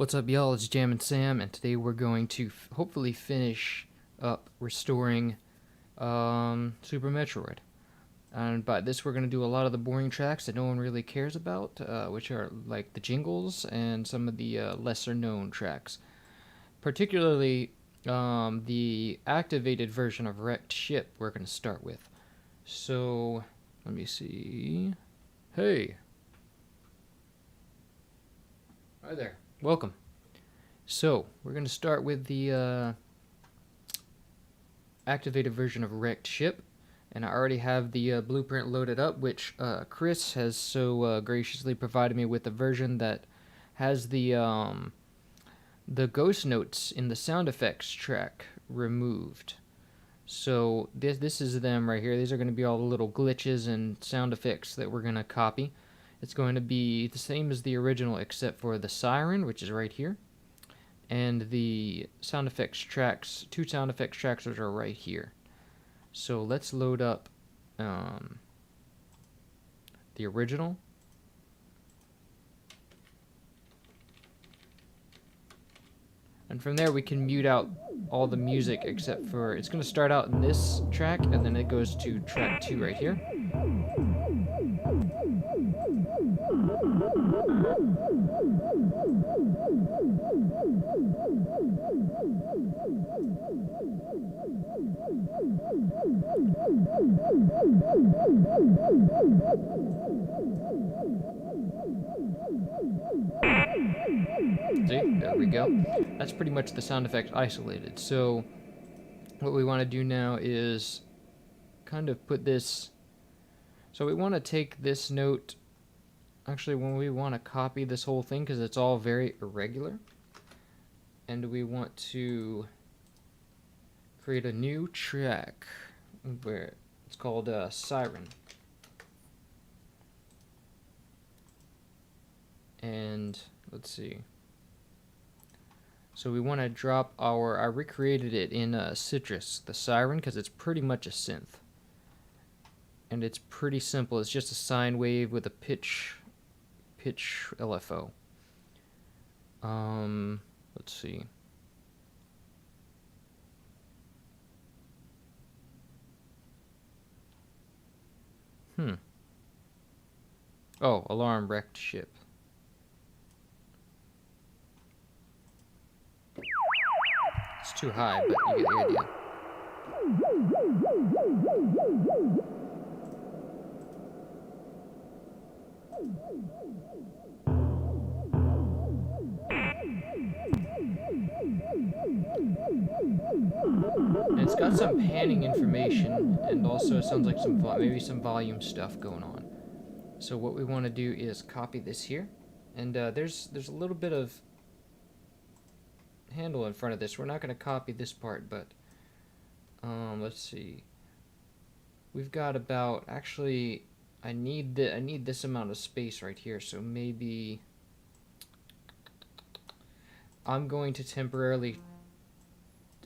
What's up, y'all? It's Jam and Sam, and today we're going to hopefully finish up restoring Super Metroid. And by this, we're going to do a lot of the boring tracks that no one really cares about, which are like the jingles and some of the lesser-known tracks. Particularly the activated version of Wrecked Ship we're going to start with. So, let me see. Hey! Hi there. Welcome. So, we're going to start with the activated version of Wrecked Ship. And I already have the blueprint loaded up, which Chris has so graciously provided me with a version that has the ghost notes in the sound effects track removed. So this is them right here. These are going to be all the little glitches and sound effects that we're going to copy. It's going to be the same as the original except for the siren, which is right here, and the sound effects tracks, two sound effects tracks, which are right here. So let's load up the original. And from there we can mute out all the music except for, it's going to start out in this track and then it goes to track 2 right here. See, there we go. That's pretty much the sound effects isolated. So what we want to do now is kind of put this, so we want to take this note, actually when we want to copy this whole thing because it's all very irregular, and we want to create a new track where it's called Siren. And let's see. So we want to drop our, I recreated it in Citrus, the Siren, because it's pretty much a synth. And it's pretty simple. It's just a sine wave with a pitch LFO. Let's see. Oh, alarm wrecked ship. It's too high, but you get the idea. And it's got some panning information, and also it sounds like some maybe some volume stuff going on. So what we want to do is copy this here, and there's a little bit of handle in front of this. We're not going to copy this part, but let's see. We've got about, actually I need this amount of space right here, so maybe I'm going to temporarily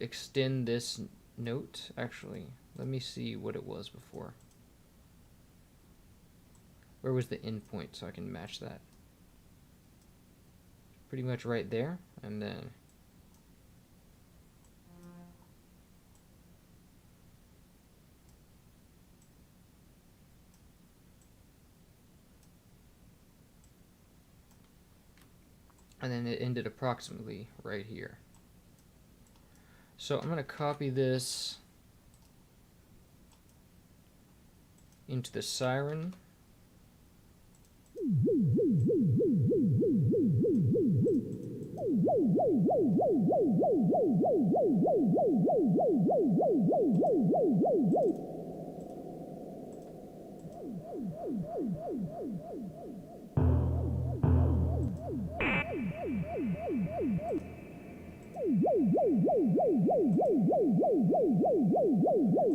extend this note. Actually, let me see what it was before. Where was the end point so I can match that? Pretty much right there, and then it ended approximately right here. So I'm going to copy this into the siren.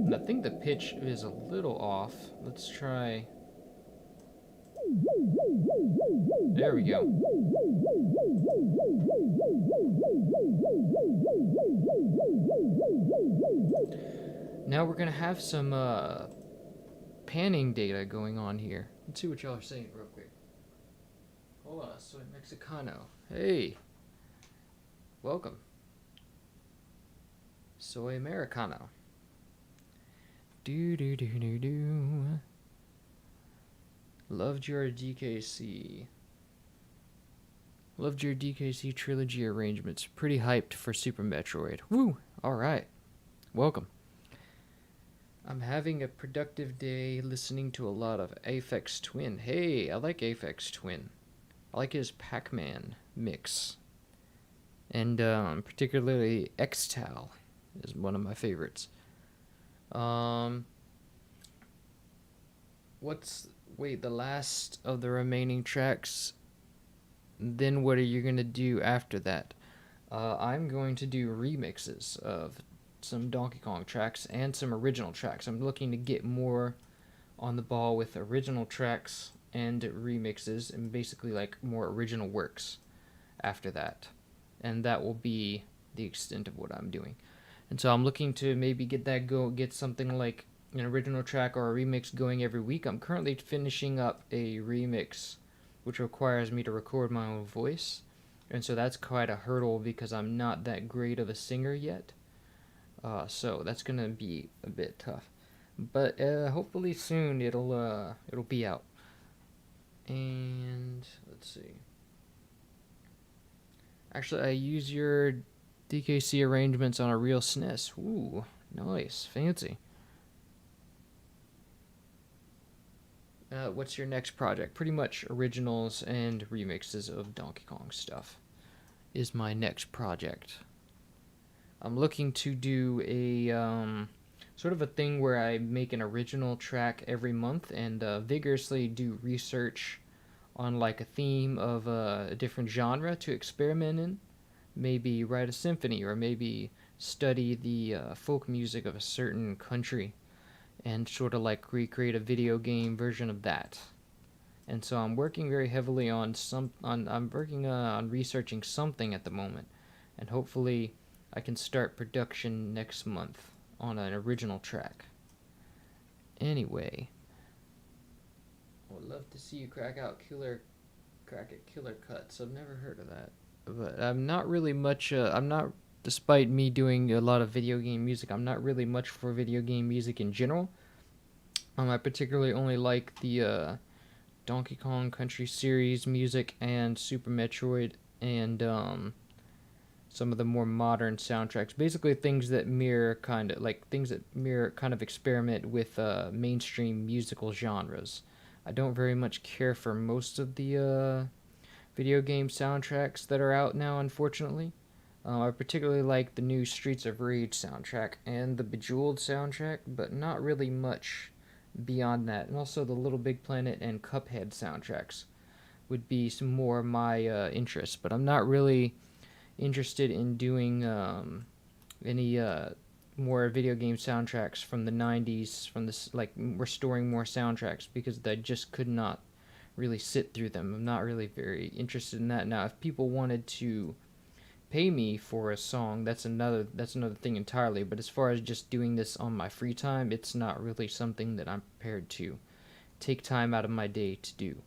And I think the pitch is a little off. Let's try. There we go. Now we're gonna have some panning data going on here. Let's see what y'all are saying real quick. Hola, soy Mexicano. Hey. Welcome. Soy Americano. Do do do do do. Loved your DKC. Loved your DKC trilogy arrangements. Pretty hyped for Super Metroid. Woo! Alright. Welcome. I'm having a productive day listening to a lot of Aphex Twin. Hey, I like Aphex Twin. I like his Pac-Man mix. And particularly X-Tal is one of my favorites. Wait, the last of the remaining tracks? Then what are you going to do after that? I'm going to do remixes of some Donkey Kong tracks and some original tracks. I'm looking to get more on the ball with original tracks and remixes and basically like more original works after that. And that will be the extent of what I'm doing. And so I'm looking to maybe get something like an original track or a remix going every week. I'm currently finishing up a remix which requires me to record my own voice. And so that's quite a hurdle because I'm not that great of a singer yet. So that's going to be a bit tough. But hopefully soon it'll be out. And let's see. Actually, I use your DKC arrangements on a real SNES. Ooh, nice, fancy. What's your next project? Pretty much originals and remixes of Donkey Kong stuff is my next project. I'm looking to do a sort of a thing where I make an original track every month and vigorously do research on like a theme of a different genre to experiment in. Maybe write a symphony or maybe study the folk music of a certain country and sort of like recreate a video game version of that. And so I'm working very heavily on on researching something at the moment, and hopefully I can start production next month on an original track. Anyway, I would love to see you crack at Killer Cuts. I've never heard of that, but I'm not really much. Despite me doing a lot of video game music, I'm not really much for video game music in general. I particularly only like the Donkey Kong Country series music and Super Metroid and some of the more modern soundtracks. Basically, things that mirror kind of experiment with mainstream musical genres. I don't very much care for most of the video game soundtracks that are out now, unfortunately. I particularly like the new Streets of Rage soundtrack and the Bejeweled soundtrack, but not really much beyond that. And also the Little Big Planet and Cuphead soundtracks would be some more my interest. But I'm not really interested in doing any more video game soundtracks from the 90s, from this, like restoring more soundtracks, because I just could not really sit through them. I'm not really very interested in that. Now, if people wanted to pay me for a song, that's another thing entirely. But as far as just doing this on my free time, it's not really something that I'm prepared to take time out of my day to do,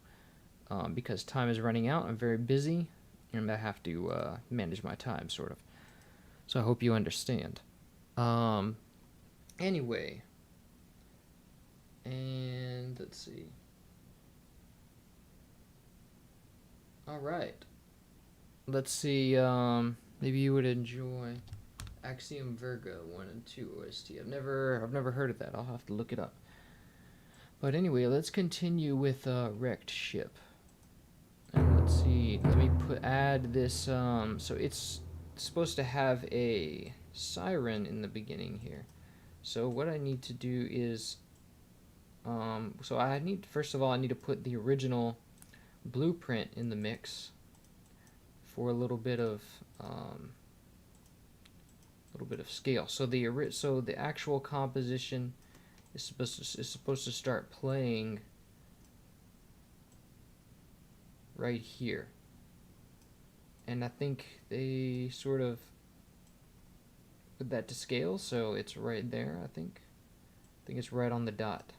because time is running out. I'm very busy, and I have to manage my time, sort of. So I hope you understand. Anyway, and let's see. All right. Let's see. Maybe you would enjoy Axiom Verga 1 and 2 OST. I've never heard of that. I'll have to look it up. But anyway, let's continue with Wrecked Ship. And let's see. Let me add this. So it's supposed to have a siren in the beginning here. So what I need to do is, first of all, I need to put the original blueprint in the mix for a little bit of scale. So the actual composition is supposed to start playing right here, and I think they sort of put that to scale, so it's right there. I think it's right on the dot.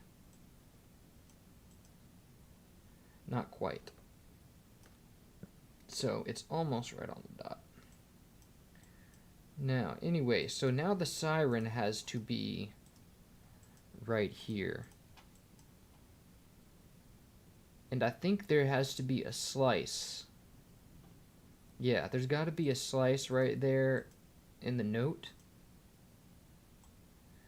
Not quite. So it's almost right on the dot. Now, anyway, so now the siren has to be right here. And I think there has to be a slice. Yeah, there's got to be a slice right there in the note.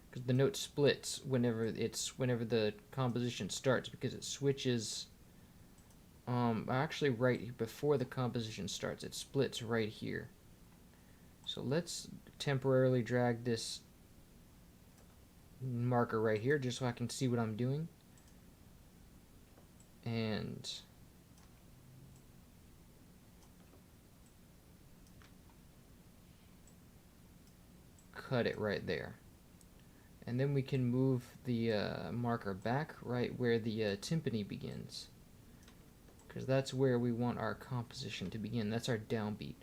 Because the note splits whenever the composition starts, because it switches actually right before the composition starts. It splits right here. So let's temporarily drag this marker right here just so I can see what I'm doing. And cut it right there. And then we can move the marker back right where the timpani begins, because that's where we want our composition to begin. That's our downbeat.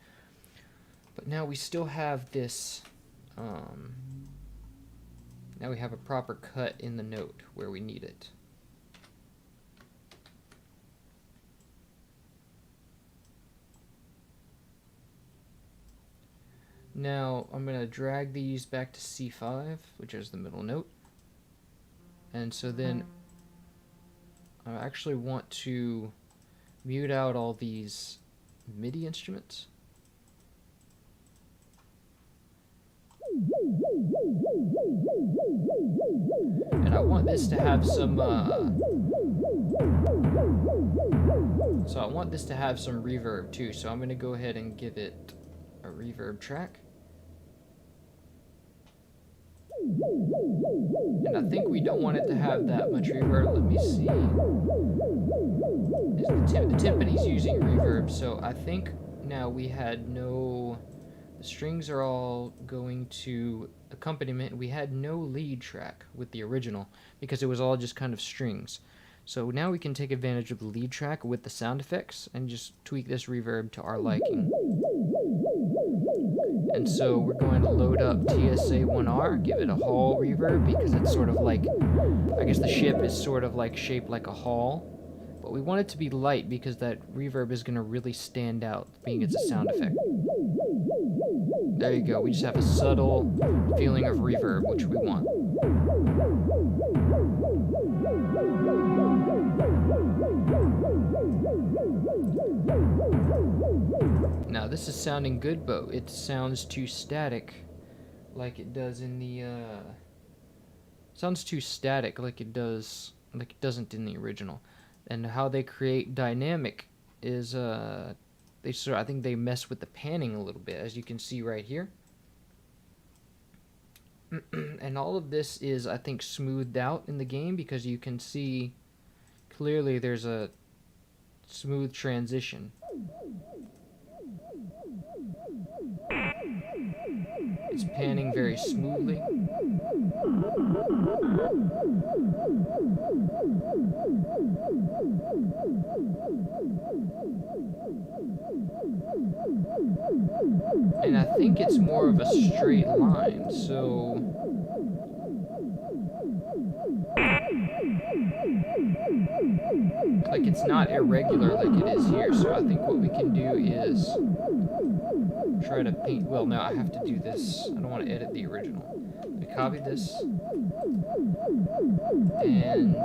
But now we still have this, now we have a proper cut in the note where we need it. Now I'm going to drag these back to C5, which is the middle note. And so then I actually want to mute out all these MIDI instruments. And I want this to have some reverb too. So I'm going to go ahead and give it a reverb track. And I think we don't want it to have that much reverb. Let me see. The timpani's using reverb, so I think now we had no... The strings are all going to accompaniment. We had no lead track with the original because it was all just kind of strings. So now we can take advantage of the lead track with the sound effects and just tweak this reverb to our liking. And so we're going to load up TSA1R, give it a hall reverb because it's sort of like, I guess the ship is sort of like shaped like a hall. But we want it to be light because that reverb is going to really stand out, being it's a sound effect. There you go, we just have a subtle feeling of reverb, which we want. Now this is sounding good, but it sounds too static, like it does in the, sounds too static like it doesn't in the original. And how they create dynamic is, I think they mess with the panning a little bit, as you can see right here. And all of this is, I think, smoothed out in the game because you can see clearly there's a smooth transition. It's panning very smoothly. And I think it's more of a straight line, so... Like, it's not irregular like it is here, so I think what we can do is try to paint... Well, no, I have to do this. I don't want to edit the original. Let me copy this. And...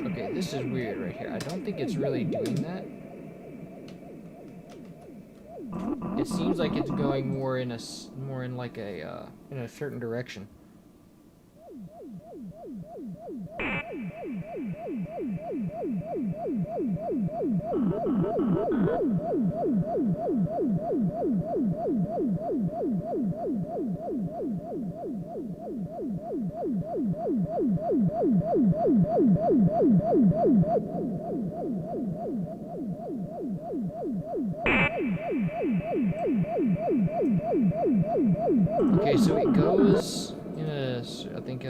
Okay, this is weird right here. I don't think it's really doing that. It seems like it's going more in a certain direction. Okay, so it goes in a, I think,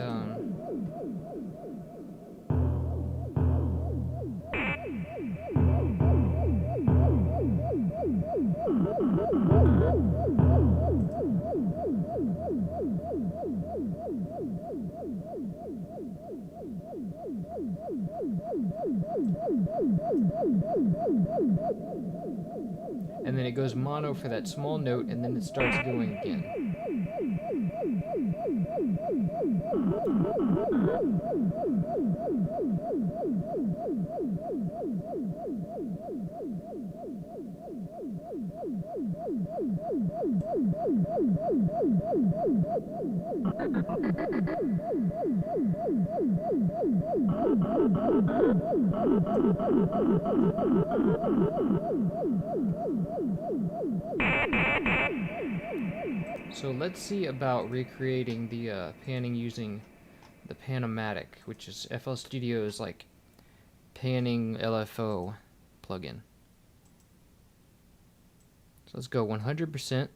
and then it goes mono for that small note, and then it starts going again. So let's see about recreating the panning using the Panomatic, which is FL Studio's like panning LFO plugin. So let's go 100%.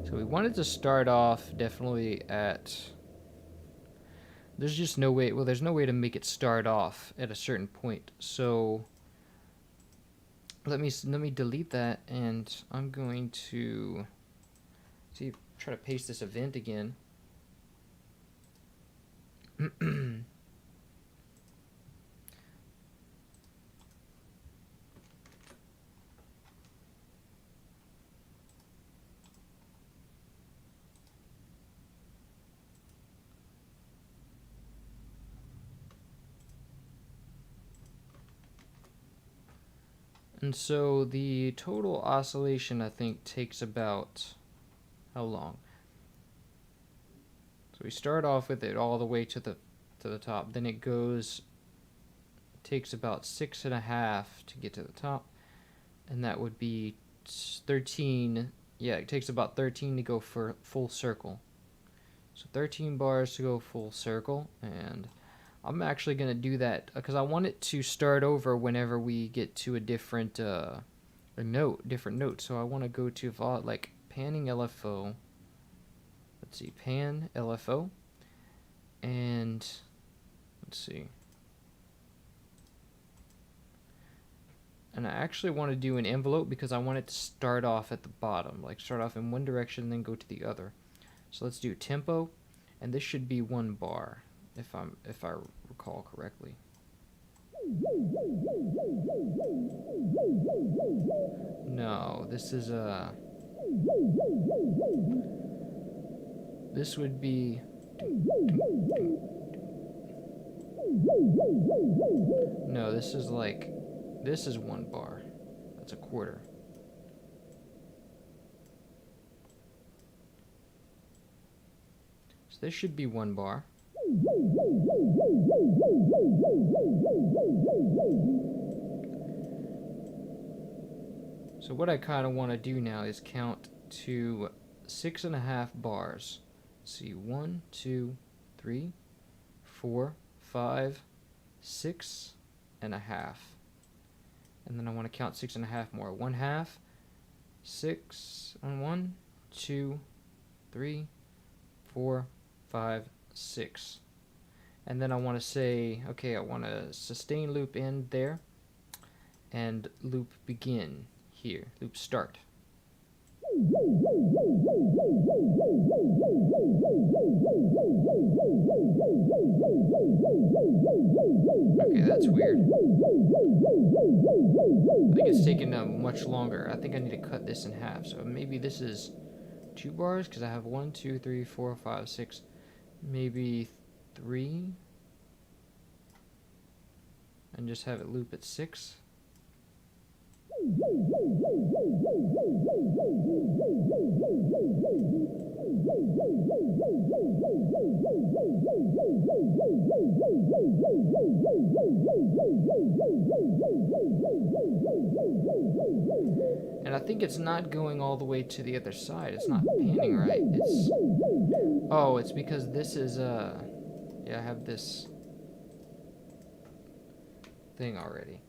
So we wanted to start off definitely at, there's just no way, well, there's no way to make it start off at a certain point. So let me delete that, and I'm going to try to paste this event again. And so the total oscillation, I think, takes about, how long? So we start off with it all the way to the top. Then it goes, takes about 6.5 to get to the top, and that would be 13. Yeah, it takes about 13 to go for full circle. So 13 bars to go full circle, and I'm actually going to do that because I want it to start over whenever we get to a different different note. So I want to go to like panning LFO. Let's see, pan LFO, and let's see. And I actually want to do an envelope because I want it to start off at the bottom, like start off in one direction, then go to the other. So let's do tempo, and this should be 1 bar, if I recall correctly. No, this is this would be, no, this is like, this is 1 bar. That's a quarter. So this should be 1 bar. So what I kind of want to do now is count to 6.5 bars. Let's see, 1, 2, 3, 4, 5, 6.5. And then I want to count 6.5 more. 1/2, 6, and 1, 2, 3, 4, 5, 6. And then I want to say, okay, I want to sustain loop end there, and loop begin here, loop start. Okay, that's weird. I think it's taking much longer. I think I need to cut this in half. So maybe this is 2 bars because I have 1, 2, 3, 4, 5, 6, maybe 3, and just have it loop at 6. And I think it's not going all the way to the other side. It's not panning right. It's, oh, it's because this is yeah, I have this thing already.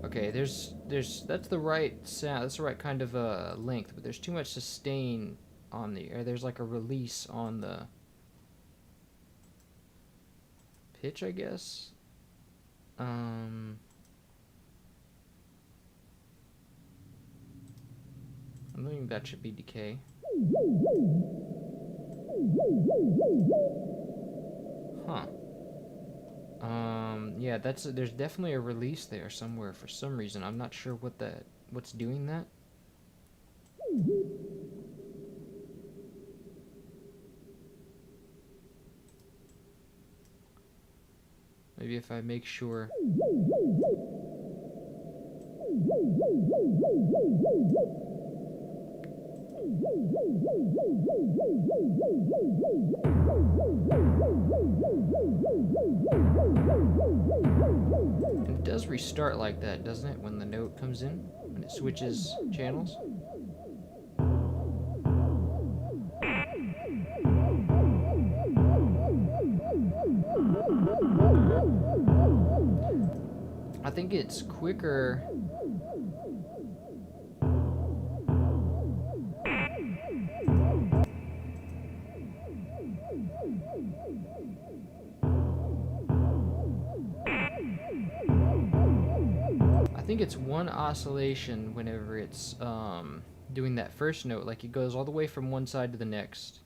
Okay, that's the right sound. That's the right kind of length, but there's too much sustain on the, or there's like a release on the pitch, I guess. I think that should be decay. Huh. Yeah, there's definitely a release there somewhere for some reason. I'm not sure what's doing that. Maybe if I make sure. And it does restart like that, doesn't it, when the note comes in? When it switches channels? I think it's quicker. I think it's one oscillation whenever it's doing that first note, like it goes all the way from one side to the next,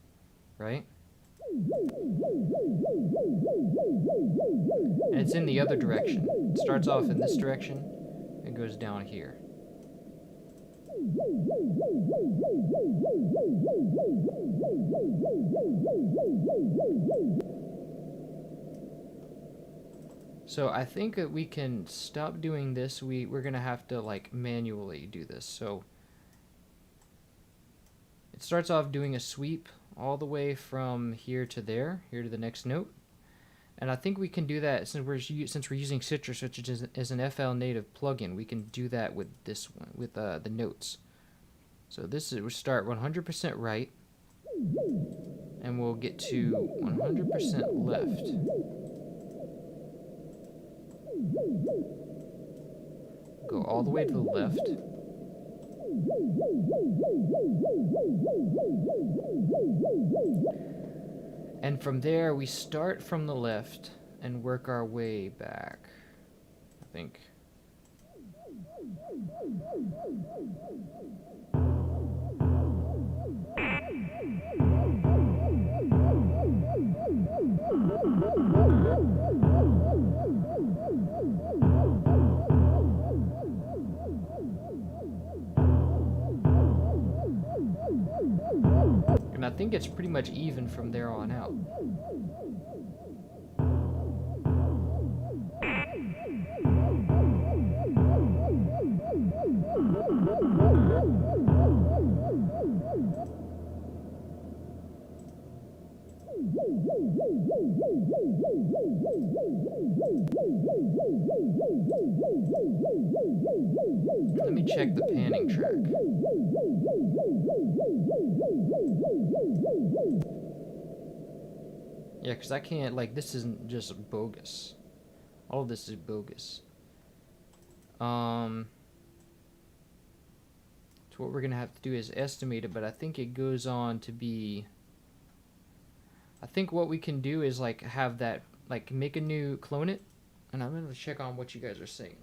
right? And it's in the other direction. It starts off in this direction and goes down here. So I think that we can stop doing this. We're gonna have to like manually do this. So it starts off doing a sweep all the way from here to there, here to the next note. And I think we can do that since we're using Citrus, which is an FL native plugin. We can do that with this one, with the notes. So this is, we'll start 100% right, and we'll get to 100% left. Go all the way to the left. And from there, we start from the left and work our way back, I think. And I think it's pretty much even from there on out. Let me check the panning track. Yeah, because I can't, like, this isn't just bogus. All of this is bogus. So what we're going to have to do is estimate it, but I think it goes on to be... I think what we can do is, like, have that, like, make a new, clone it, and I'm going to check on what you guys are saying.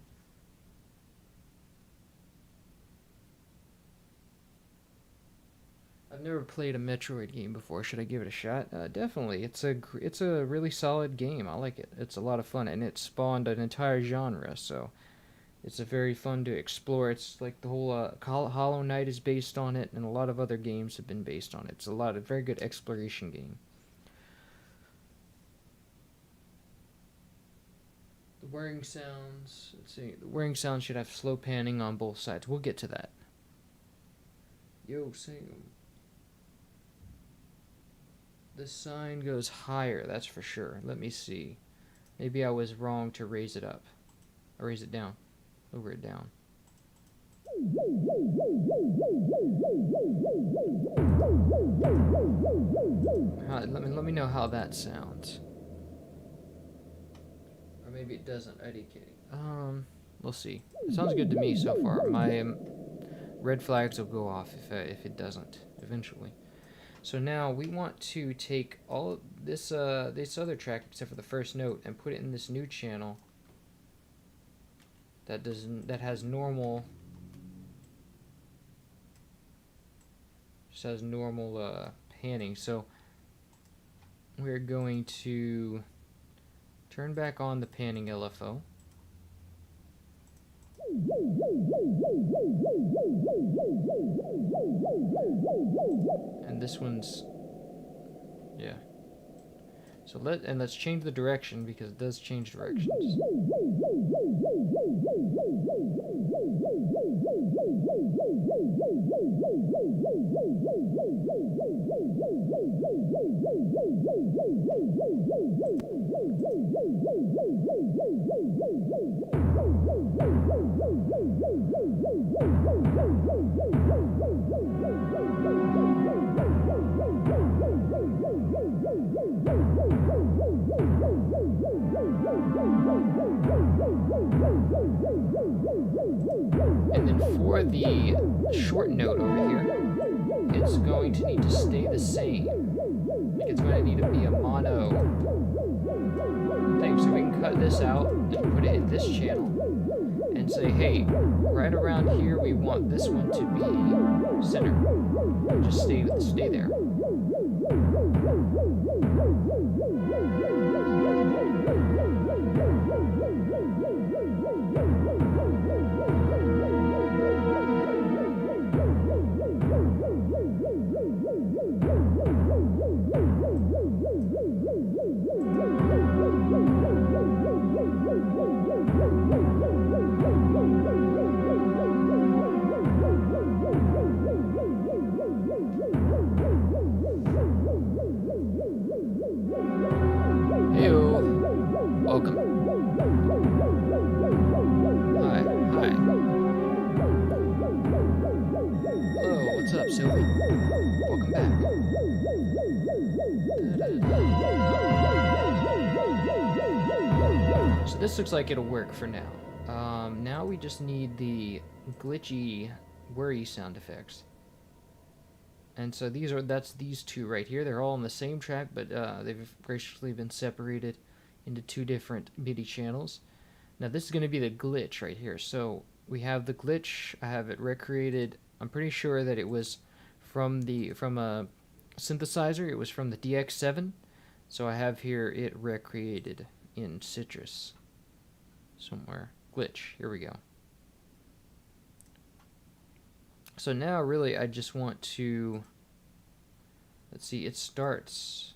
I've never played a Metroid game before. Should I give it a shot? Definitely. It's a really solid game. I like it. It's a lot of fun, and it spawned an entire genre, so it's a very fun to explore. It's like the whole Hollow Knight is based on it, and a lot of other games have been based on it. It's a very good exploration game. The whirring sounds. Let's see. The whirring sounds should have slow panning on both sides. We'll get to that. Yo, Sam. The sign goes higher, that's for sure. Let me see. Maybe I was wrong to raise it up. Or raise it down. Lower it down. Let me know how that sounds. Or maybe it doesn't. I'm kidding. We'll see. It sounds good to me so far. My red flags will go off if it doesn't eventually. So now we want to take all of this this other track except for the first note and put it in this new channel that has normal panning. So we're going to turn back on the panning LFO. And this one's, yeah. So let's change the direction because it does change directions. And then for the short note over here, it's going to need to stay the same. It's going to need to be a mono thing. So we can cut this out and put it in this channel and say, hey, right around here we want this one to be center. Just stay there. This looks like it'll work for now. Now we just need the glitchy worry sound effects. And so that's these two right here. They're all on the same track, but they've graciously been separated into two different MIDI channels. Now this is going to be the glitch right here. So we have the glitch. I have it recreated. I'm pretty sure that it was from a synthesizer. It was from the DX7. So I have here it recreated in Citrus somewhere. Glitch. Here we go. So now really I just want to, let's see, it starts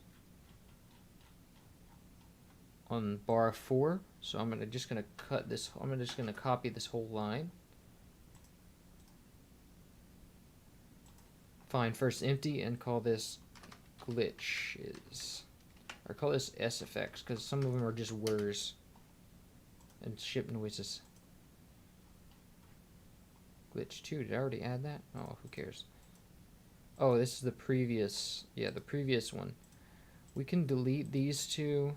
on bar 4. So I'm just gonna cut this. I'm just gonna copy this whole line. Find first empty and call this glitches, or call this SFX because some of them are just whirs and ship noises. Glitch 2. Did I already add that? Oh, who cares? Oh, this is the previous. Yeah, the previous one. We can delete these two,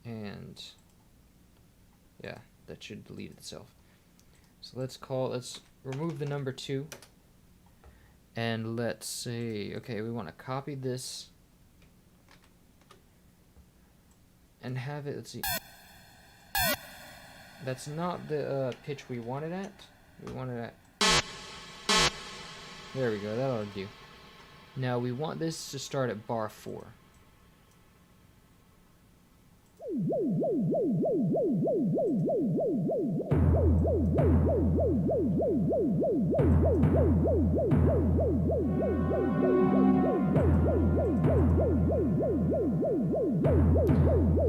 and yeah, that should delete itself. So let's remove the number 2, and let's say, okay, we want to copy this and have it. Let's see. That's not the pitch we wanted at. We wanted at. There we go. That ought to do. Now we want this to start at bar 4.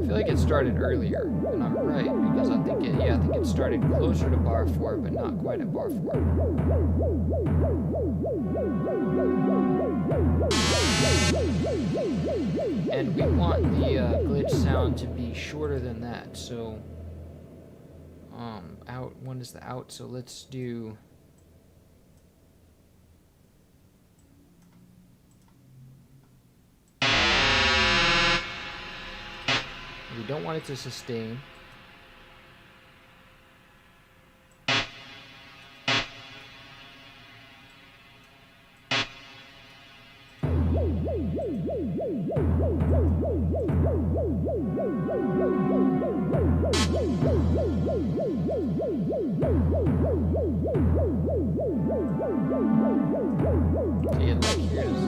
I feel like it started earlier, and I'm right because I think it started closer to bar 4, but not quite at bar 4. And we want the glitch sound to be shorter than that. So out one is the out. So let's do We don't want it to sustain. See, look, here it is.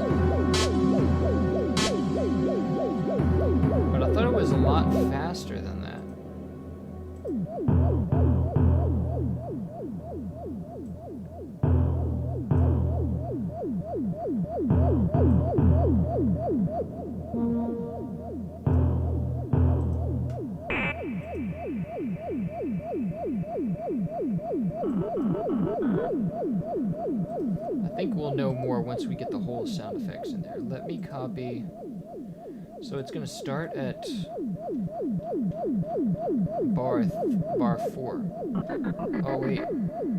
But I thought it was a lot faster than that. I think we'll know more once we get the whole sound effects in there. Let me copy. So it's going to start at bar 4. Oh wait,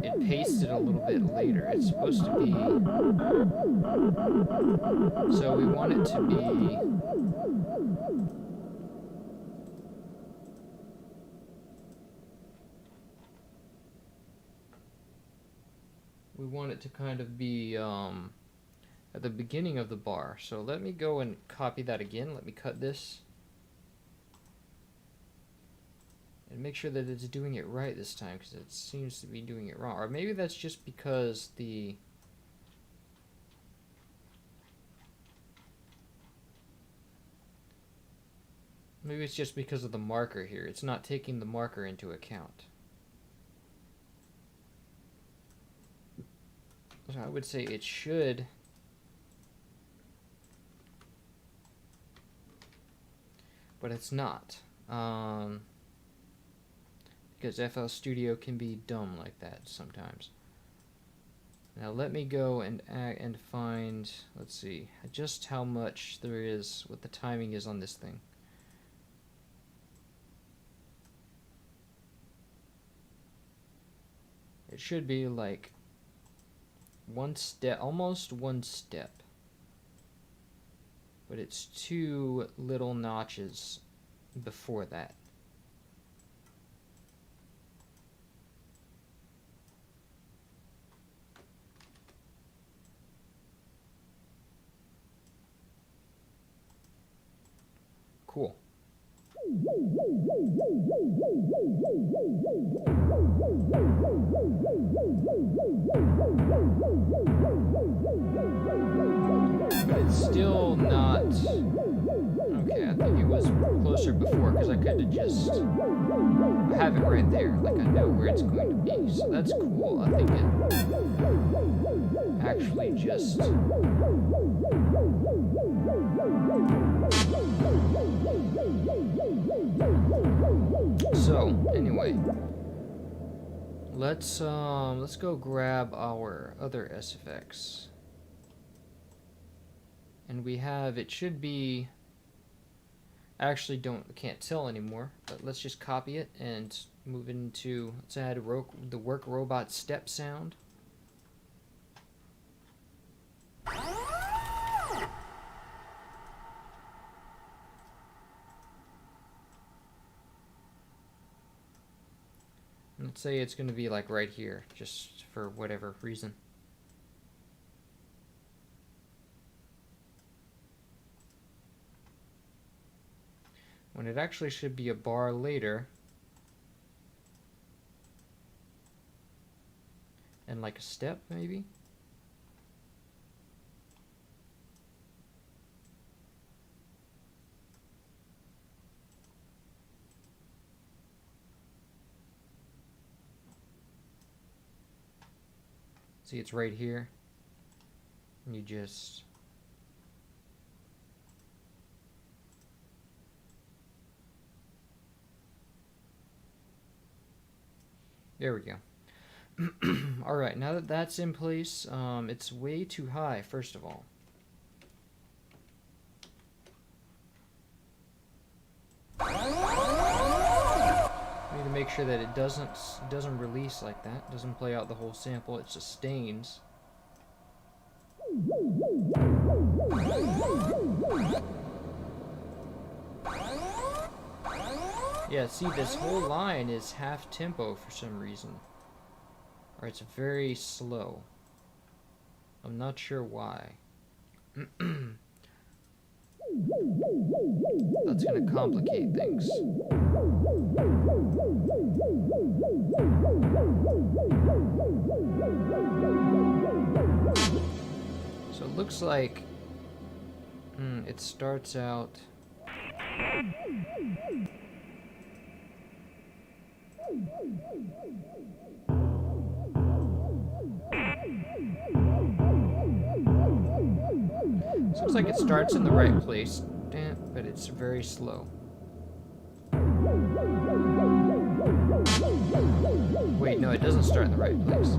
it pasted a little bit later. It's supposed to be. So we want it to be. We want it to kind of be at the beginning of the bar. So let me go and copy that again. Let me cut this. And make sure that it's doing it right this time, because it seems to be doing it wrong. Or maybe that's just because the... Maybe it's just because of the marker here. It's not taking the marker into account. So I would say it should... But it's not. Because FL Studio can be dumb like that sometimes. Now let me go and find, let's see, just how much there is, what the timing is on this thing. It should be like one step, almost one step. But it's 2 little notches before that. Cool. But it's still not... Okay, I think it was closer before, because I could have just... I have it right there, like I know where it's going to be. So that's cool. I think it actually just... So, anyway, let's go grab our other SFX. And we have, it should be, I actually can't tell anymore, but let's just copy it and move into, let's add the work robot step sound. Let's say it's going to be like right here, just for whatever reason. When it actually should be a bar later. And like a step, maybe? See, it's right here. And you just... There we go. Alright, now that that's in place, it's way too high, first of all. I need to make sure that it doesn't release like that, doesn't play out the whole sample, it sustains. Yeah, see, this whole line is half tempo for some reason. Or it's very slow. I'm not sure why. That's gonna complicate things. So it looks like it starts out. So looks like it starts in the right place, but it's very slow. Wait, no, it doesn't start in the right place.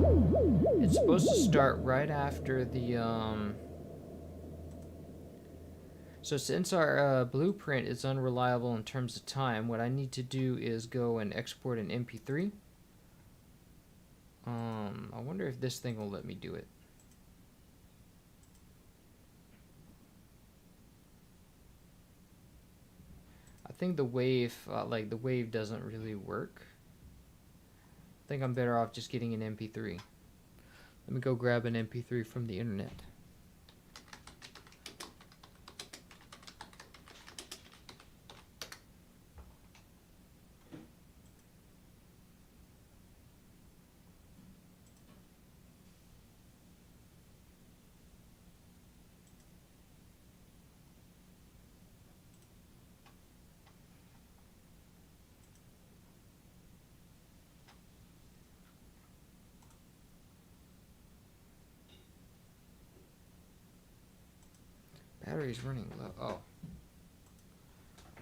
It's supposed to start right after the, So since our blueprint is unreliable in terms of time, what I need to do is go and export an MP3. I wonder if this thing will let me do it. I think the wave, the wave doesn't really work. I think I'm better off just getting an MP3. Let me go grab an MP3 from the internet. Battery's running low. Oh. Hold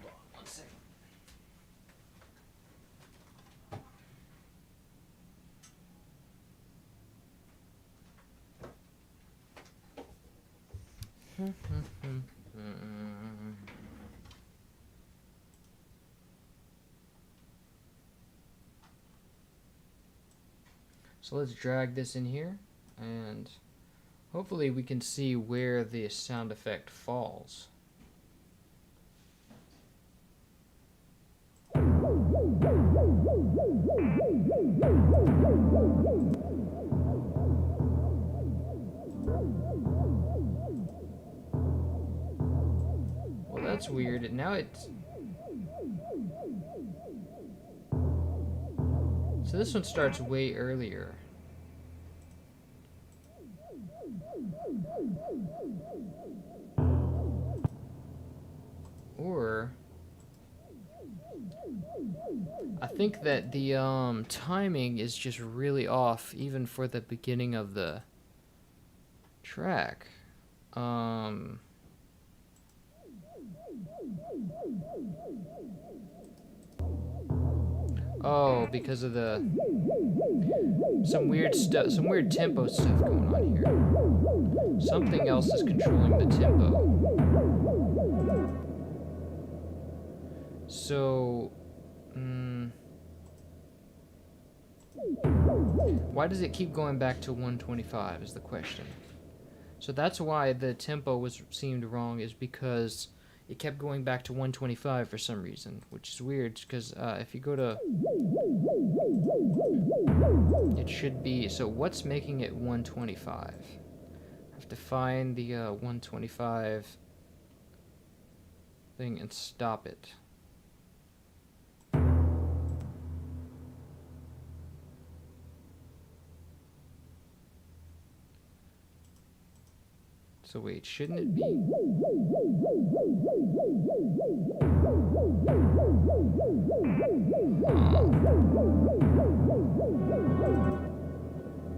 on 1 second. So let's drag this in here, and hopefully we can see where the sound effect falls. Well, that's weird. Now it's... So this one starts way earlier. Or I think that the timing is just really off even for the beginning of the track. Oh, because of the some weird tempo stuff going on here. Something else is controlling the tempo. So, why does it keep going back to 125 is the question. So that's why the tempo seemed wrong, is because it kept going back to 125 for some reason, which is weird, because if you go to... It should be... So what's making it 125? I have to find the 125 thing and stop it. So wait, shouldn't it be?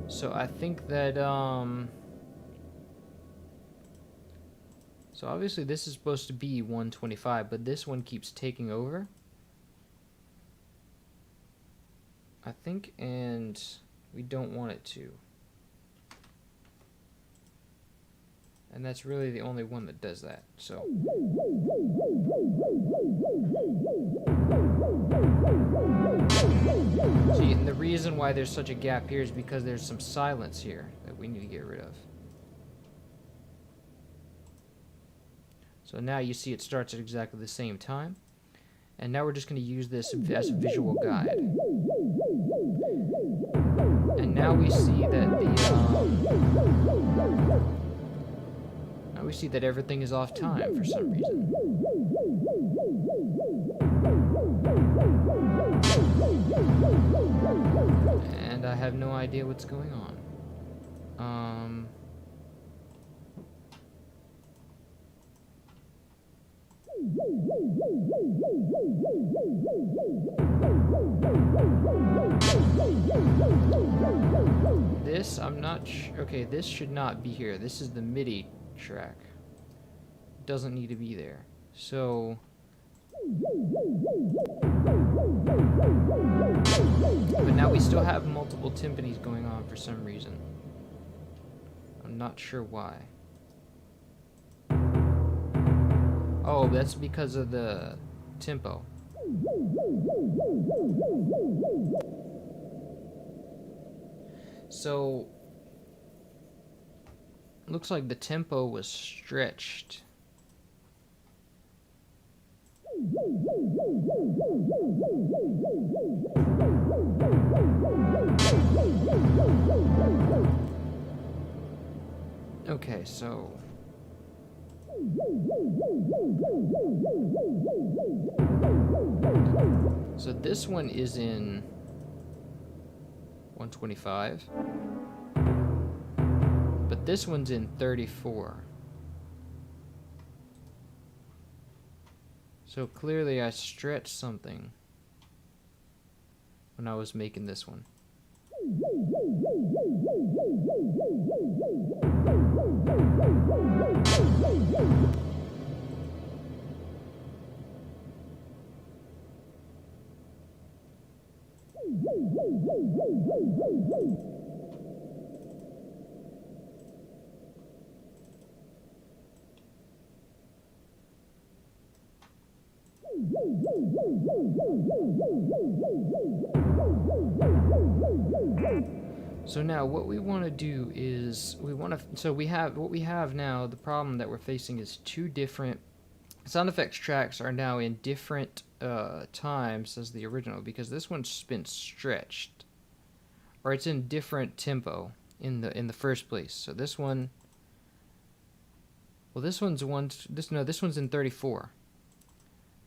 So I think that so obviously this is supposed to be 125, but this one keeps taking over, I think, and we don't want it to. And that's really the only one that does that, so. See, and the reason why there's such a gap here is because there's some silence here that we need to get rid of. So now you see it starts at exactly the same time. And now we're just going to use this as a visual guide. And now we see that now we see that everything is off time for some reason. And I have no idea what's going on. This, I'm not sure. Okay, this should not be here. This is the MIDI track. Doesn't need to be there. So... But now we still have multiple timpanis going on for some reason. I'm not sure why. Oh, that's because of the tempo. So, looks like the tempo was stretched. Okay, so... So this one is in 125, but this one's in 34. So clearly I stretched something when I was making this one. So now what we want to do is so we have what we have now. The problem that we're facing is two different sound effects tracks are now in different times as the original, because this one's been stretched, or it's in different tempo in the first place. So this one, well, this one's in 34,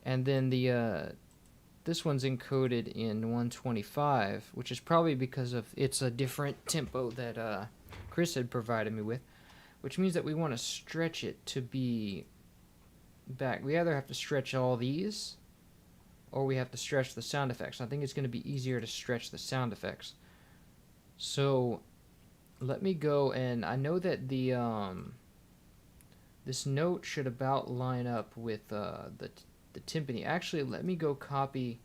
and then this one's encoded in 125, which is probably because of it's a different tempo that Chris had provided me with, which means that we want to stretch it to be back. We either have to stretch all these, or we have to stretch the sound effects. I think it's going to be easier to stretch the sound effects. So let me go, and I know that the this note should about line up with the timpani. Actually, let me go copy.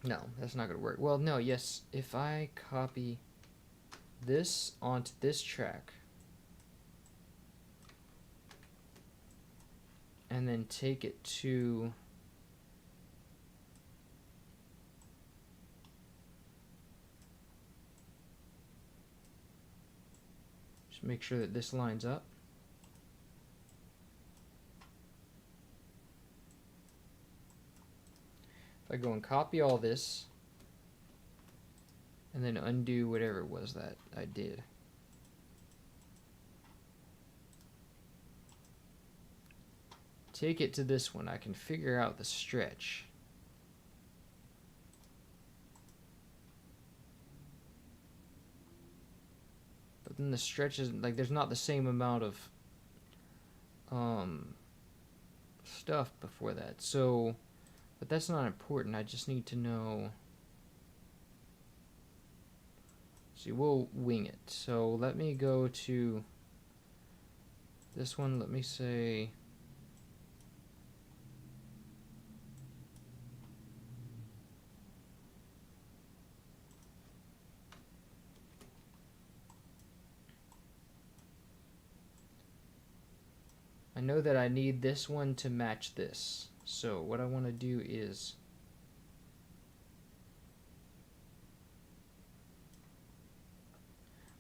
No, that's not going to work. Well, no, yes. If I copy this onto this track and then take it to just make sure that this lines up. If I go and copy all this and then undo whatever it was that I did. Take it to this one, I can figure out the stretch. But then the stretch is like there's not the same amount of stuff before that. So, but that's not important. I just need to know. See, we'll wing it. So let me go to this one. Let me say I know that I need this one to match this. So what I want to do is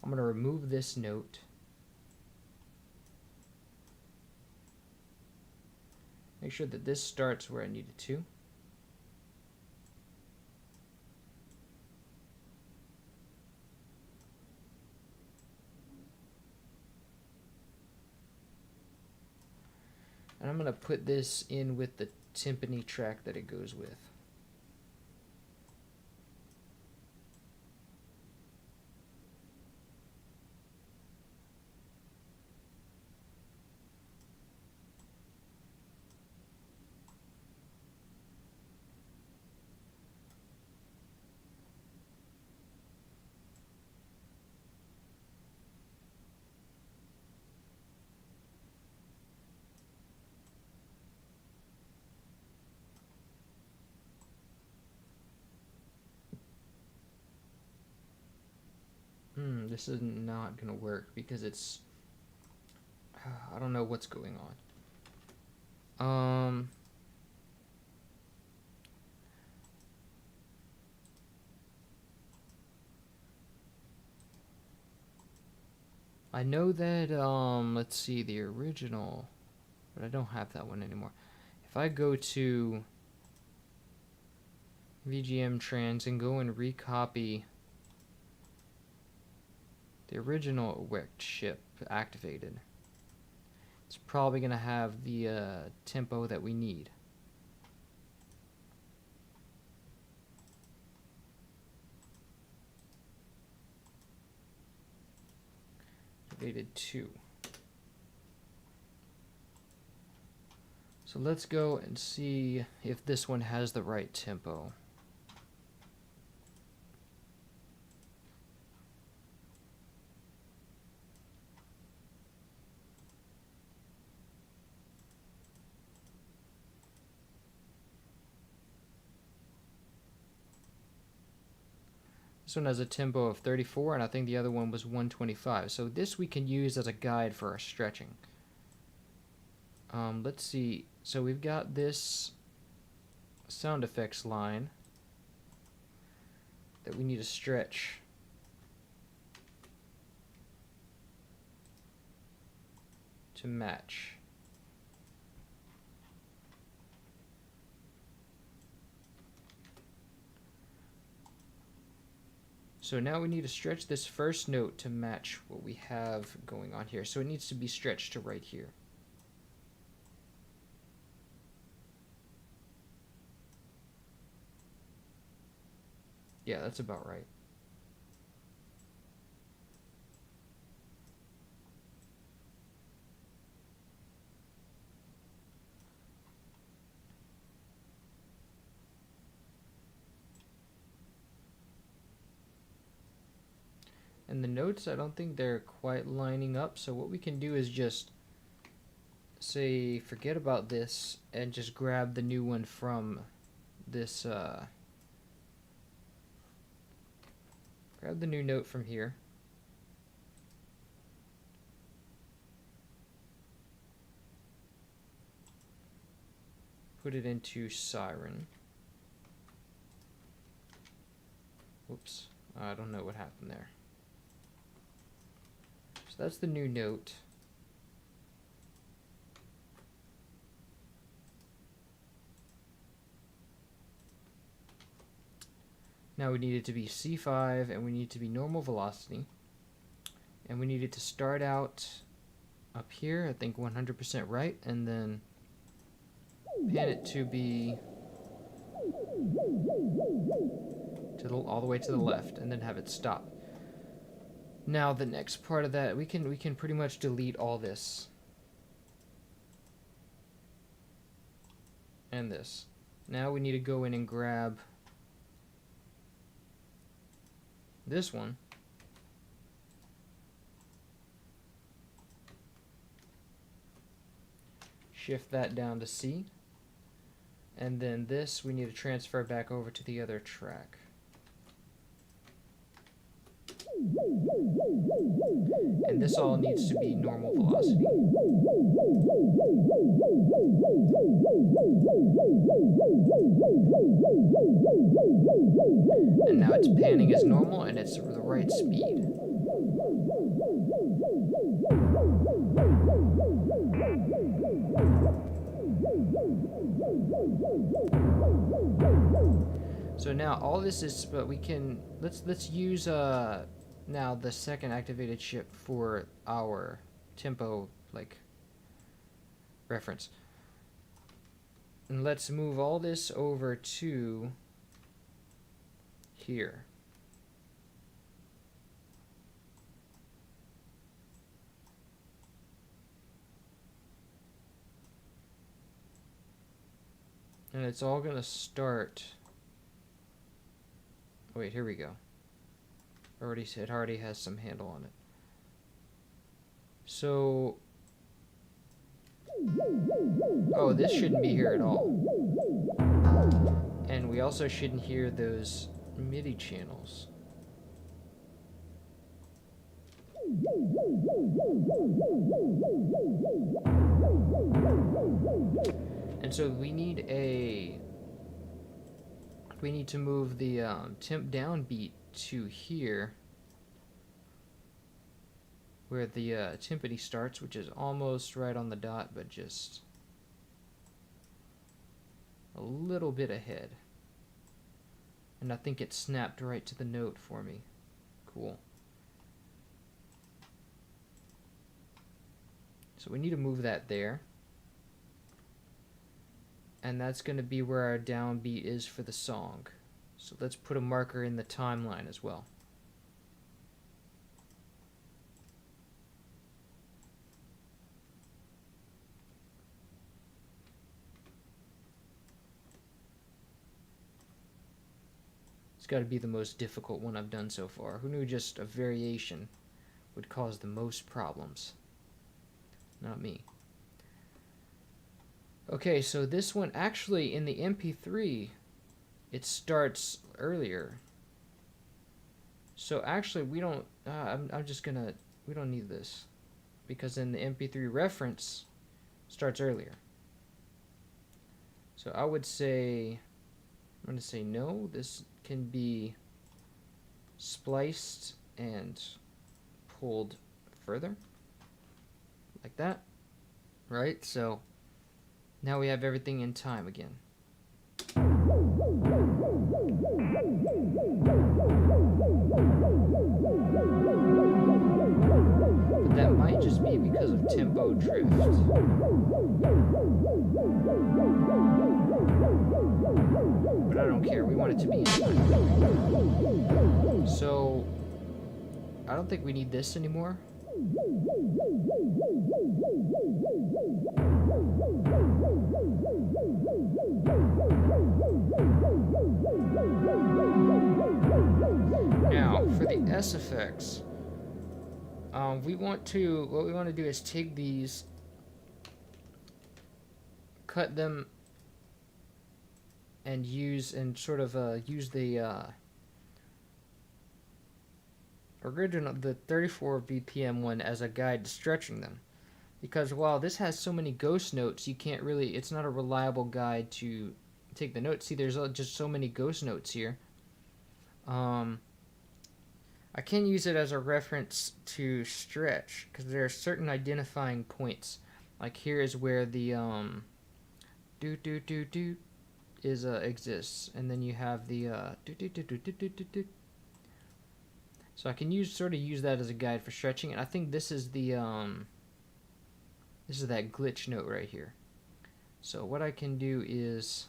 I'm going to remove this note. Make sure that this starts where I need it to. And I'm going to put this in with the timpani track that it goes with. This is not going to work because it's... I don't know what's going on. I know that, let's see, the original, but I don't have that one anymore. If I go to VGM trans and go and recopy the original wicked ship activated, it's probably going to have the tempo that we need. Activated 2. So let's go and see if this one has the right tempo. This one has a tempo of 34, and I think the other one was 125. So this we can use as a guide for our stretching. Let's see. So we've got this sound effects line that we need to stretch. To match. So now we need to stretch this first note to match what we have going on here. So it needs to be stretched to right here. Yeah, that's about right. And the notes, I don't think they're quite lining up, so what we can do is just say forget about this and just grab the new one from this grab the new note from here. Put it into Siren. Whoops, I don't know what happened there. So that's the new note. Now we need it to be C5, and we need it to be normal velocity. And we need it to start out up here, I think 100% right, and then pan it to be to all the way to the left, and then have it stop. Now the next part of that, we can pretty much delete all this. And this. Now we need to go in and grab this one. Shift that down to C. And then this we need to transfer back over to the other track. And this all needs to be normal velocity. And now it's panning as normal, and it's the right speed. So now all this is, but we can let's use now the second activated chip for our tempo like reference. And let's move all this over to here. And it's all gonna start. Wait, here we go. It already has some handle on it. So, oh, this shouldn't be here at all. And we also shouldn't hear those MIDI channels. And so we need to move the temp down beat to here, where the timpani starts, which is almost right on the dot, but just a little bit ahead. And I think it snapped right to the note for me. Cool. So we need to move that there. And that's going to be where our downbeat is for the song. So let's put a marker in the timeline as well. It's got to be the most difficult one I've done so far. Who knew just a variation would cause the most problems? Not me. Okay, so this one actually in the MP3 it starts earlier. So actually we don't we don't need this, because in the MP3 reference starts earlier. So I would say, I'm going to say no, this can be spliced and pulled further like that, right? So now we have everything in time again. But that might just be because of tempo drift. But I don't care, we want it to be in time. So I don't think we need this anymore. Now, for the S effects, what we want to do is take these, cut them, and use the original, the 34 BPM one as a guide to stretching them. Because while this has so many ghost notes, you can't really, it's not a reliable guide to take the notes. See, there's just so many ghost notes here. I can use it as a reference to stretch, because there are certain identifying points. Like here is where the do do do do is exists, and then you have the do do do do do do do do. So I can use that as a guide for stretching, and I think this is the this is that glitch note right here. So what I can do is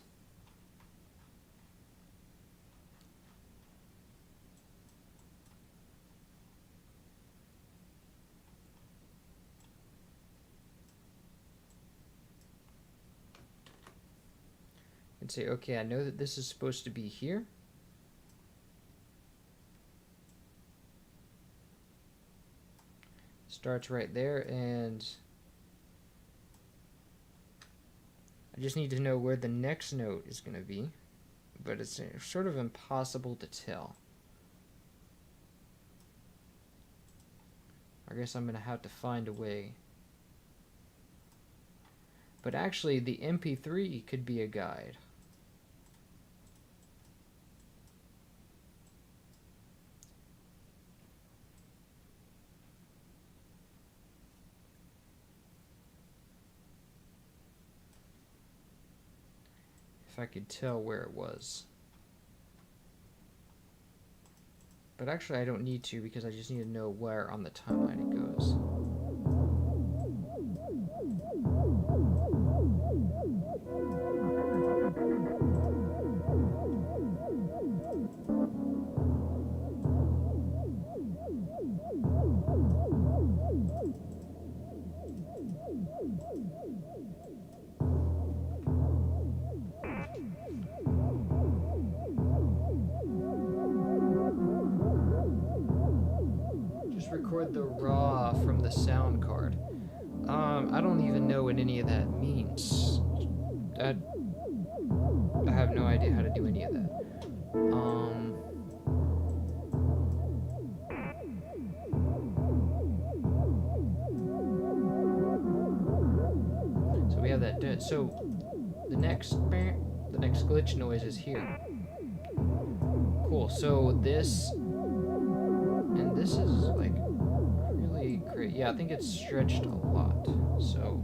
and say, okay, I know that this is supposed to be here. Starts right there, and I just need to know where the next note is going to be, but it's sort of impossible to tell. I guess I'm going to have to find a way. But actually, the MP3 could be a guide. if I could tell where it was. But actually I don't need to, because I just need to know where on the timeline it goes. Record the raw from the sound card. I don't even know what any of that means. I have no idea how to do any of that. So we have that. So the next glitch noise is here. Cool. So this and this is like really great. Yeah, I think it's stretched a lot. So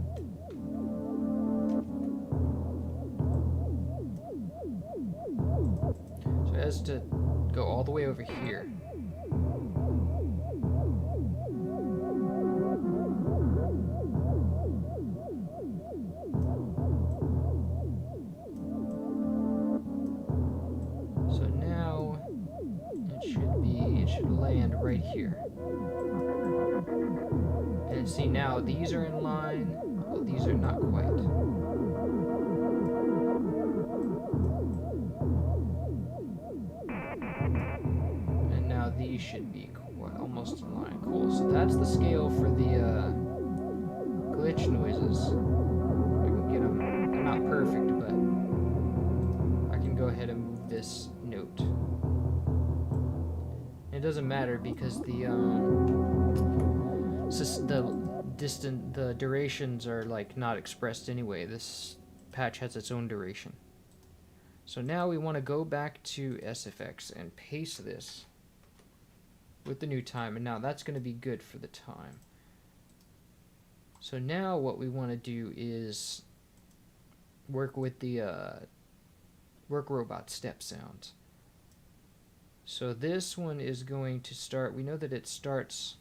it has to go all the way over here. So now it should land right here. And see, now these are in line. Well, these are not quite. And now these should be quite, almost in line. Cool. So that's the scale for the glitch noises. I can get them. They're not perfect, but I can go ahead and move this note. It doesn't matter because the durations are like not expressed anyway. This patch has its own duration. So now we want to go back to SFX and paste this with the new time, and now that's going to be good for the time. So now what we want to do is work with the work robot step sounds. So this one is going to start, we know that it starts,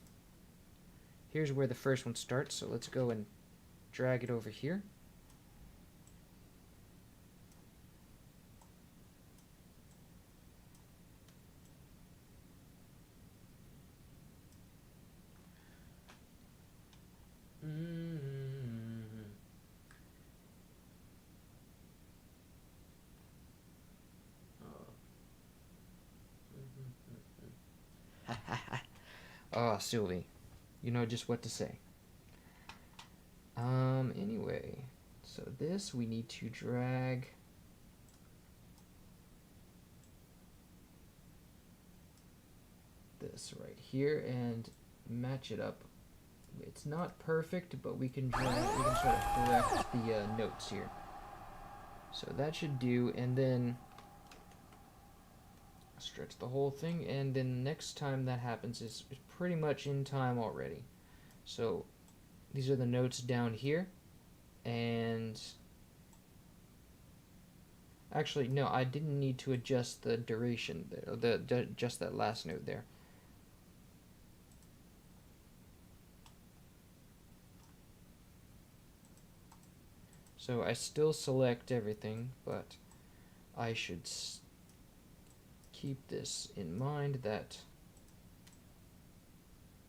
here's where the first one starts, so let's go and drag it over here. Oh, Sylvie, you know just what to say. Anyway, so this we need to drag this right here and match it up. It's not perfect, but we can sort of correct the notes here. So that should do, and then stretch the whole thing, and then next time that happens is pretty much in time already. So these are the notes down here, and actually no, I didn't need to adjust the duration there, just that last note there. So I still select everything, but I should keep this in mind that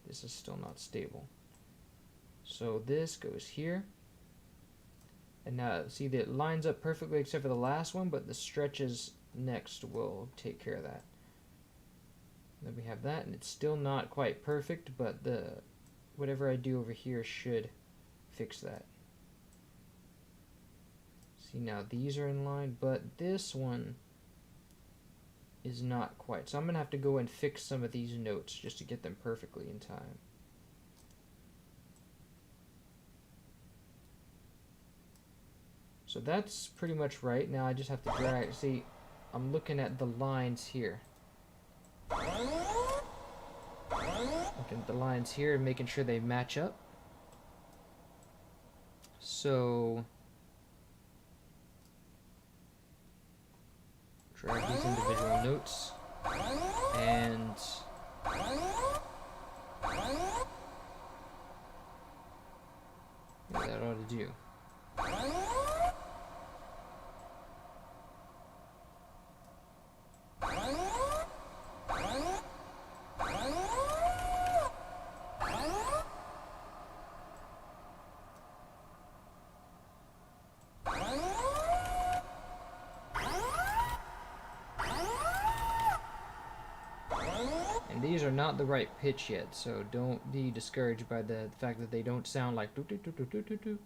this is still not stable. So this goes here, and now see that it lines up perfectly except for the last one, but the stretches next will take care of that. Then we have that, and it's still not quite perfect, but whatever I do over here should fix that. See, now these are in line, but this one is not quite. So I'm going to have to go and fix some of these notes just to get them perfectly in time. So that's pretty much right. Now I just have to drag. See, I'm looking at the lines here. Looking at the lines here and making sure they match up. So Drag these individual notes, and what that ought to do. These are not the right pitch yet, so don't be discouraged by the fact that they don't sound like do do do do do do do.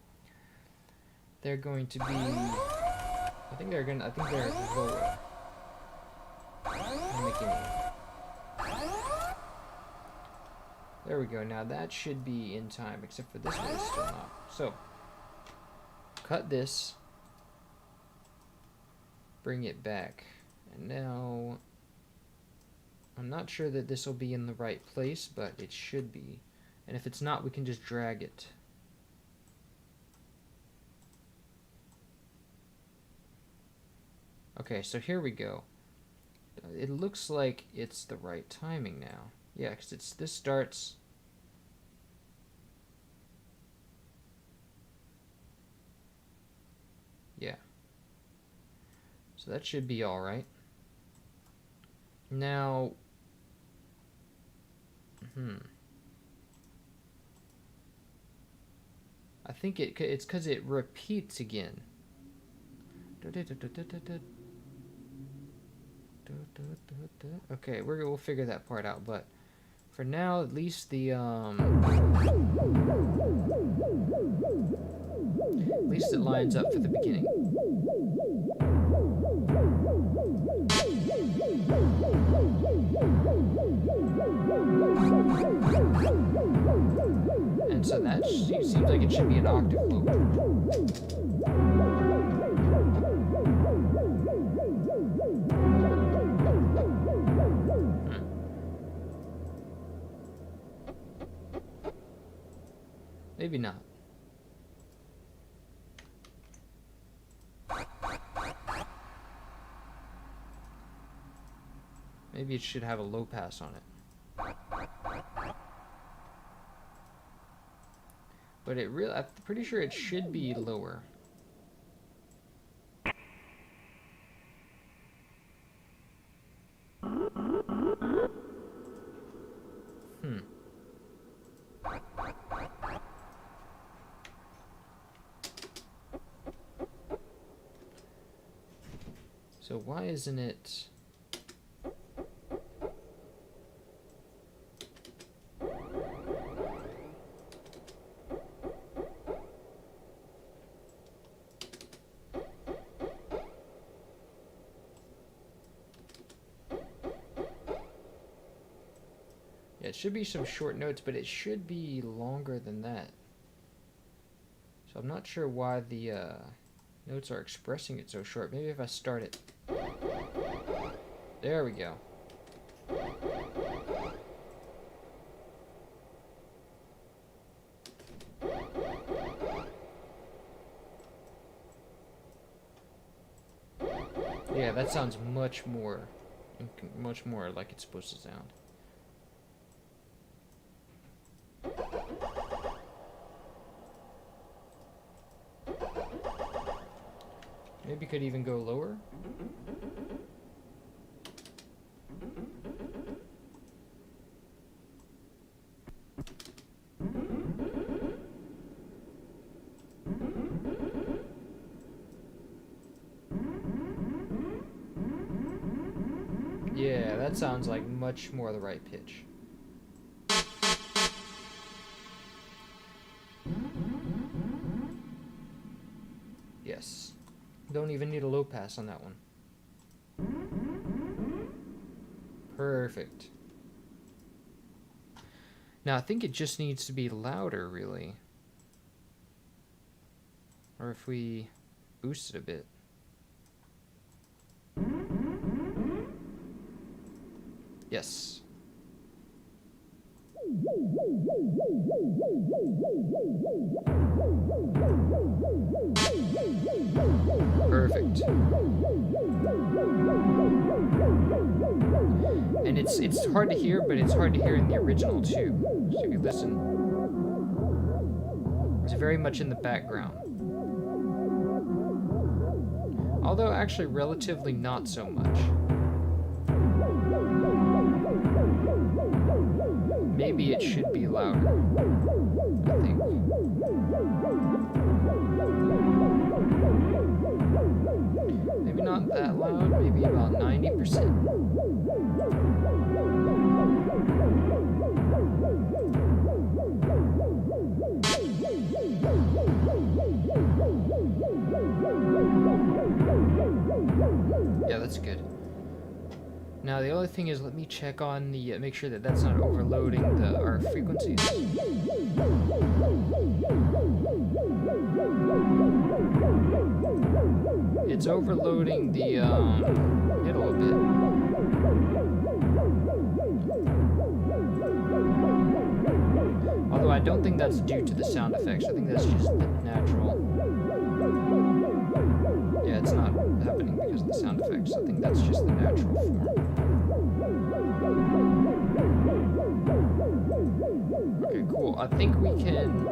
They're going to be, I think they're lower. I'm making it. There we go. Now that should be in time, except for this one is still not. So cut this, bring it back, and now I'm not sure that this will be in the right place, but it should be. And if it's not, we can just drag it. Okay, so here we go. It looks like it's the right timing now. Yeah, because this starts. Yeah. So that should be all right. Now, I think it's because it repeats again. Okay, we'll figure that part out, but for now, at least the at least it lines up for the beginning. And so that seems like it should be an octave loop. Maybe not. Maybe it should have a low pass on it. But I'm pretty sure it should be lower. So why isn't it? Yeah, it should be some short notes, but it should be longer than that. So I'm not sure why the notes are expressing it so short. Maybe if I start it. There we go. Yeah, that sounds much more like it's supposed to sound. Maybe could even go lower. Yeah, that sounds like much more the right pitch. Yes. Don't even need a low pass on that one. Perfect. Now I think it just needs to be louder, really. Or if we boost it a bit. Yes. Perfect. And it's hard to hear, but it's hard to hear in the original too. So if you listen, it's very much in the background. Although actually relatively not so much. Maybe it should be louder, I think. Maybe not that loud, maybe about 90%. Yeah, that's good. Now the other thing is, let me check on the, make sure that that's not overloading our frequencies. It's overloading the middle a bit. Although I don't think that's due to the sound effects. I think that's just the natural. Yeah, it's not happening because of the sound effects. I think that's just the natural form. Okay, cool. I think we can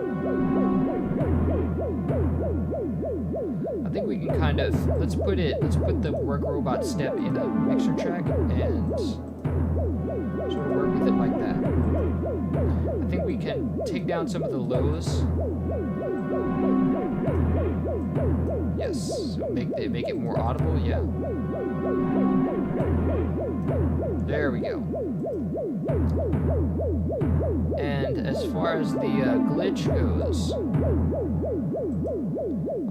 kind of, let's put the work robot step in a mixer track and sort of work with it like that. I think we can take down some of the lows. Yes, so make it more audible, yeah. There we go. And as far as the glitch goes,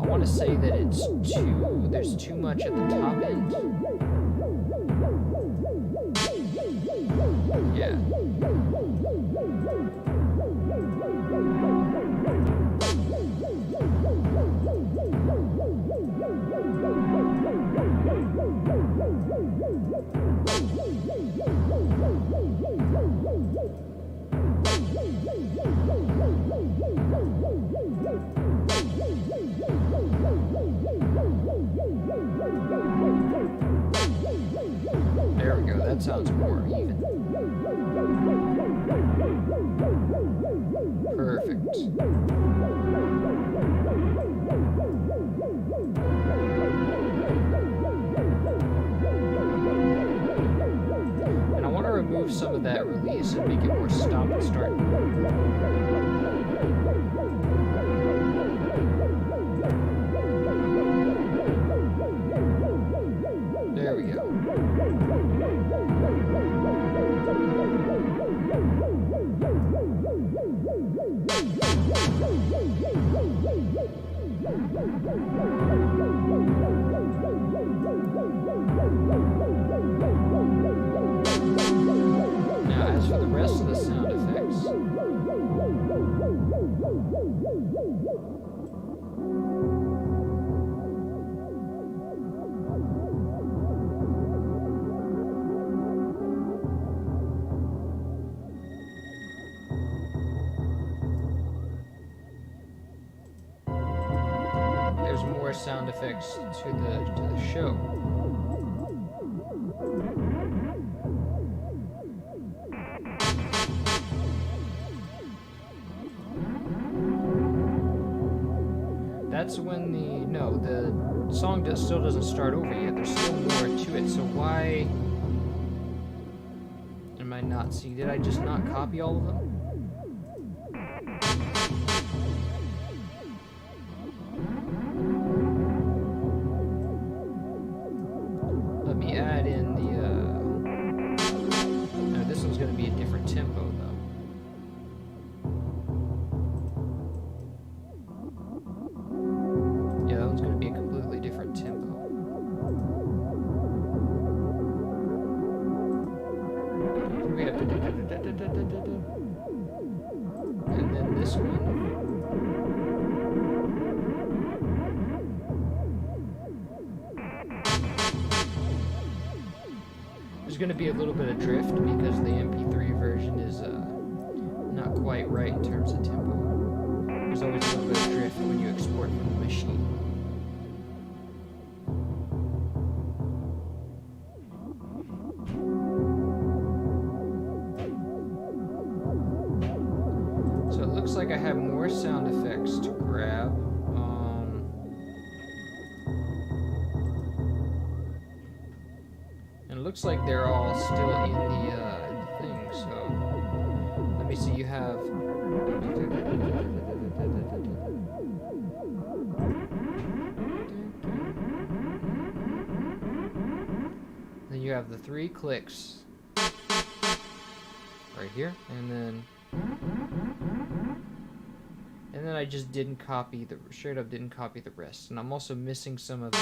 I want to say that there's too much at the top end. Yeah. There we go, that sounds more even. Perfect. And I want to remove some of that release and make it more stop and start. There we go. Now, as for the rest of the sound effects, there's more sound effects to the show. That's when the song still doesn't start over yet. There's still more to it. So why am I not seeing? Did I just not copy all of them? Let me add in the. No, this one's going to be a different tempo though. Yeah, that one's going to be a completely different tempo. We have and then this one. There's going to be a little bit of drift because the MP3 version is not quite right in terms of tempo. There's always a little bit of drift when you export from the machine. So it looks like I have more sound effects to grab. And it looks like they're all still in the thing, so let me see, you have then you have the 3 clicks right here, and then I just didn't copy the straight up didn't copy the rest, and I'm also missing some of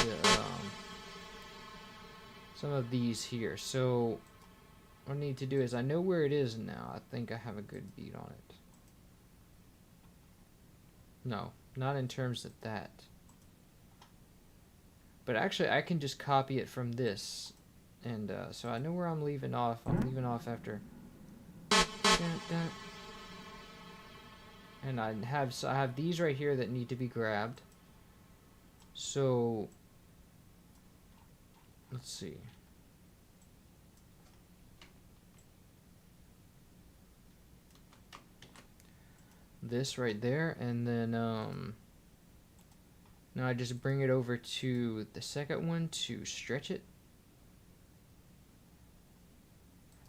these here. So what I need to do is, I know where it is now. I think I have a good beat on it. No, not in terms of that. But actually, I can just copy it from this, and so I know where I'm leaving off. I'm leaving off after. And I have these right here that need to be grabbed. So let's see. This right there, and then now I just bring it over to the second one to stretch it.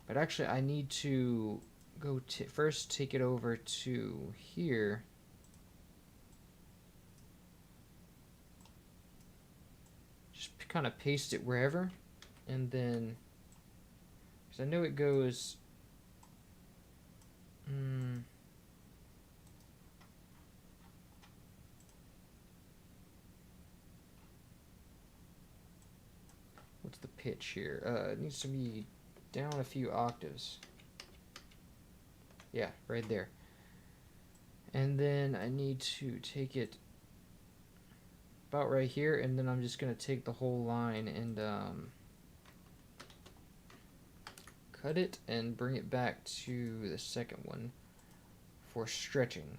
But actually, I need to go first take it over to here. Just kind of paste it wherever, and then, because I know it goes. What's the pitch here? It needs to be down a few octaves. Yeah, right there. And then I need to take it about right here, and then I'm just going to take the whole line and cut it and bring it back to the second one for stretching.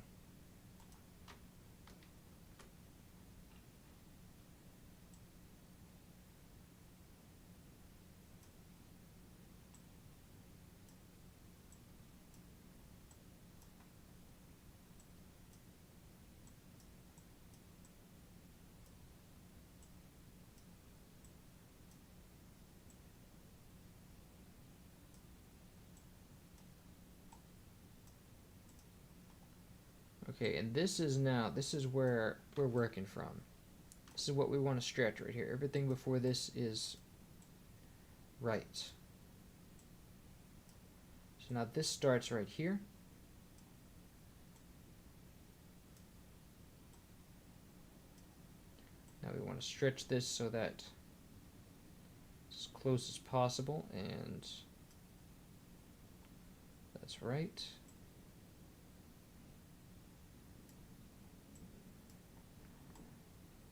Okay, and this is where we're working from. This is what we want to stretch right here. Everything before this is right. So now this starts right here. Now we want to stretch this so that it's as close as possible, and that's right.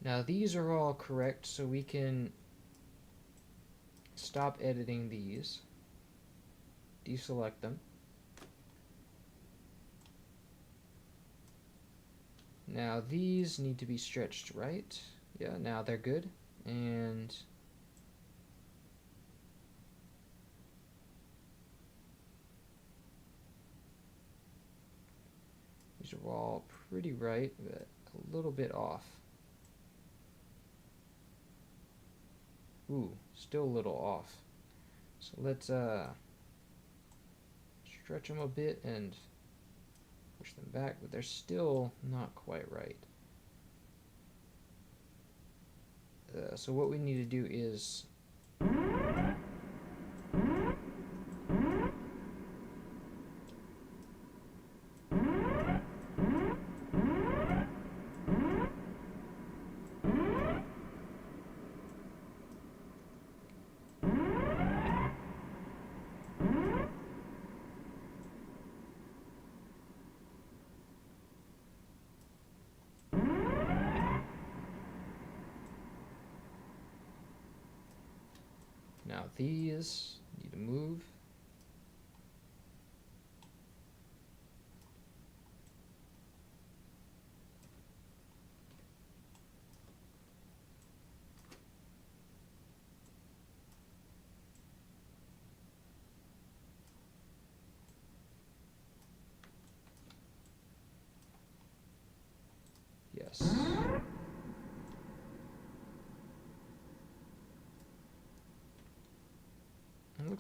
Now these are all correct, so we can stop editing these, deselect them. Now these need to be stretched right. Yeah, now they're good. And these are all pretty right, but a little bit off. Ooh, still a little off. So let's stretch them a bit and push them back, but they're still not quite right. So what we need to do is now these need to move.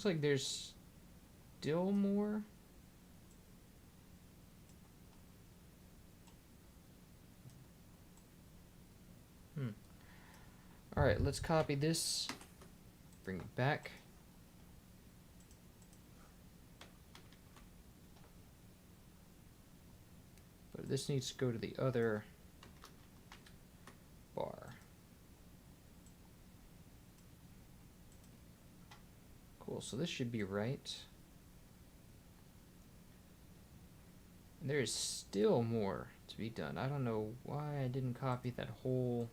looks like there's still more. Alright, let's copy this, bring it back. But this needs to go to the other bar. Cool, so this should be right. And there is still more to be done. I don't know why I didn't copy that whole...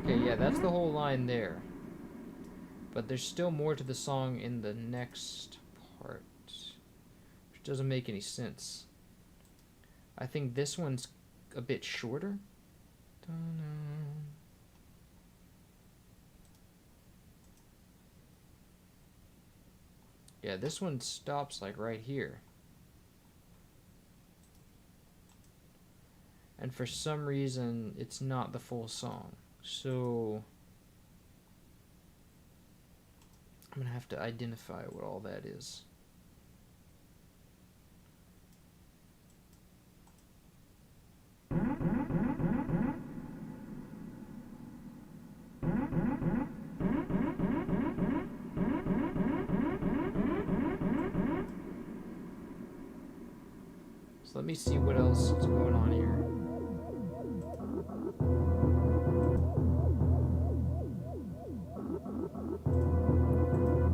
Okay, yeah, that's the whole line there. But there's still more to the song in the next part, which doesn't make any sense. I think this one's a bit shorter. Yeah, this one stops like right here. And for some reason, it's not the full song. So I'm gonna have to identify what all that is. So let me see what else is going on here.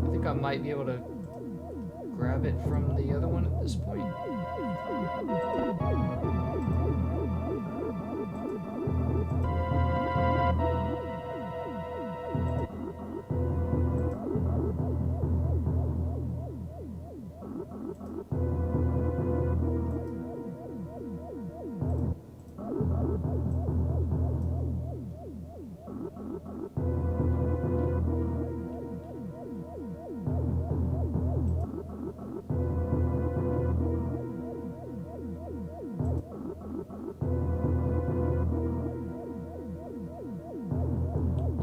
I think I might be able to grab it from the other one at this point.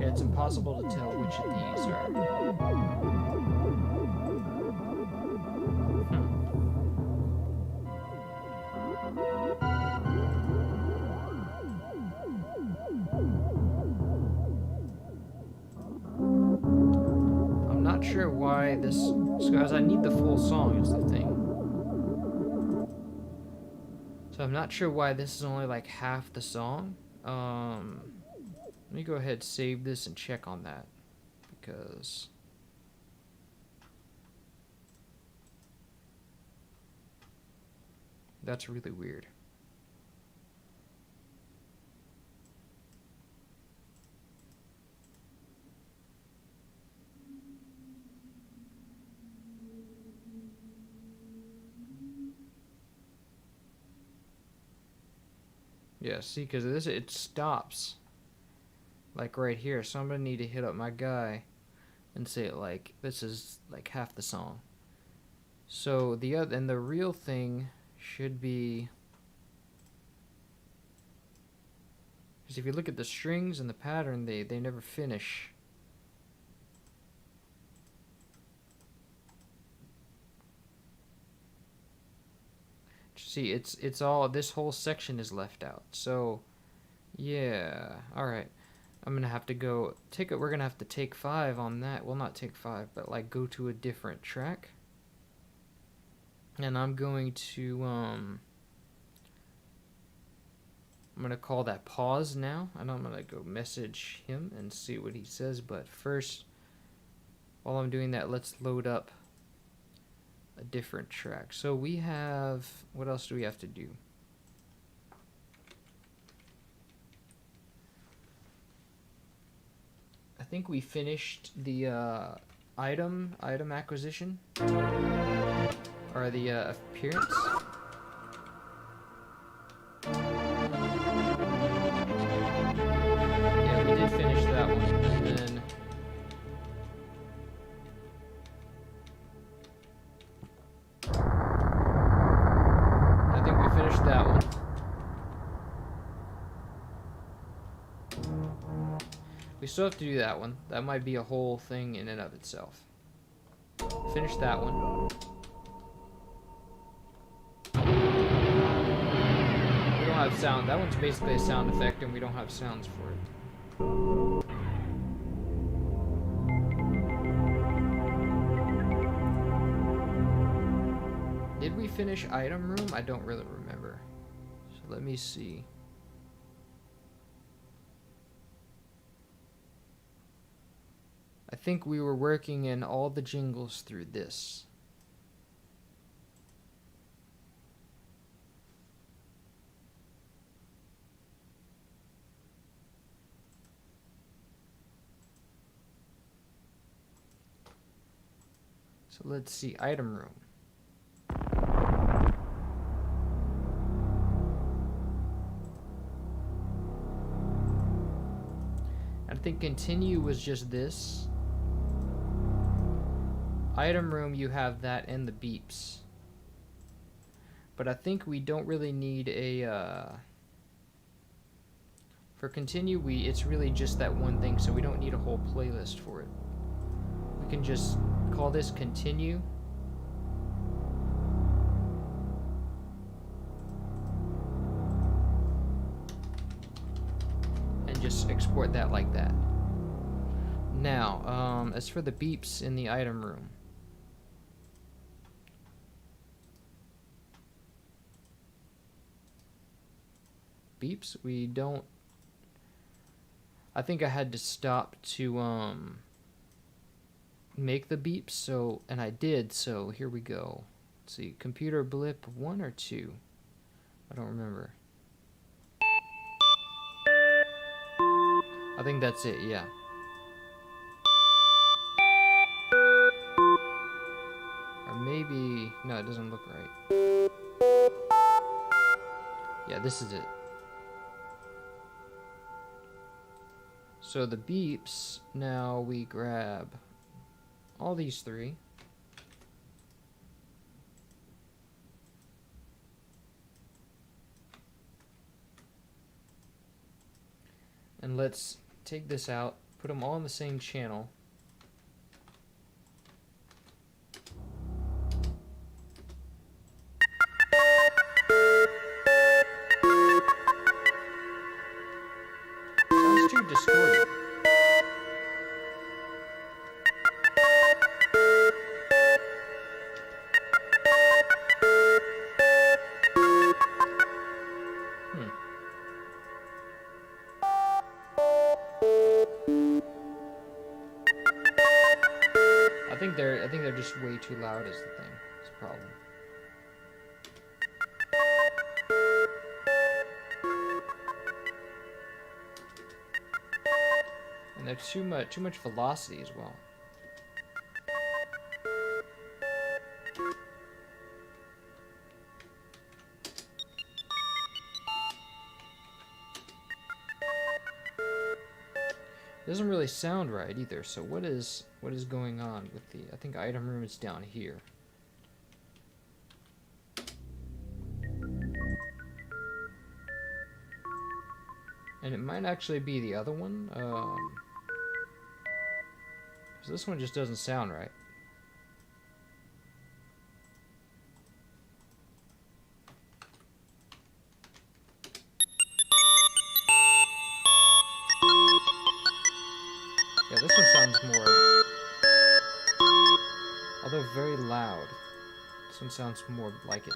It's impossible to tell which of these are. I'm not sure why this, because I need the full song is the thing. So I'm not sure why this is only like half the song. Let me go ahead, save this, and check on that, because that's really weird. Yeah, see, because this, it stops. Like right here, so I'm gonna need to hit up my guy and say like this is like half the song. So the other and the real thing should be, because if you look at the strings and the pattern, they never finish. See, it's all, this whole section is left out. So yeah, all right. I'm gonna have to go take it. We're gonna have to take 5 on that. Well, not take 5, but like go to a different track. And I'm going to I'm gonna call that pause now, and I'm gonna go message him and see what he says. But first, while I'm doing that, let's load up a different track. So we have, what else do we have to do? I think we finished the item acquisition, or the appearance. Yeah, we did finish that one, and then finished that one. We still have to do that one. That might be a whole thing in and of itself. Finish that one. We don't have sound. That one's basically a sound effect, and we don't have sounds for it. Did we finish item room? I don't really remember. So let me see. I think we were working in all the jingles through this. So let's see, item room. I think continue was just this. Item room, you have that and the beeps. But I think we don't really need a, for continue, it's really just that one thing, so we don't need a whole playlist for it. We can just call this continue. And just export that like that. Now, as for the beeps in the item room. Beeps, we don't... I think I had to stop to, make the beeps, so, and I did, so here we go. Let's see, computer blip 1 or 2? I don't remember. I think that's it, yeah. Or maybe, no, it doesn't look right. Yeah, this is it. So the beeps, now we grab all these three. And let's take this out, put them all in the same channel. Sounds too distorted. I think they're just way too loud is the thing. It's a problem. And there's too much velocity as well. It doesn't really sound right either, so what is going on with the... I think item room is down here. And it might actually be the other one, 'cause this one just doesn't sound right. Yeah, this one sounds more, although very loud, this one sounds more like it.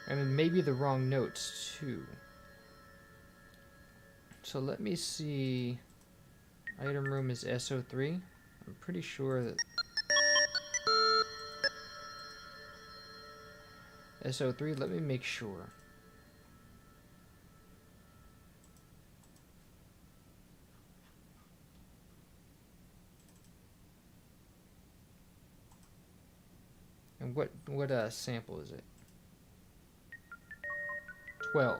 I mean, maybe the wrong notes too. So let me see. Item room is SO3. I'm pretty sure that SO3, let me make sure. And what sample is it? 12.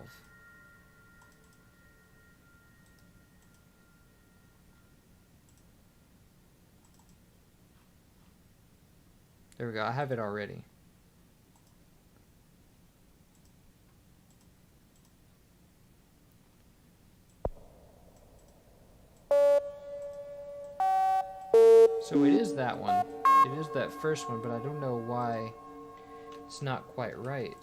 There we go. I have it already. So it is that one. It is that first one, but I don't know why it's not quite right.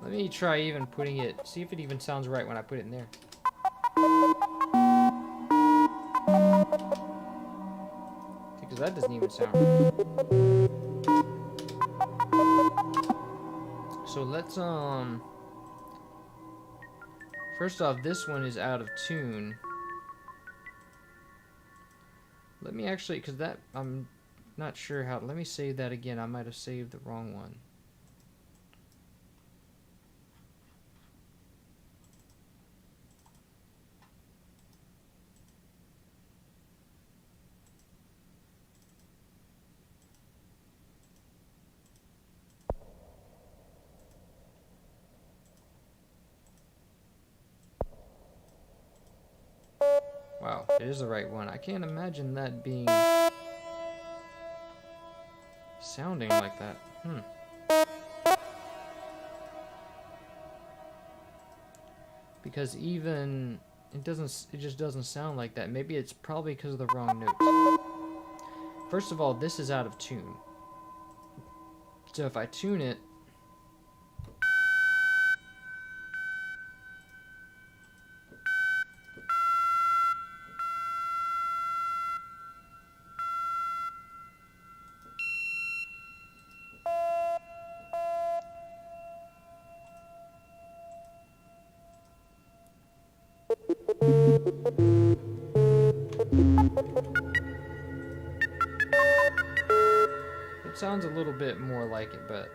Let me try even putting it, see if it even sounds right when I put it in there. Because that doesn't even sound right. So let's, first off, this one is out of tune. Let me actually, because that, I'm not sure how, let me save that again. I might have saved the wrong one. Wow, it is the right one. I can't imagine that being sounding like that. Because even it just doesn't sound like that. Maybe it's probably because of the wrong notes. First of all, this is out of tune. So if I tune it, it sounds a little bit more like it, but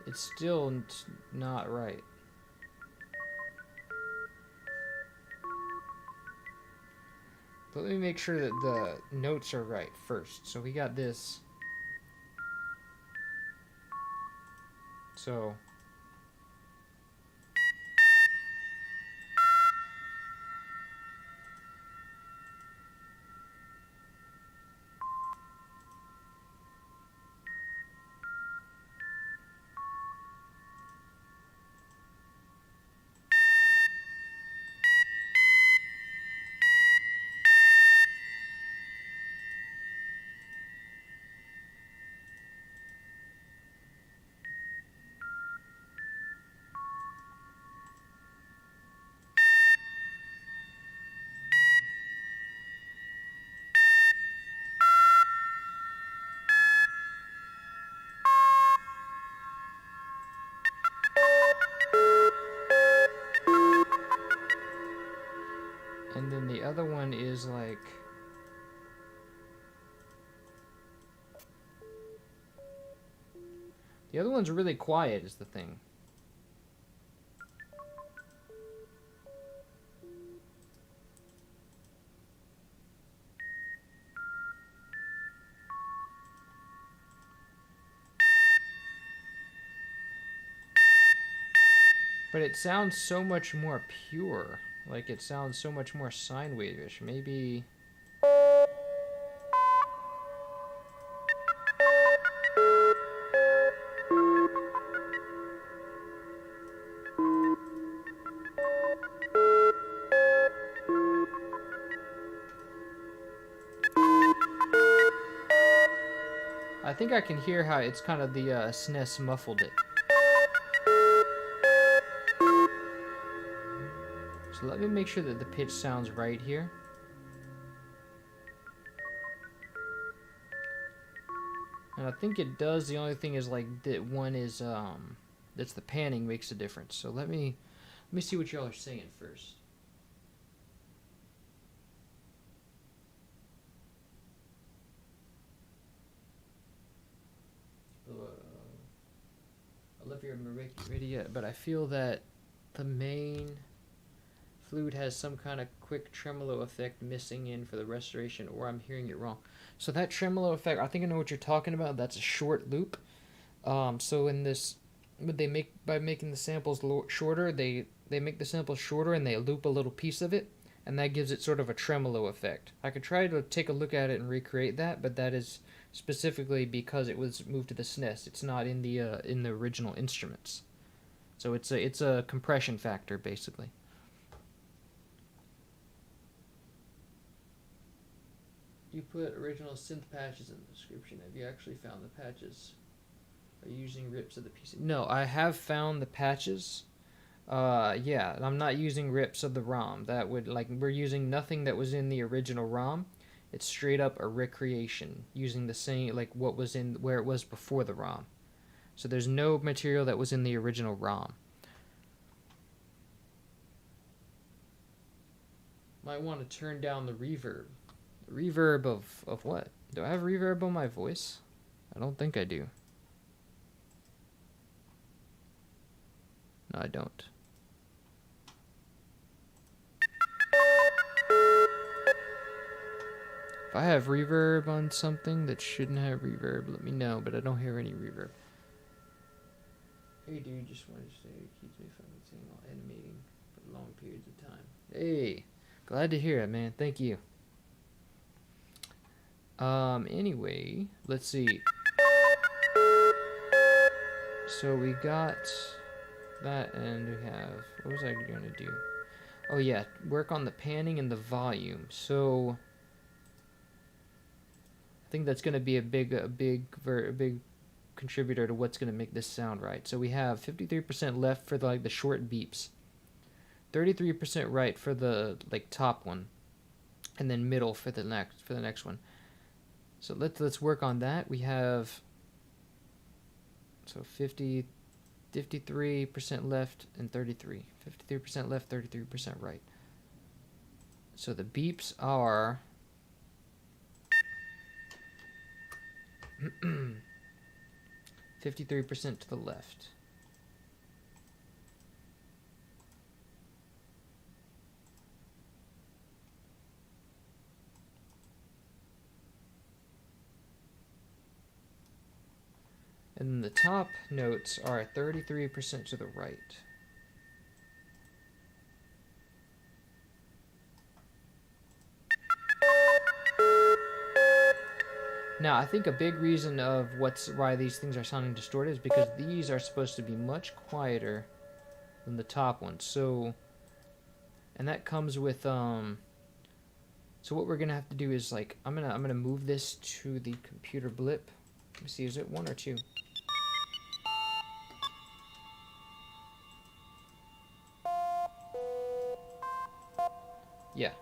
it's still not right. But let me make sure that the notes are right first. So we got this. So and then the other one is like, the other one's really quiet is the thing. But it sounds so much more pure. Like it sounds so much more sine wave-ish. Maybe I think I can hear how it's kind of the SNES muffled it. So let me make sure that the pitch sounds right here. And I think it does. The only thing is like that one is that's the panning makes a difference. So let me see what y'all are saying first. I love your Meridia, but I feel that the main flute has some kind of quick tremolo effect missing in for the restoration, or I'm hearing it wrong. So that tremolo effect, I think I know what you're talking about. That's a short loop. So in this, what they make by making the samples shorter, they make the samples shorter and they loop a little piece of it, and that gives it sort of a tremolo effect. I could try to take a look at it and recreate that, but that is specifically because it was moved to the SNES. It's not in the original instruments. So it's a compression factor basically. You put original synth patches in the description. Have you actually found the patches? Are you using rips of the PC? No, I have found the patches. Yeah, I'm not using rips of the ROM. That would, like, we're using nothing that was in the original ROM. It's straight up a recreation using the same, like, what was in where it was before the ROM. So there's no material that was in the original ROM. Might want to turn down the reverb. The reverb of what? Do I have reverb on my voice? I don't think I do. No, I don't. If I have reverb on something that shouldn't have reverb, let me know, but I don't hear any reverb. Hey dude, just wanted to say it keeps me from saying while animating for long periods of time. Hey, glad to hear it, man. Thank you. Anyway, let's see. So we got that, and we have, what was I going to do? Oh yeah, work on the panning and the volume. So I think that's going to be a big contributor to what's going to make this sound right. So we have 53% left for the short beeps, 33% right for the top one, and then middle for the next one. So let's work on that. We have 53% left and 33. 53% left, 33% right. So the beeps are 53% to the left. And then the top notes are 33% to the right. Now, I think a big reason of why these things are sounding distorted is because these are supposed to be much quieter than the top ones. So, and that comes with so what we're gonna have to do is I'm gonna move this to the computer blip. Let me see, is it 1 or 2? Yeah,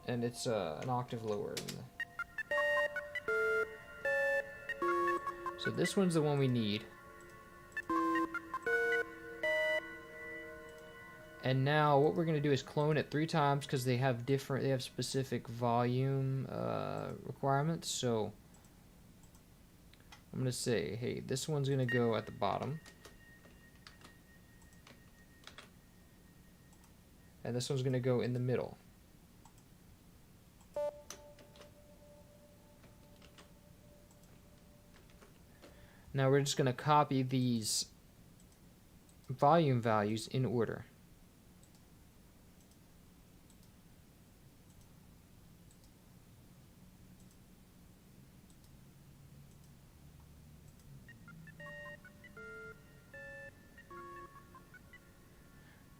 and it's an octave lower than the. So this one's the one we need. And now what we're going to do is clone it 3 times because they have specific volume requirements. So I'm going to say, hey, this one's going to go at the bottom. And this one's going to go in the middle. Now we're just going to copy these volume values in order.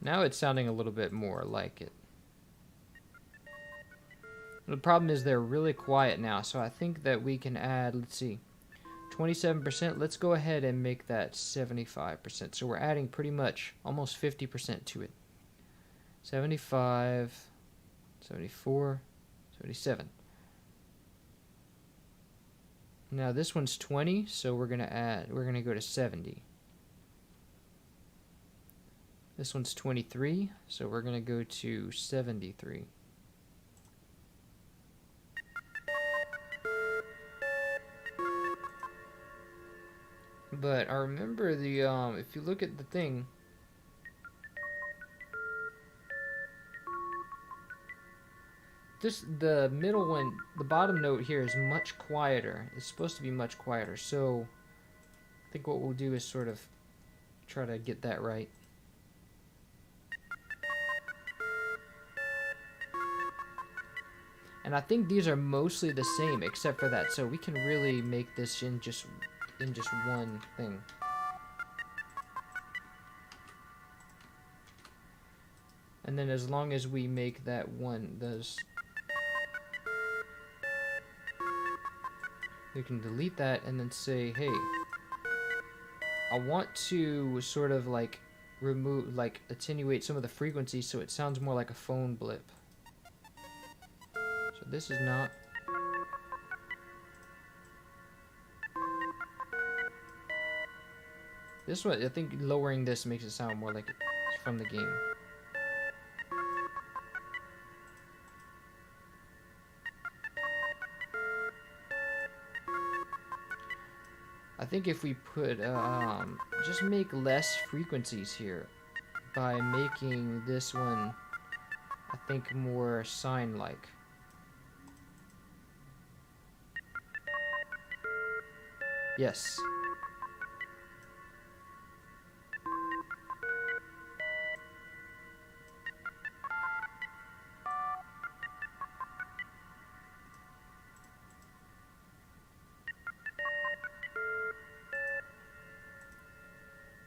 Now it's sounding a little bit more like it. The problem is they're really quiet now, so I think that we can add, let's see, 27%. Let's go ahead and make that 75%. So we're adding pretty much almost 50% to it. 75, 74, 77. Now this one's 20, so we're gonna go to 70. This one's 23, so we're gonna go to 73. But I remember the if you look at the thing, the middle one, the bottom note here is much quieter. It's supposed to be much quieter. So I think what we'll do is sort of try to get that right. And I think these are mostly the same except for that. So we can really make this in just one thing. And then as long as we make that one, we can delete that and then say, hey, I want to sort of like remove, like attenuate some of the frequencies so it sounds more like a phone blip. So this is not. This one, I think lowering this makes it sound more like it's from the game. I think if we put, just make less frequencies here by making this one, I think, more sine-like. Yes.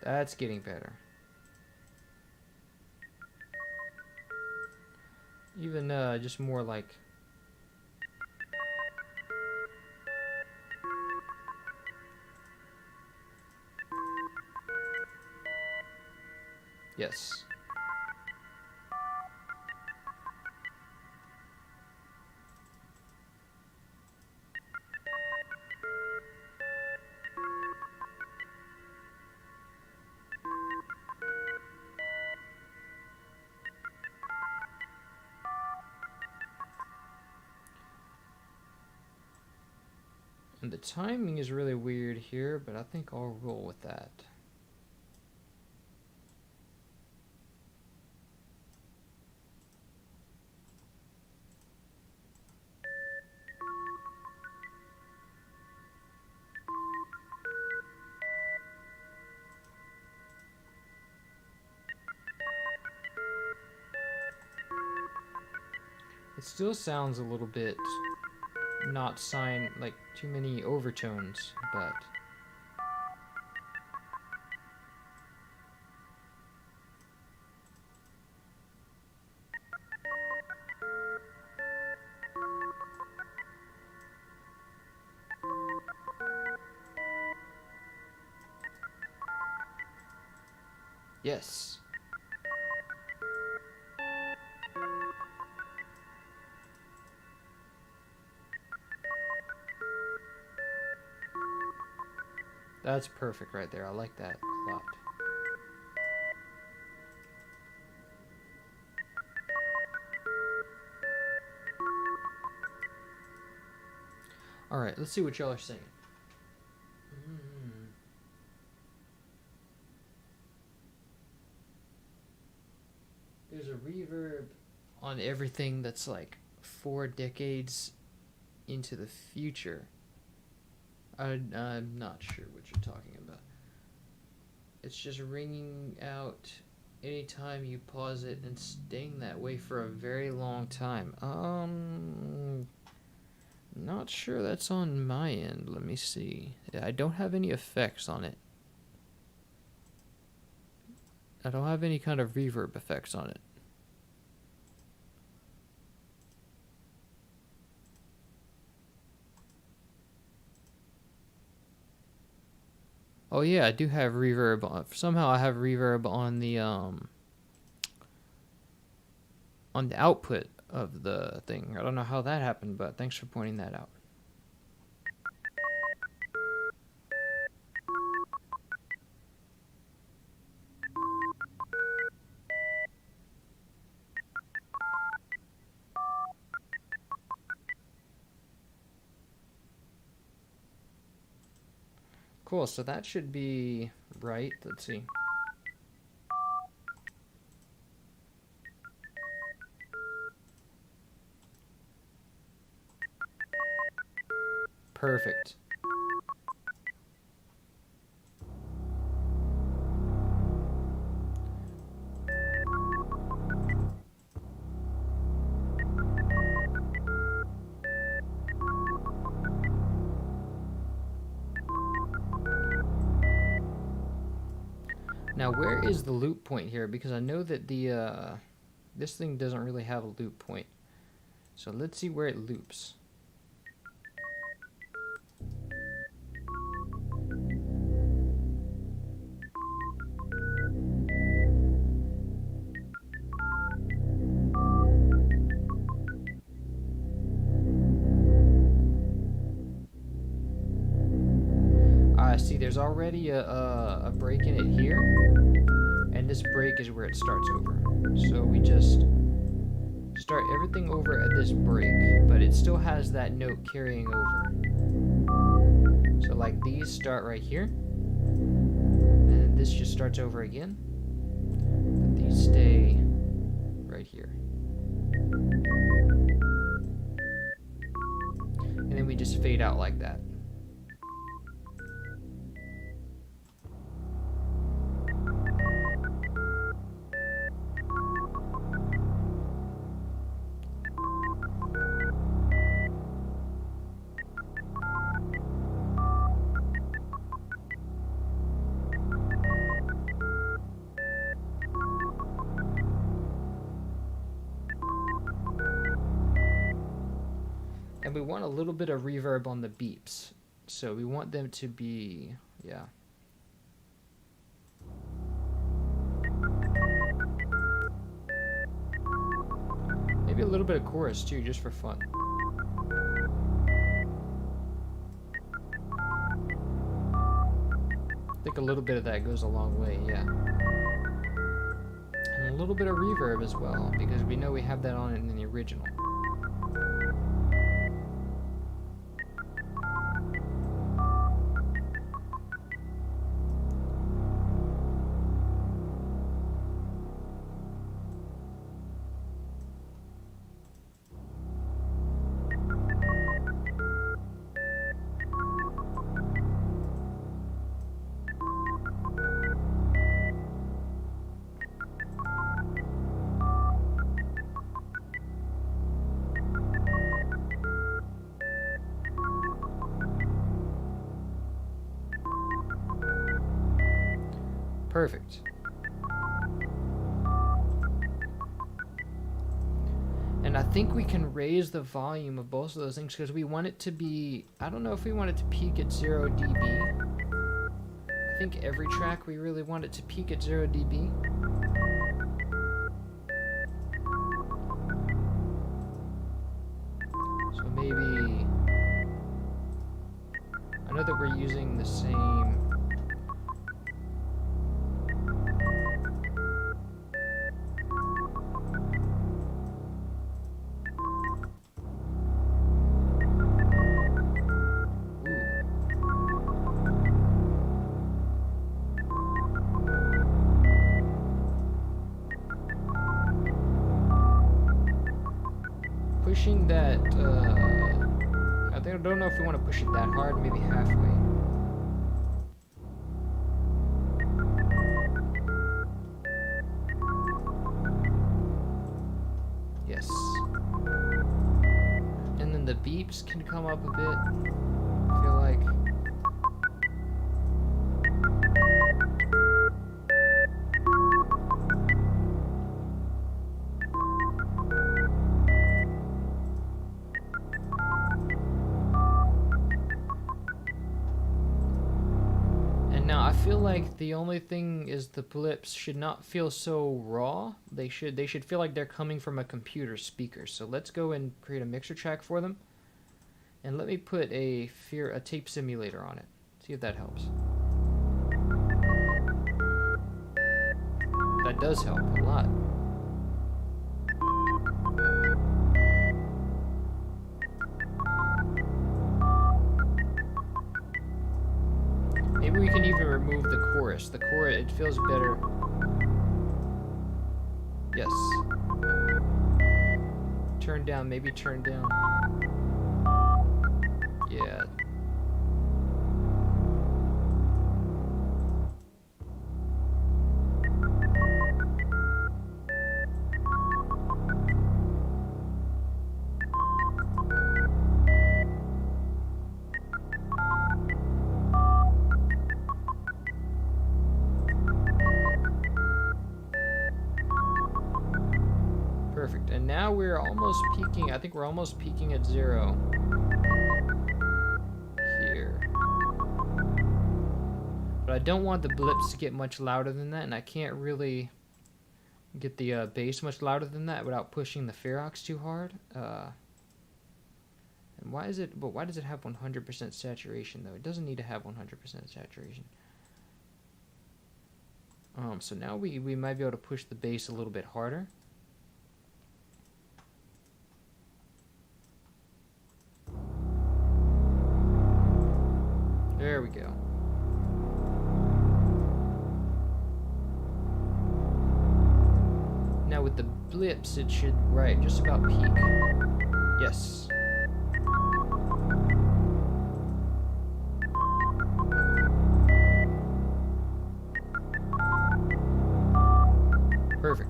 That's getting better. Even just more like. Yes. And the timing is really weird here, but I think I'll roll with that. It still sounds a little bit not sine, like too many overtones, but yes. That's perfect right there. I like that a lot. Alright, let's see what y'all are saying. There's a reverb on everything that's like 4 decades into the future. I'm not sure what you're talking about. It's just ringing out anytime you pause it and staying that way for a very long time. Not sure that's on my end. Let me see. I don't have any effects on it. I don't have any kind of reverb effects on it. Oh yeah, I do have reverb on. Somehow I have reverb on the output of the thing. I don't know how that happened, but thanks for pointing that out. Cool, so that should be right. Let's see. Perfect. Now, where is the loop point here? Because I know that the this thing doesn't really have a loop point. So let's see where it loops. See, there's already a break in it here, and this break is where it starts over. So we just start everything over at this break, but it still has that note carrying over. So like these start right here, and this just starts over again, but these stay right here. And then we just fade out like that. And we want a little bit of reverb on the beeps. So we want them to be, yeah. Maybe a little bit of chorus too, just for fun. I think a little bit of that goes a long way, yeah. And a little bit of reverb as well, because we know we have that on in the original. Perfect. And I think we can raise the volume of both of those things because we want it to be, I don't know if we want it to peak at 0 dB. I think every track we really want it to peak at 0 dB. So maybe, I know that we're using the same. Pushing that, I don't know if we want to push it that hard, maybe halfway. Yes. And then the beeps can come up a bit, I feel like. I feel like the only thing is the blips should not feel so raw. They should feel like they're coming from a computer speaker. So let's go and create a mixer track for them. And let me put a tape simulator on it. See if that helps. That does help a lot. Maybe we can even remove the chorus. The chorus, it feels better. Yes. Turn down, maybe turn down. Yeah. Perfect. And now we're almost peaking. I think we're almost peaking at 0 here. But I don't want the blips to get much louder than that, and I can't really get the bass much louder than that without pushing the Ferox too hard. And why is it? But why does it have 100% saturation though? It doesn't need to have 100% saturation. So now we might be able to push the bass a little bit harder. There we go. Now with the blips, it should, right, just about peak. Yes. Perfect.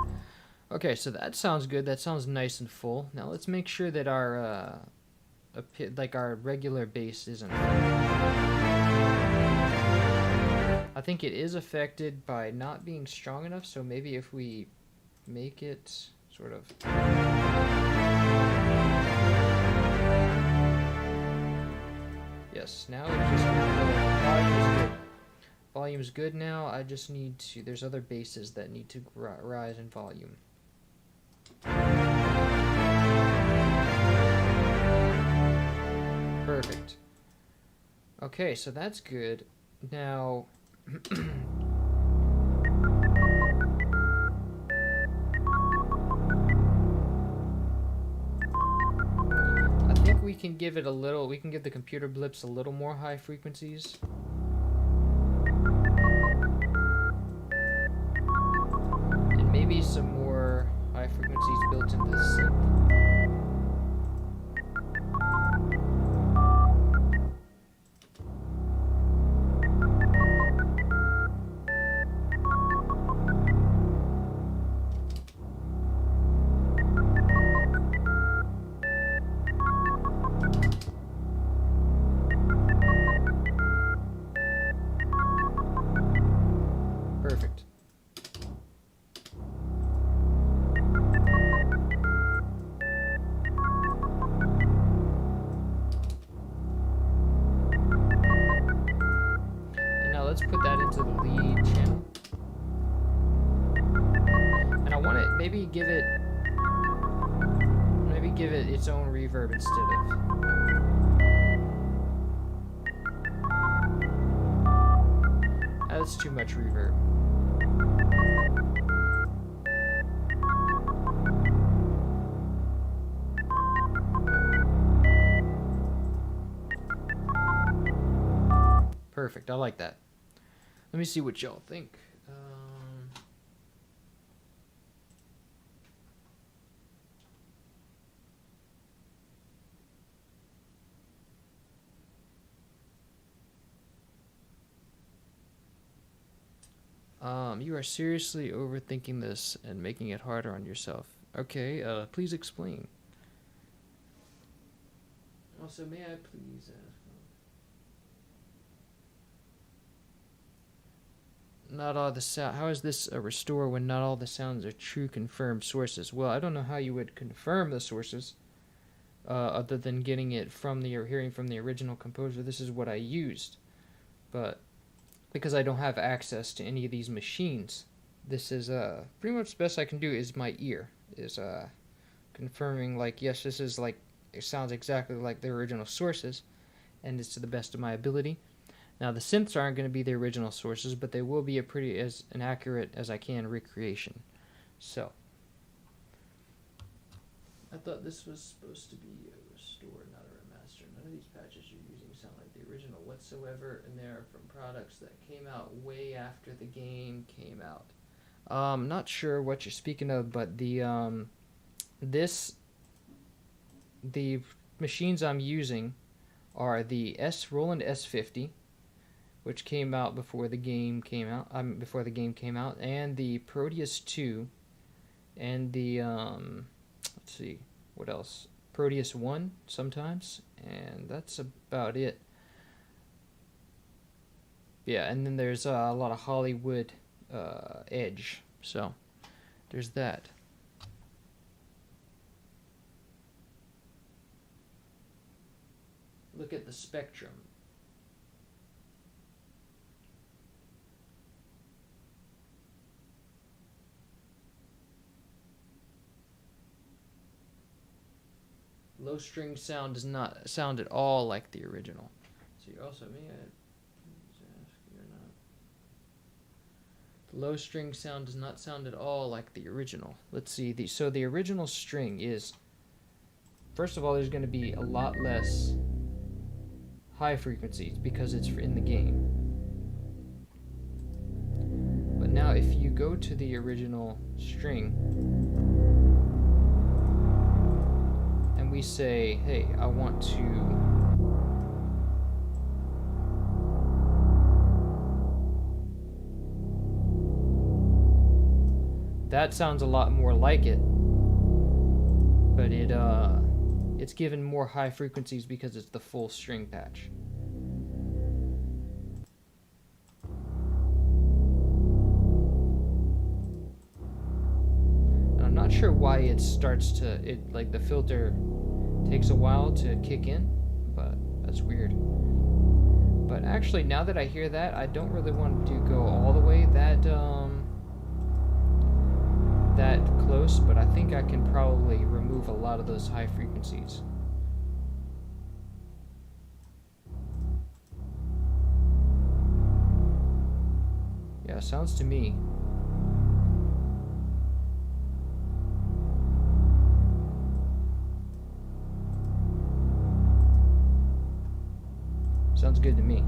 Okay, so that sounds good. That sounds nice and full. Now let's make sure that our our regular bass isn't. I think it is affected by not being strong enough, so maybe if we make it sort of. Yes, now it just volume is good. Volume's good now. I just need to. There's other basses that need to rise in volume. Perfect. Okay, so that's good. Now. I think we can give it a little. We can give the computer blips a little more high frequencies. And maybe some more high frequencies built into the synth. Perfect. And now let's put that into the lead channel. And I want to maybe give it its own reverb instead of. That's too much reverb. Perfect. I like that. Let me see what y'all think. You are seriously overthinking this and making it harder on yourself. Okay, please explain. Also, may I please ask? Not all the sound. How is this a restore when not all the sounds are true confirmed sources? Well, I don't know how you would confirm the sources, other than getting it from the or hearing from the original composer. This is what I used, but because I don't have access to any of these machines, this is pretty much the best I can do. Is my ear is confirming like yes, this is like it sounds exactly like the original sources, and it's to the best of my ability. Now the synths aren't going to be the original sources, but they will be as accurate as I can recreation. So I thought this was supposed to be a restore, not a remaster. None of these patches you're using sound like the original whatsoever, and they're from products that came out way after the game came out. Not sure what you're speaking of, but the the machines I'm using are the Roland S50, which came out before the game came out. And the Proteus 2, and the let's see what else. Proteus 1 sometimes, and that's about it. Yeah, and then there's a lot of Hollywood Edge. So there's that. look at the spectrum. Low string sound does not sound at all like the original. So you also may the low string sound does not sound at all like the original. Let's see. So the original string is, first of all, there's going to be a lot less high frequencies because it's in the game. But now if you go to the original string and we say, hey, I want to that sounds a lot more like it, but it's given more high frequencies because it's the full string patch. And I'm not sure why it starts to, like the filter takes a while to kick in, but that's weird. But actually, now that I hear that, I don't really want to go all the way that close, but I think I can probably remove a lot of those high frequencies. Yeah, sounds to me. Sounds good to me.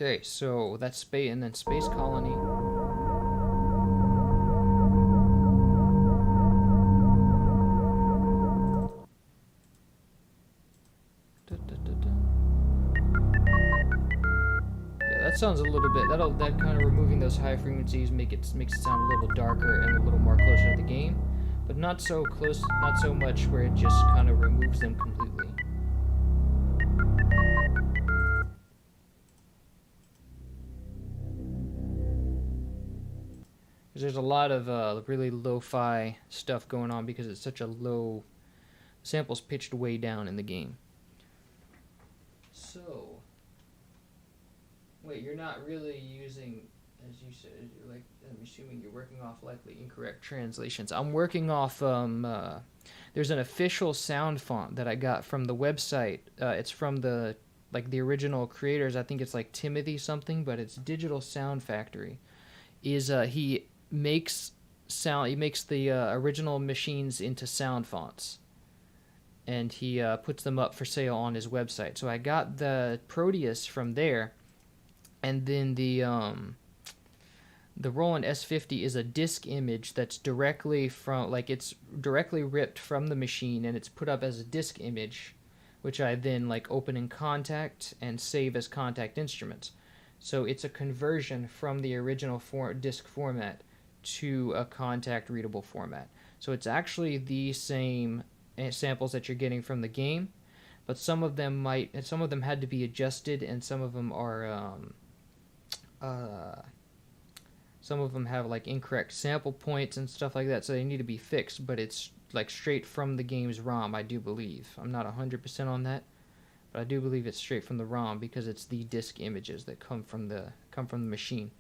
Okay, so that's space, and then Space Colony. Yeah, that sounds a little bit. That kind of removing those high frequencies makes it sound a little darker and a little more closer to the game, but not so close, not so much where it just kind of removes them completely. There's a lot of really lo-fi stuff going on because it's such a low, sample's pitched way down in the game. So, wait, you're not really using, as you said, like, I'm assuming you're working off likely incorrect translations. I'm working off, there's an official sound font that I got from the website. It's from the original creators. I think it's like Timothy something, but it's Digital Sound Factory. He makes the original machines into sound fonts, and he puts them up for sale on his website. So I got the Proteus from there, and then the Roland S50 is a disk image that's directly from, like, it's directly ripped from the machine, and it's put up as a disk image, which I then like open in Contact and save as Contact Instruments. So it's a conversion from the original disk format to a Contact readable format. So it's actually the same samples that you're getting from the game, but some of them had to be adjusted, and some of them are some of them have like incorrect sample points and stuff like that, so they need to be fixed. But it's like straight from the game's ROM, I do believe. I'm not 100% on that, but I do believe it's straight from the ROM because it's the disk images that come from the machine.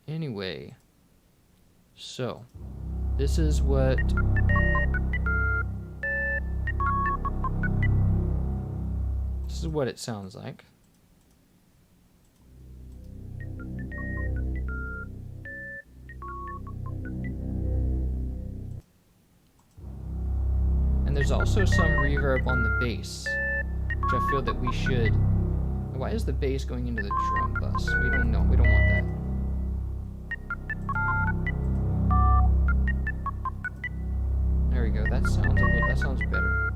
Anyway, so this is what it sounds like. And there's also some reverb on the bass, which I feel that we should. Why is the bass going into the drum bus? We don't know. We don't want that. There we go. That sounds better.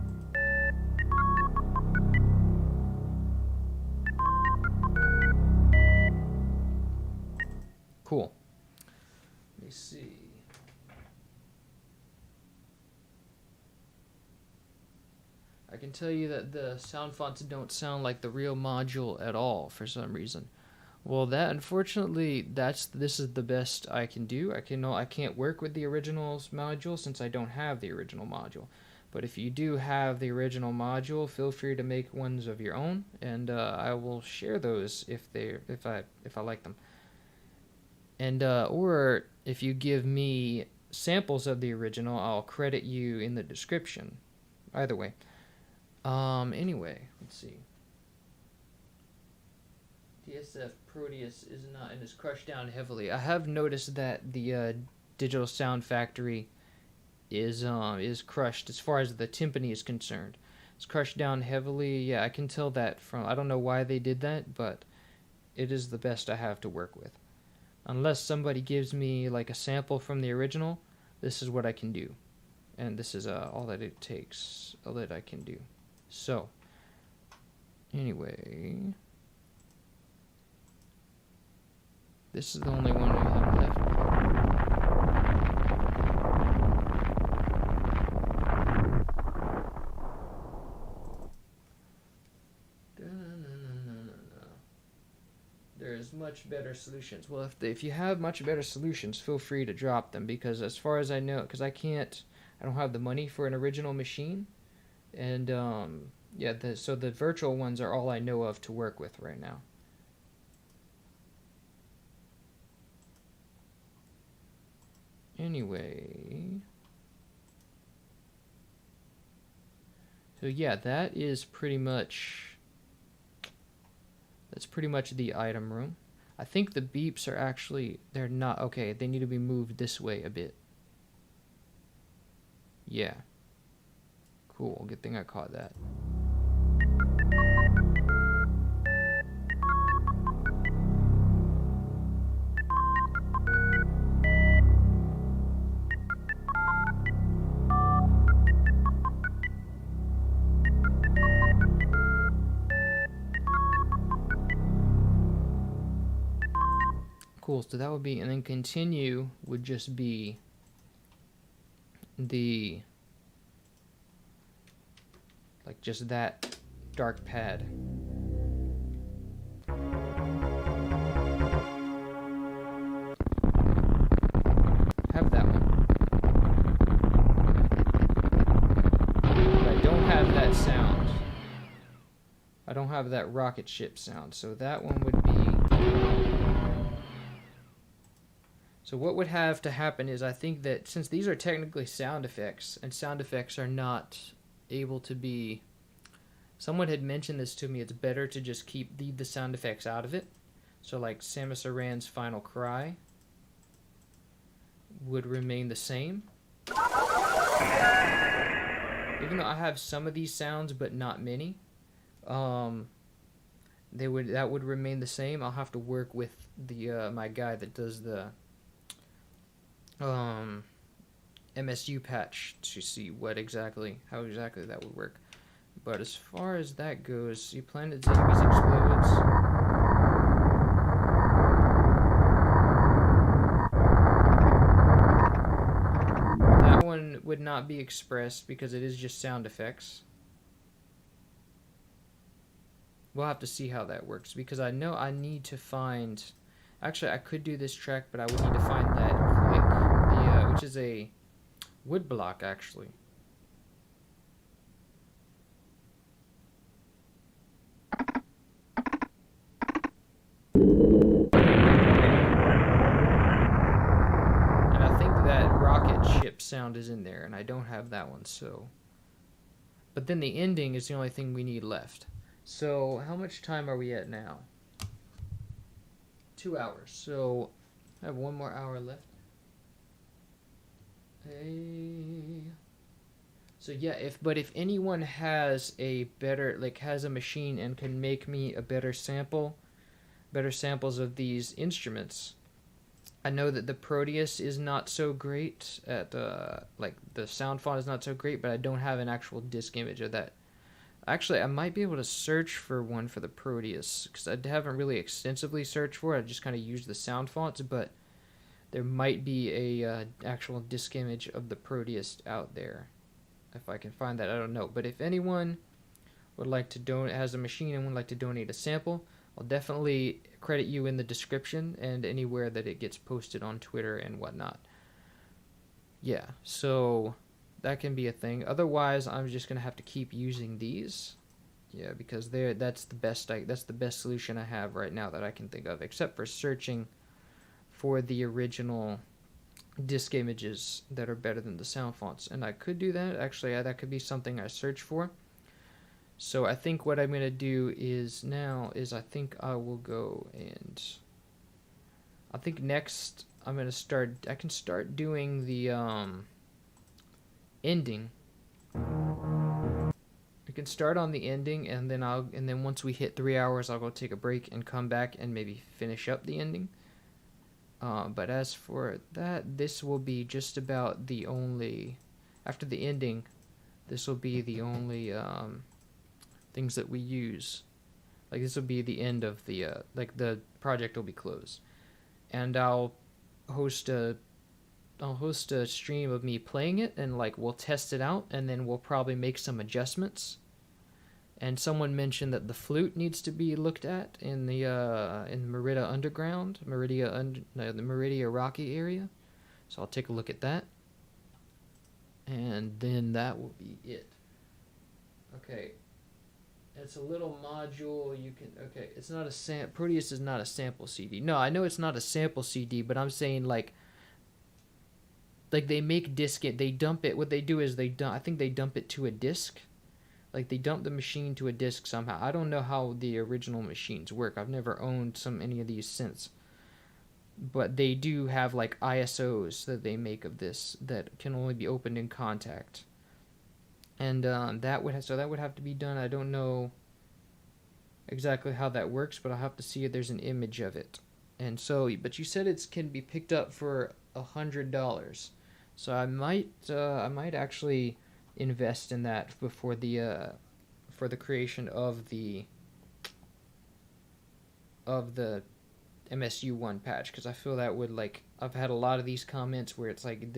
Cool. tell you that the sound fonts don't sound like the real module at all for some reason. Well, that unfortunately, this is the best I can do. I can't work with the original module since I don't have the original module. But if you do have the original module, feel free to make ones of your own, and I will share those if I like them. And or if you give me samples of the original, I'll credit you in the description. Either way. Anyway, let's see. DSF Proteus is not and is crushed down heavily. I have noticed that the Digital Sound Factory is crushed as far as the timpani is concerned. It's crushed down heavily. Yeah, I can tell that from. I don't know why they did that, but it is the best I have to work with. Unless somebody gives me like a sample from the original, this is what I can do, and this is all that it takes, all that I can do. So, anyway, this is the only one we have left. There's much better solutions. Well, if you have much better solutions, feel free to drop them, because as far as I know, because I don't have the money for an original machine, and yeah, so the virtual ones are all I know of to work with right now. Anyway, so yeah, that's pretty much the item room. I think the beeps are actually, they're not, okay, they need to be moved this way a bit. Yeah. Cool, good thing I caught that. Cool, so that would be, and then continue would just be the, like just that dark pad. Have that one. But I don't have that sound. I don't have that rocket ship sound, so that one would be... So what would have to happen is, I think that since these are technically sound effects, and sound effects are not able to be... Someone had mentioned this to me, it's better to just keep the sound effects out of it. So like Samus Aran's Final Cry would remain the same. Even though I have some of these sounds, but not many. That would remain the same. I'll have to work with the my guy that does the MSU patch to see how exactly that would work. But as far as that goes, you Planet Zombies explodes. That one would not be expressed because it is just sound effects. We'll have to see how that works, because I know I need to find... Actually, I could do this track, but I would need to find that click, which is a wood block, actually. And I think that rocket ship sound is in there, and I don't have that one, so... But then the ending is the only thing we need left. So, how much time are we at now? 2 hours. So, I have 1 more hour left. So yeah, if anyone has a better, has a machine and can make me a better samples of these instruments. I know that the Proteus is not so great at, the sound font is not so great, but I don't have an actual disk image of that. Actually, I might be able to search for one for the Proteus, because I haven't really extensively searched for it. I just kind of used the sound fonts, but there might be a actual disk image of the Proteus out there. If I can find that, I don't know. But if anyone would like to donate, has a machine and would like to donate a sample, I'll definitely credit you in the description and anywhere that it gets posted on Twitter and whatnot. Yeah, so that can be a thing. Otherwise, I'm just gonna have to keep using these. Yeah, because that's the best solution I have right now that I can think of, except for searching for the original disk images that are better than the sound fonts. And I could do that. Actually, that could be something I search for. So I think what I'm going to do is I think I will go and I think next I can start doing the ending. We can start on the ending, and then once we hit 3 hours, I'll go take a break and come back and maybe finish up the ending. But as for that, this will be just about the only, after the ending, this will be the only things that we use. Like this will be the end of the like the project will be closed, and I'll host a stream of me playing it, and like we'll test it out, and then we'll probably make some adjustments. And someone mentioned that the flute needs to be looked at in the Merida Underground, the Meridia Rocky area. So I'll take a look at that, and then that will be it. Okay. It's a little module you can. Okay, it's not a Proteus is not a sample CD. No, I know it's not a sample CD, but I'm saying like they make disk it. They dump it. What they do is I think they dump it to a disk. Like they dump the machine to a disk somehow. I don't know how the original machines work. I've never owned any of these synths, but they do have like ISOs that they make of this that can only be opened in contact. And that would have to be done. I don't know exactly how that works, but I'll have to see if there's an image of it. And so, but you said it can be picked up for $100, so I might actually invest in that before for the creation of the MSU1 patch, because I feel that would like I've had a lot of these comments where it's like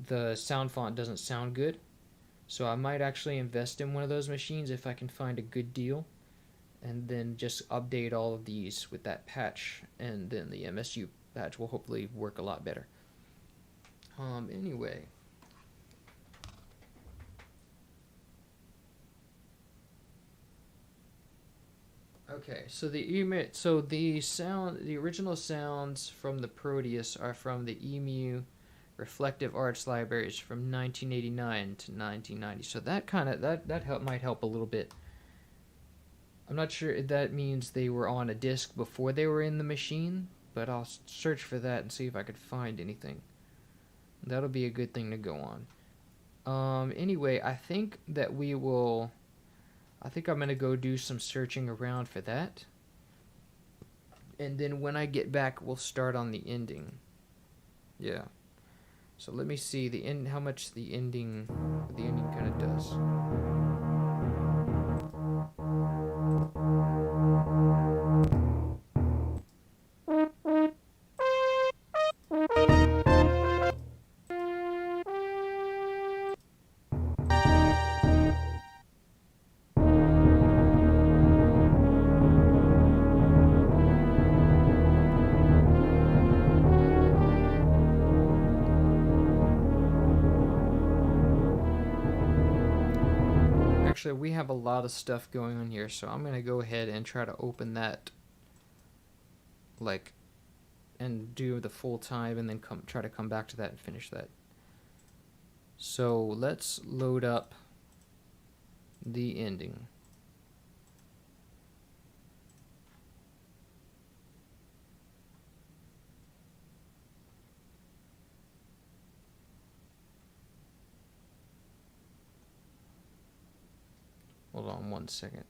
the sound font doesn't sound good. So I might actually invest in one of those machines if I can find a good deal, and then just update all of these with that patch, and then the MSU patch will hopefully work a lot better. Anyway. Okay, so the original sounds from the Proteus are from the EMU Reflective Arts libraries from 1989 to 1990. So that might help a little bit. I'm not sure if that means they were on a disc before they were in the machine, but I'll search for that and see if I could find anything. That'll be a good thing to go on. Anyway, I think I'm going to go do some searching around for that. And then when I get back, we'll start on the ending. Yeah. So let me see how much the ending kind of does. Actually, we have a lot of stuff going on here, so I'm going to go ahead and try to open that, and do the full time, and then try to come back to that and finish that. So let's load up the ending. Hold on 1 second.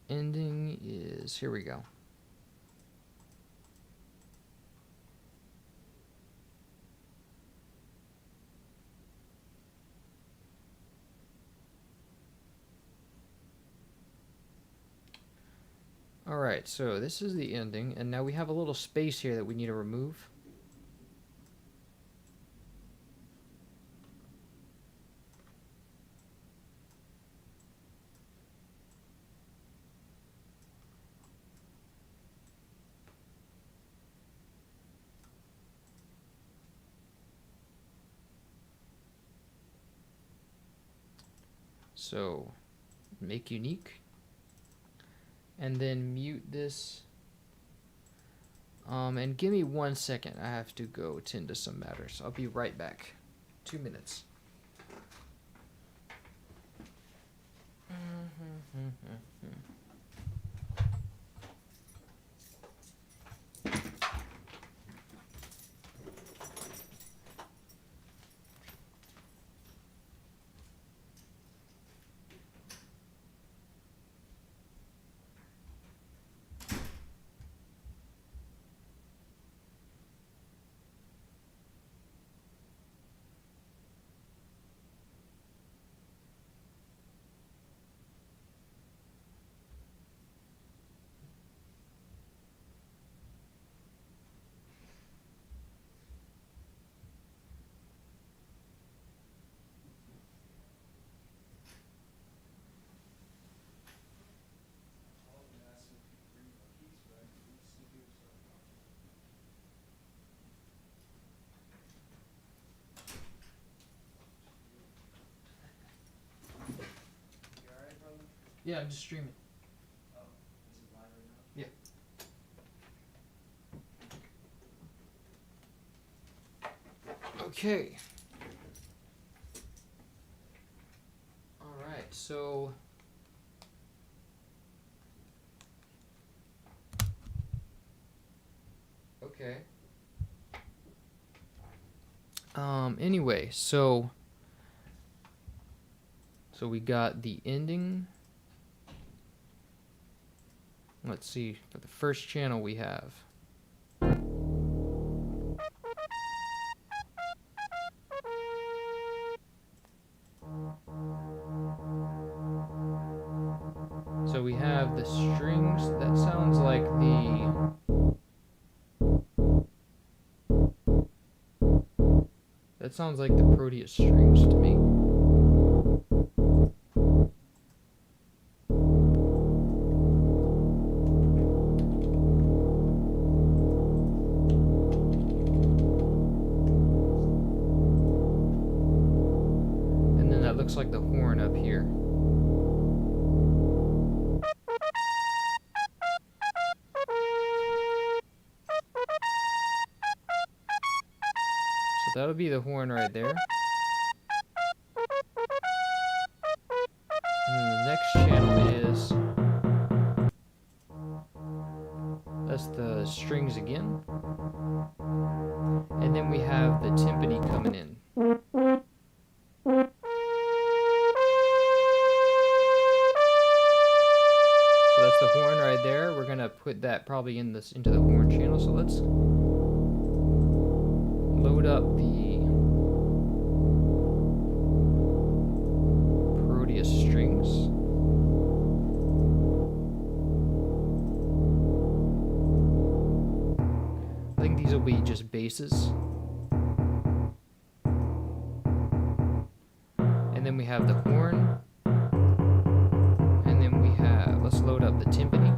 Ending is, here we go. Alright, so this is the ending, and now we have a little space here that we need to remove. So make unique, and then mute this. And give me 1 second. I have to go attend to some matters. I'll be right back. 2 minutes. Yeah, I'm just streaming. Oh, is it live right now? Yeah. Okay. Alright, so okay. Anyway, so we got the ending. Let's see, for the first channel we have. So we have the strings. That sounds like the Proteus strings to me. And then that looks like the horn up here. So that'll be the horn right there. And then the next channel is, that's the strings again. And then we have the timpani coming in. So that's the horn right there. We're gonna put that probably in this into the horn channel. So let's load up the Proteus strings. I think these will be just basses. And then we have the horn. And then we have, let's load up the timpani.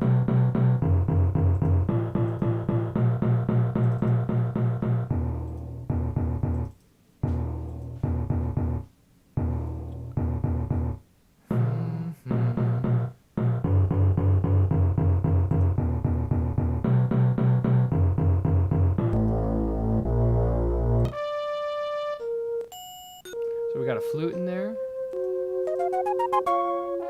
So we got a flute in there.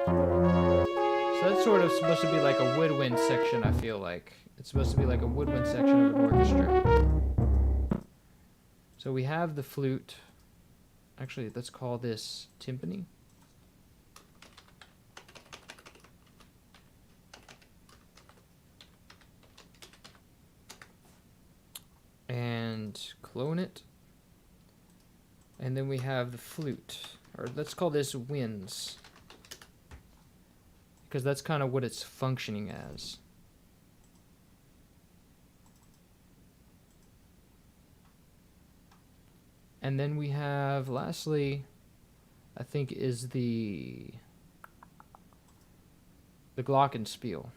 So that's sort of supposed to be like a woodwind section, I feel like. It's supposed to be like a woodwind section of an orchestra. So we have the flute. Actually, let's call this timpani. And clone it. And then we have the flute, or let's call this winds, because that's kind of what it's functioning as. And then we have, lastly, I think is the glockenspiel.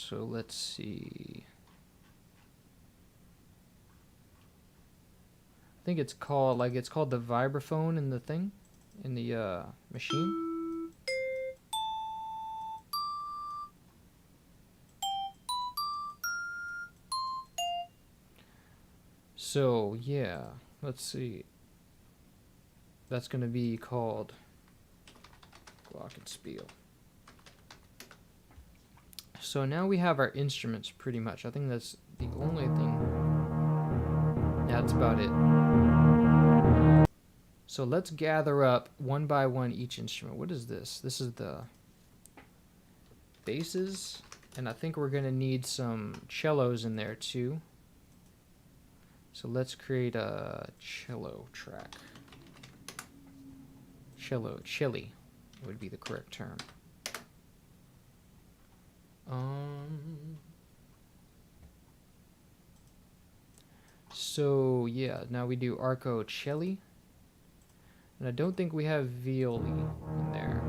So let's see. I think it's called the vibraphone in the thing, in the machine. So yeah, let's see. That's gonna be called Glockenspiel. So now we have our instruments pretty much. I think that's the only thing. That's about it. So let's gather up one by one each instrument. What is this? This is the basses, and I think we're gonna need some cellos in there too. So let's create a cello track. Chili would be the correct term. So yeah, now we do arco celli, and I don't think we have violi in there.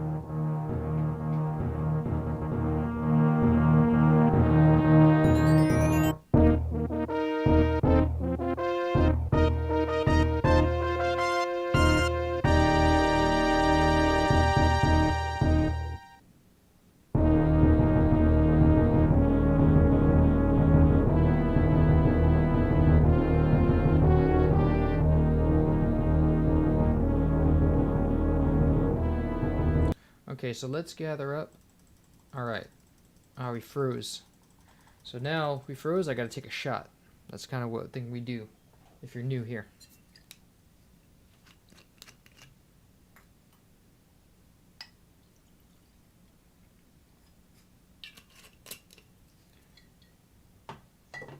Okay, so let's gather up. All right. We froze. So now we froze, I gotta take a shot. That's kind of what thing we do if you're new here.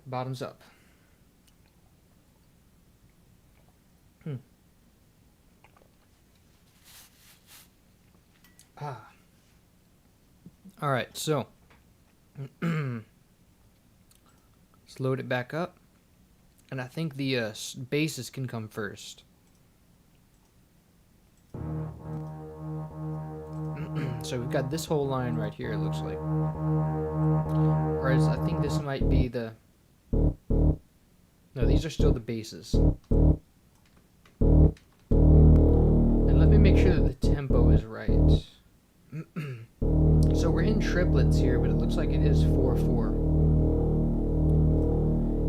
Bottoms up. All right, so let's load it back up, and I think the basses can come first. So we've got this whole line right here, it looks like. Whereas I think this might be the... No, these are still the basses. And let me make sure that the tempo is right. So we're in triplets here, but it looks like it is 4/4.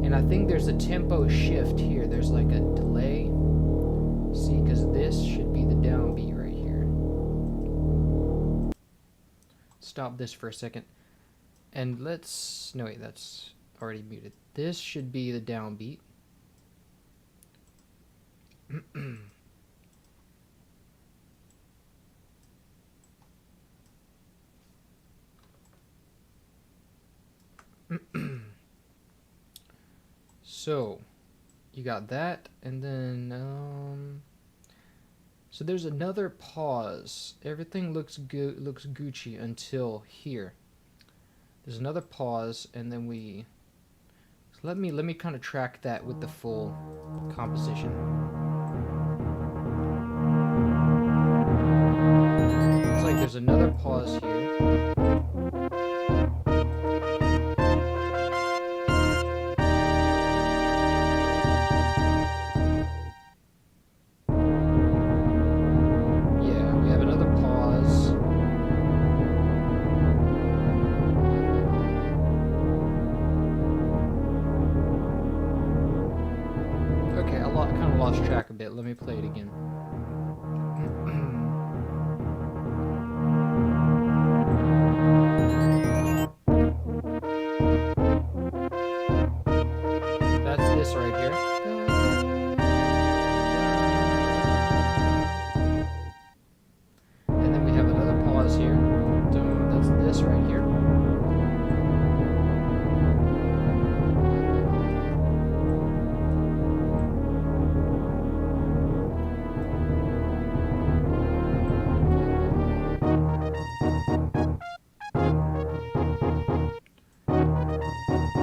And I think there's a tempo shift here. There's like a delay. See, because this should be the downbeat right here. Stop this for a second. And let's... No, wait, that's already muted. This should be the downbeat. So, you got that, and then, so there's another pause. Everything looks good, looks Gucci until here. There's another pause, and then we... So let me kind of track that with the full composition. Looks like there's another pause here. Lost track a bit. Let me play it again. That's this right here. And then we have another pause here. That's this right here.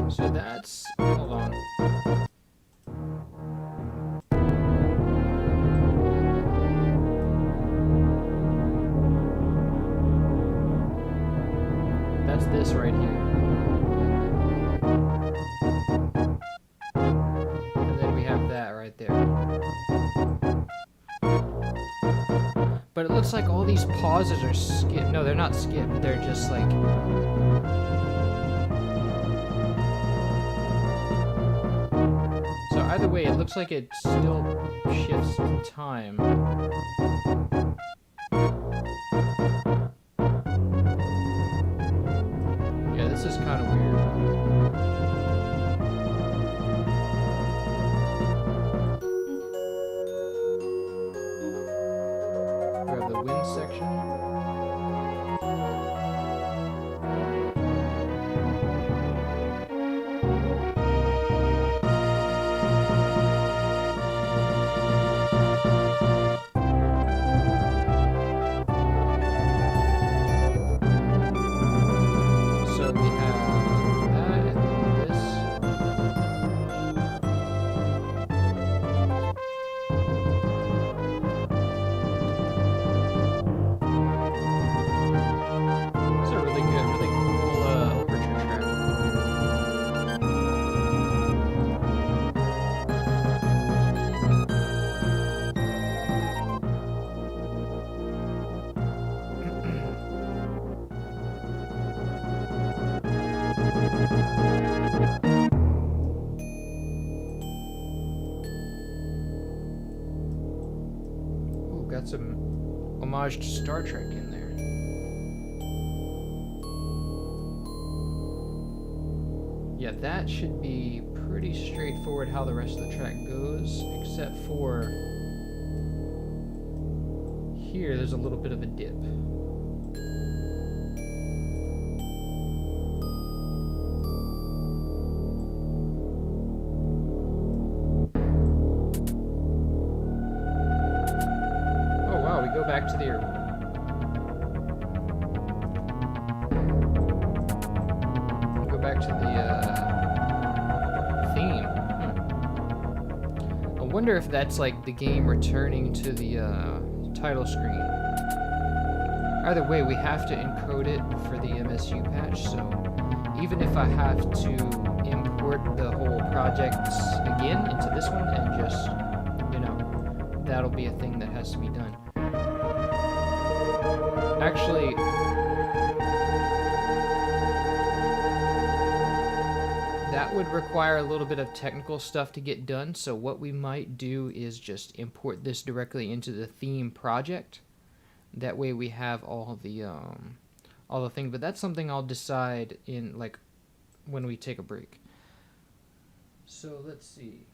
So that's, hold on. That's this right here. But it looks like all these pauses are skipped. No, they're not skipped. They're just like... So either way, it looks like it still shifts in time. Yeah, this is kind of weird. We have the wind section. So we have that and then this. It's a really good, really cool overture track. Ooh, got some homage to Star Trek in there. Yeah, that should be pretty straightforward how the rest of the track goes, except for here there's a little bit of a dip. Oh wow, we go back to the theme. I wonder if that's like the game returning to the title screen. Either way, we have to encode it for the MSU patch, so even if I have to import the whole project again into this one and just, you know, that'll be a thing that has to be done. Actually, that would require a little bit of technical stuff to get done, so what we might do is just import this directly into the theme project. That way we have all the thing, but that's something I'll decide in like when we take a break. So let's see.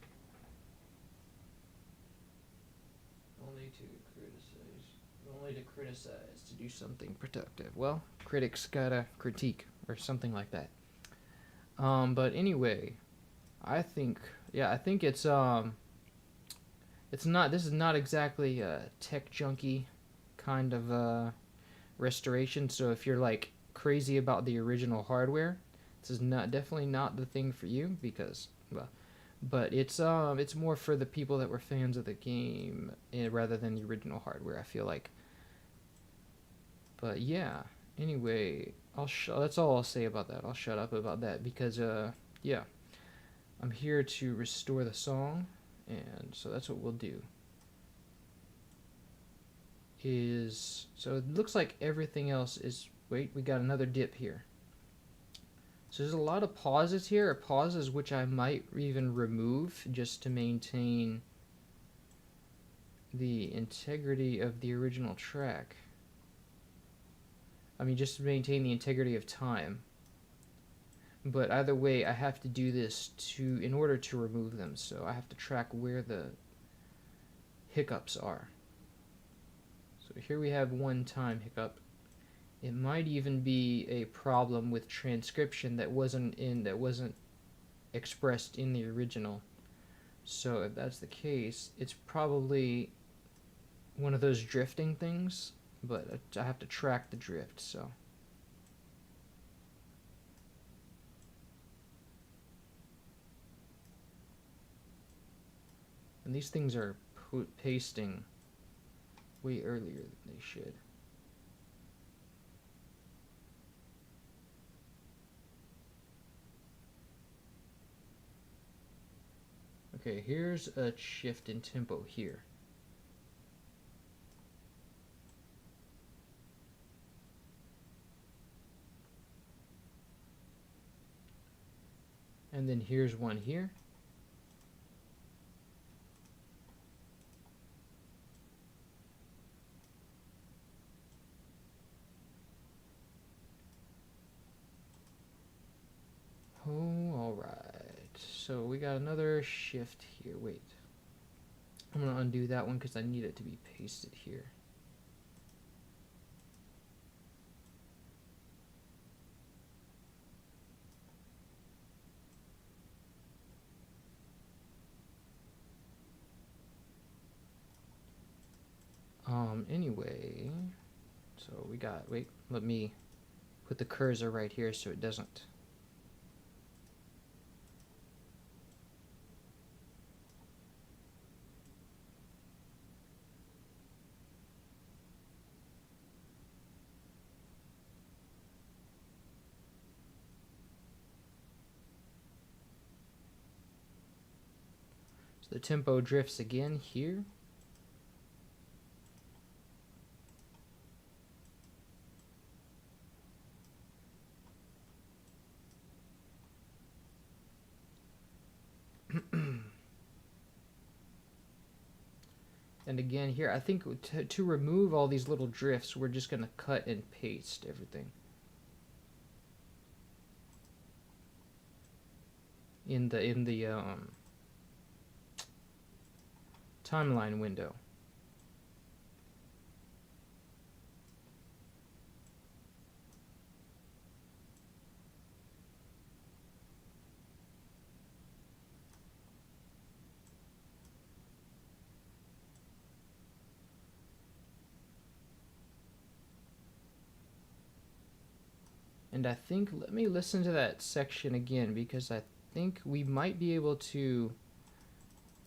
Only to criticize, to do something productive. Well, critics gotta critique or something like that. But anyway, I think it's not. This is not exactly a tech junkie kind of restoration. So if you're like crazy about the original hardware, this is definitely not the thing for you because well, but it's more for the people that were fans of the game rather than the original hardware, I feel like. But yeah, anyway, that's all I'll say about that. I'll shut up about that because yeah, I'm here to restore the song, and so that's what we'll do. So it looks like everything else is, wait, we got another dip here. So there's a lot of pauses here, pauses which I might even remove just to maintain the integrity of the original track. I mean, just to maintain the integrity of time. But either way, I have to do this in order to remove them, so I have to track where the hiccups are. So here we have one time hiccup. It might even be a problem with transcription that wasn't expressed in the original. So if that's the case, it's probably one of those drifting things, but I have to track the drift, so. And these things are pasting way earlier than they should. Okay, here's a shift in tempo here. And then here's one here. Oh, alright. So we got another shift here. Wait. I'm going to undo that one because I need it to be pasted here. Anyway, so we got, wait, let me put the cursor right here so it doesn't. So the tempo drifts again here. And again here, I think to remove all these little drifts, we're just going to cut and paste everything in the timeline window. And I think, let me listen to that section again because I think we might be able to,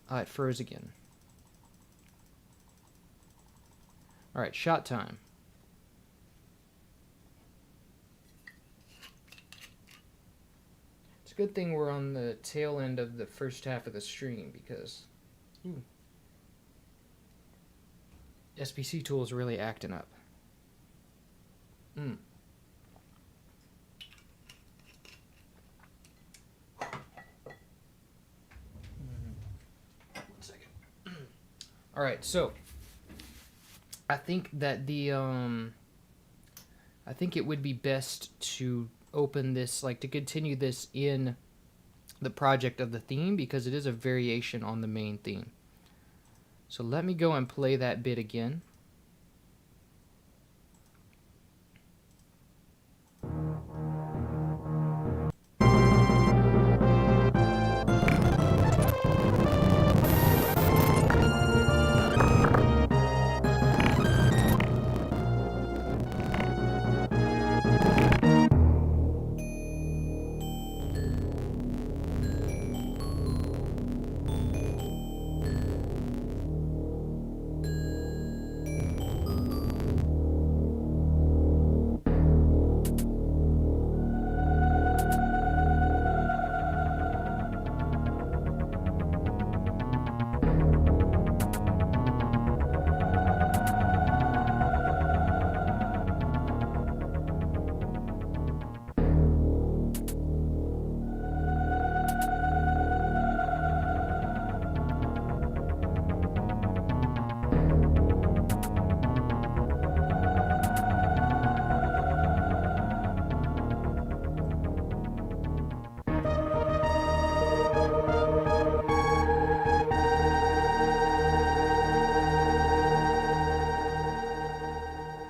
it froze again. Alright, shot time. It's a good thing we're on the tail end of the first half of the stream because SPC tool is really acting up. All right, so I think that I think it would be best to open this, like to continue this in the project of the theme because it is a variation on the main theme. So let me go and play that bit again.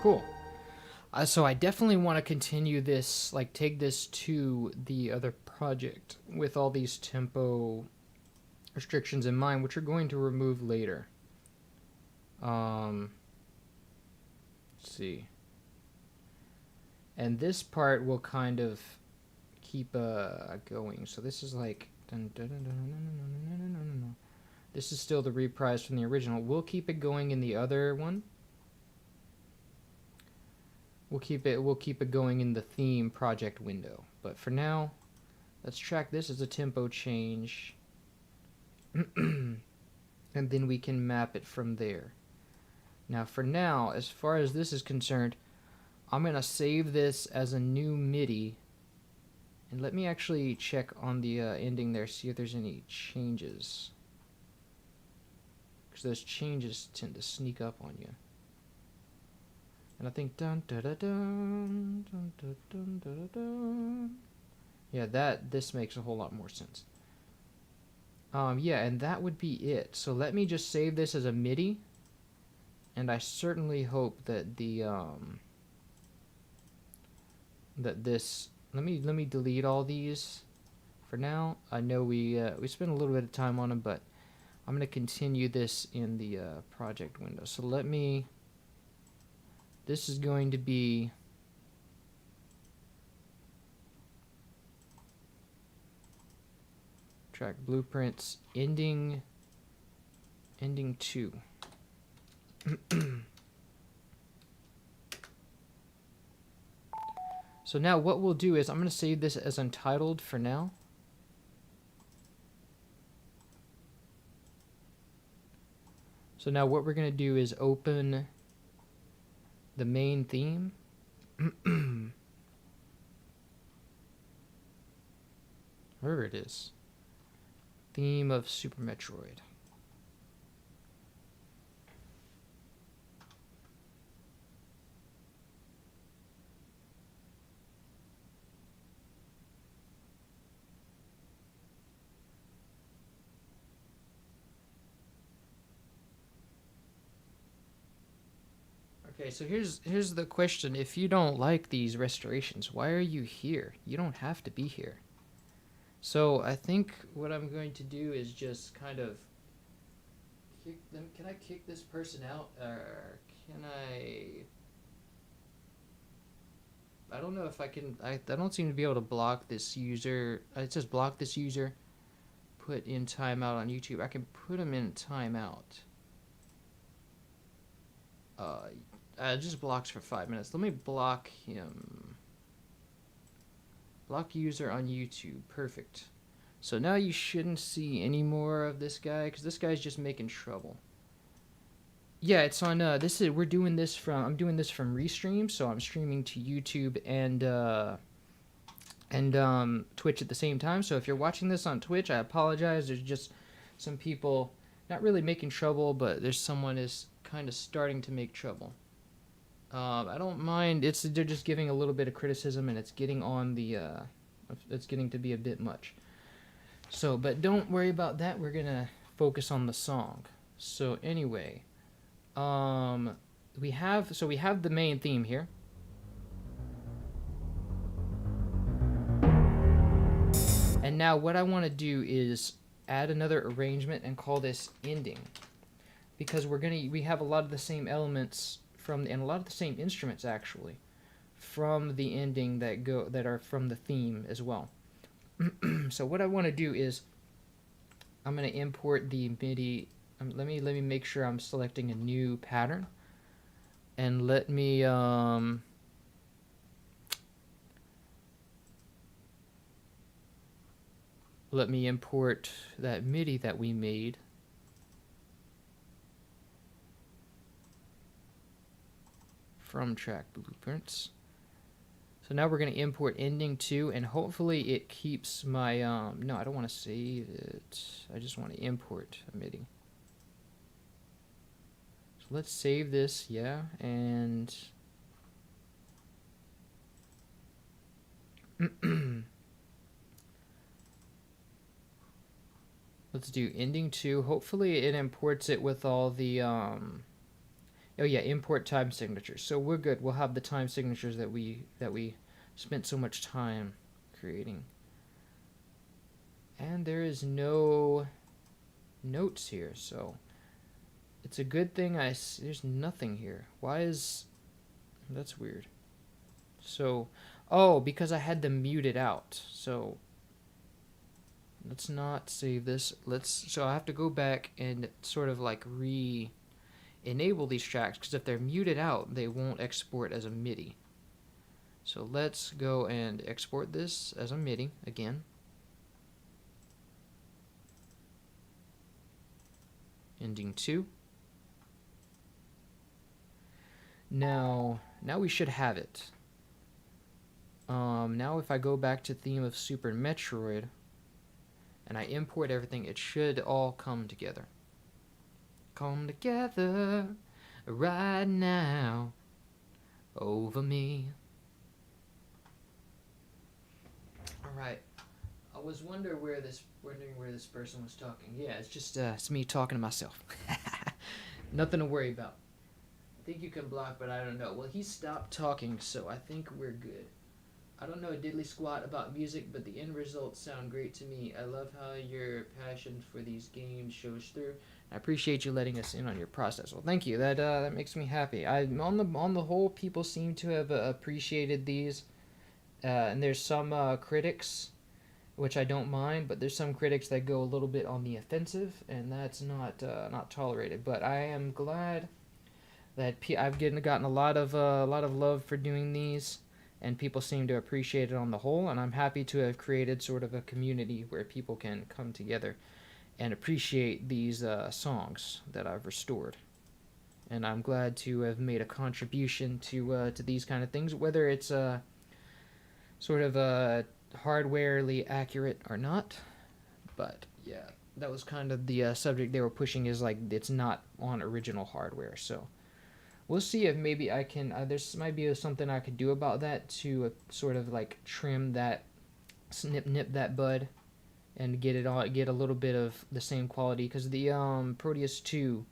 Cool. So I definitely want to continue this, like take this to the other project with all these tempo restrictions in mind, which we're going to remove later. Let's see. And this part will kind of keep going. So this is like this is still the reprise from the original. We'll keep it going in the other one. We'll keep it going in the theme project window. But for now, let's track this as a tempo change. And then we can map it from there. Now for now, as far as this is concerned, I'm going to save this as a new MIDI And let me actually check on the ending there, see if there's any changes. Because those changes tend to sneak up on you. And I think dun da da dun dun dun dun dun dun. Yeah, this makes a whole lot more sense. Yeah, and that would be it. So let me just save this as a MIDI, and I certainly hope that the that this let me delete all these for now. I know we spent a little bit of time on them, but I'm gonna continue this in the project window. So let me. This is going to be track blueprints ending 2. So now what we'll do is I'm going to save this as untitled for now. So now what we're going to do is open the main theme. Where it is. Theme of Super Metroid. Okay, so here's the question. If you don't like these restorations, why are you here? You don't have to be here. So I think what I'm going to do is just kind of kick them. Can I kick this person out, or can I? I don't know if I can. I don't seem to be able to block this user. It says block this user. Put in timeout on YouTube. I can put him in timeout. Just blocks for 5 minutes. Let me block him. Block user on YouTube. Perfect. So now you shouldn't see any more of this guy, because this guy's just making trouble. Yeah, it's on, we're doing this from, I'm doing this from Restream, so I'm streaming to YouTube and Twitch at the same time. So if you're watching this on Twitch, I apologize. There's just some people not really making trouble, but there's someone is kind of starting to make trouble. I don't mind. They're just giving a little bit of criticism, and it's getting on the it's getting to be a bit much. So, but don't worry about that. We're gonna focus on the song. So anyway, we have the main theme here. And now what I want to do is add another arrangement and call this ending, because we have a lot of the same elements and a lot of the same instruments actually from the ending that are from the theme as well. So what I want to do is I'm going to import the MIDI. Let me make sure I'm selecting a new pattern, and let me import that MIDI that we made. From track blueprints. So now we're going to import ending 2, and hopefully it keeps my no, I don't want to save it. I just want to import a MIDI. So let's save this, yeah, and let's do ending 2. Hopefully it imports it with all the oh yeah, import time signatures. So we're good. We'll have the time signatures that we spent so much time creating. And there is no notes here, so it's a good thing there's nothing here. Why is that's weird. So because I had them muted out. So let's not save this. So I have to go back and sort of like enable these tracks, because if they're muted out, they won't export as a MIDI. So let's go and export this as a MIDI again. Ending 2. Now we should have it. Now if I go back to theme of Super Metroid and I import everything, it should all come together. Come together right now over me. All right. I was wondering where this person was talking. Yeah, it's just it's me talking to myself. Nothing to worry about. I think you can block, but I don't know. Well, he stopped talking, so I think we're good. I don't know a diddly squat about music, but the end results sound great to me. I love how your passion for these games shows through. I appreciate you letting us in on your process. Well, thank you. That makes me happy. On the whole, people seem to have appreciated these, and there's some critics, which I don't mind, but there's some critics that go a little bit on the offensive, and that's not tolerated. But I am glad that I've gotten a lot of love for doing these, and people seem to appreciate it on the whole. And I'm happy to have created sort of a community where people can come together and appreciate these songs that I've restored. And I'm glad to have made a contribution to these kind of things, whether it's sort of hardwarely accurate or not. But yeah, that was kind of the subject they were pushing, is like it's not on original hardware. So we'll see if maybe I can. There's might be something I could do about that to sort of like trim that, nip that bud, and get a little bit of the same quality. Because the Proteus 2,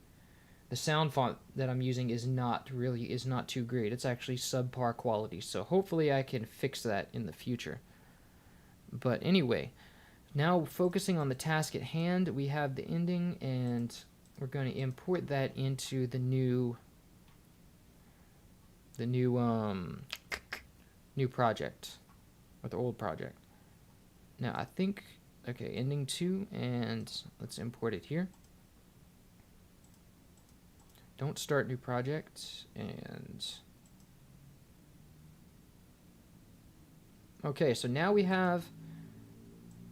the sound font that I'm using is not too great. It's actually subpar quality. So hopefully I can fix that in the future. But anyway, now focusing on the task at hand, we have the ending, and we're going to import that into the new new project, or the old project. Now I think, okay, ending 2, and let's import it here. Don't start new project, and okay, so now we have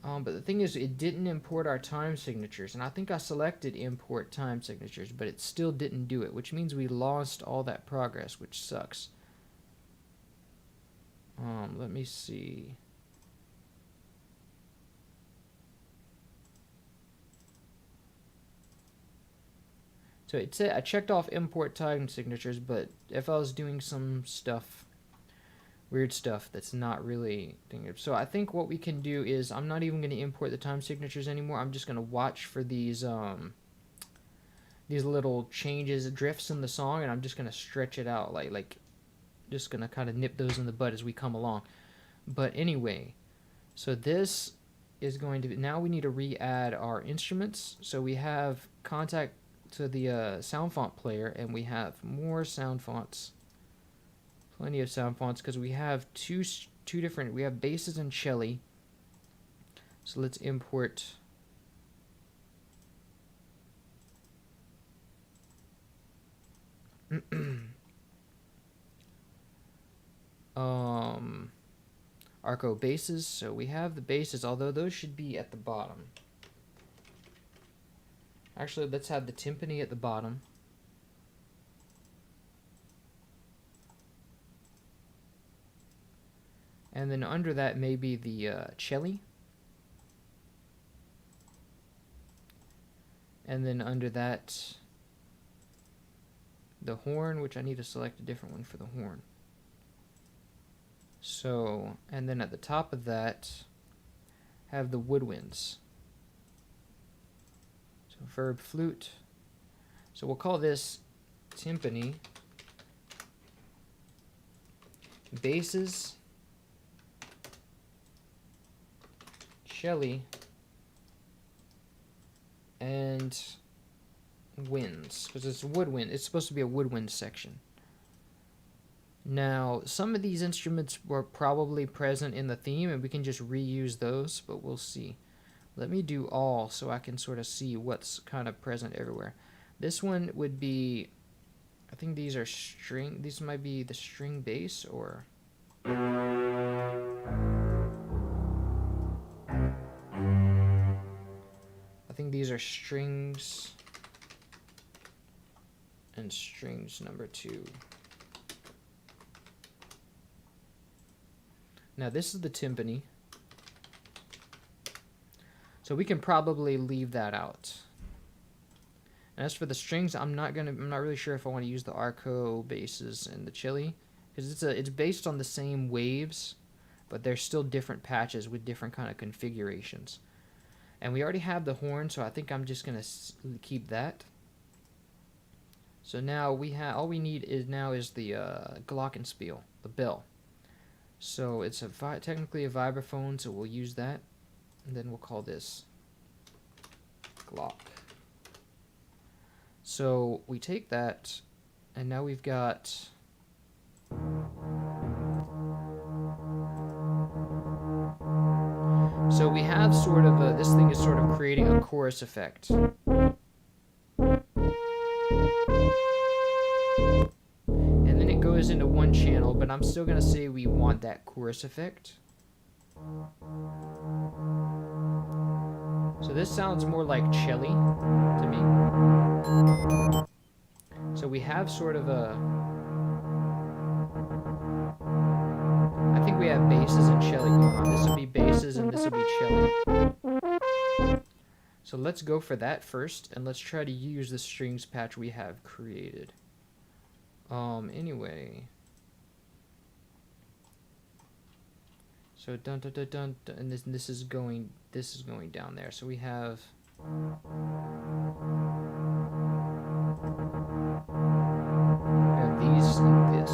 but the thing is, it didn't import our time signatures, and I think I selected import time signatures, but it still didn't do it, which means we lost all that progress, which sucks. Let me see. So it said I checked off import time signatures, but if I was doing some stuff, weird stuff that's not really thinking. So I think what we can do is, I'm not even going to import the time signatures anymore. I'm just going to watch for these little changes, drifts in the song, and I'm just going to stretch it out, like just going to kind of nip those in the bud as we come along. But anyway, so this is going to be, now we need to re-add our instruments. So we have contact to the sound font player, and we have more sound fonts. Plenty of sound fonts, because we have two different, we have basses and cello. So let's import Arco basses. So we have the basses, although those should be at the bottom. Actually, let's have the timpani at the bottom. And then under that, maybe the cello. And then under that, the horn, which I need to select a different one for the horn. So, and then at the top of that, have the woodwinds. So verb flute. So we'll call this timpani. Basses. Cello. And winds, because it's woodwind. It's supposed to be a woodwind section. Now, some of these instruments were probably present in the theme, and we can just reuse those, but we'll see. Let me do all so I can sort of see what's kind of present everywhere. This one would be, I think these are string, these might be the string bass, or I think these are strings and strings number 2. Now this is the timpani. So we can probably leave that out. And as for the strings, I'm not really sure if I want to use the arco basses and the chili, because it's based on the same waves, but they're still different patches with different kind of configurations. And we already have the horn, so I think I'm just gonna keep that. So now all we need is the glockenspiel, the bell. So it's technically a vibraphone, so we'll use that, and then we'll call this Glock. So we take that, and now we've got so we have sort of this thing is sort of creating a chorus effect. And then it goes into one channel, but I'm still gonna say we want that chorus effect. So this sounds more like cello to me. So we have sort of a... I think we have basses and cello going on. This will be basses and this will be cello. So let's go for that first, and let's try to use the strings patch we have created. Anyway. So dun dun dun dun, dun, and this is going down there. So we have these and this.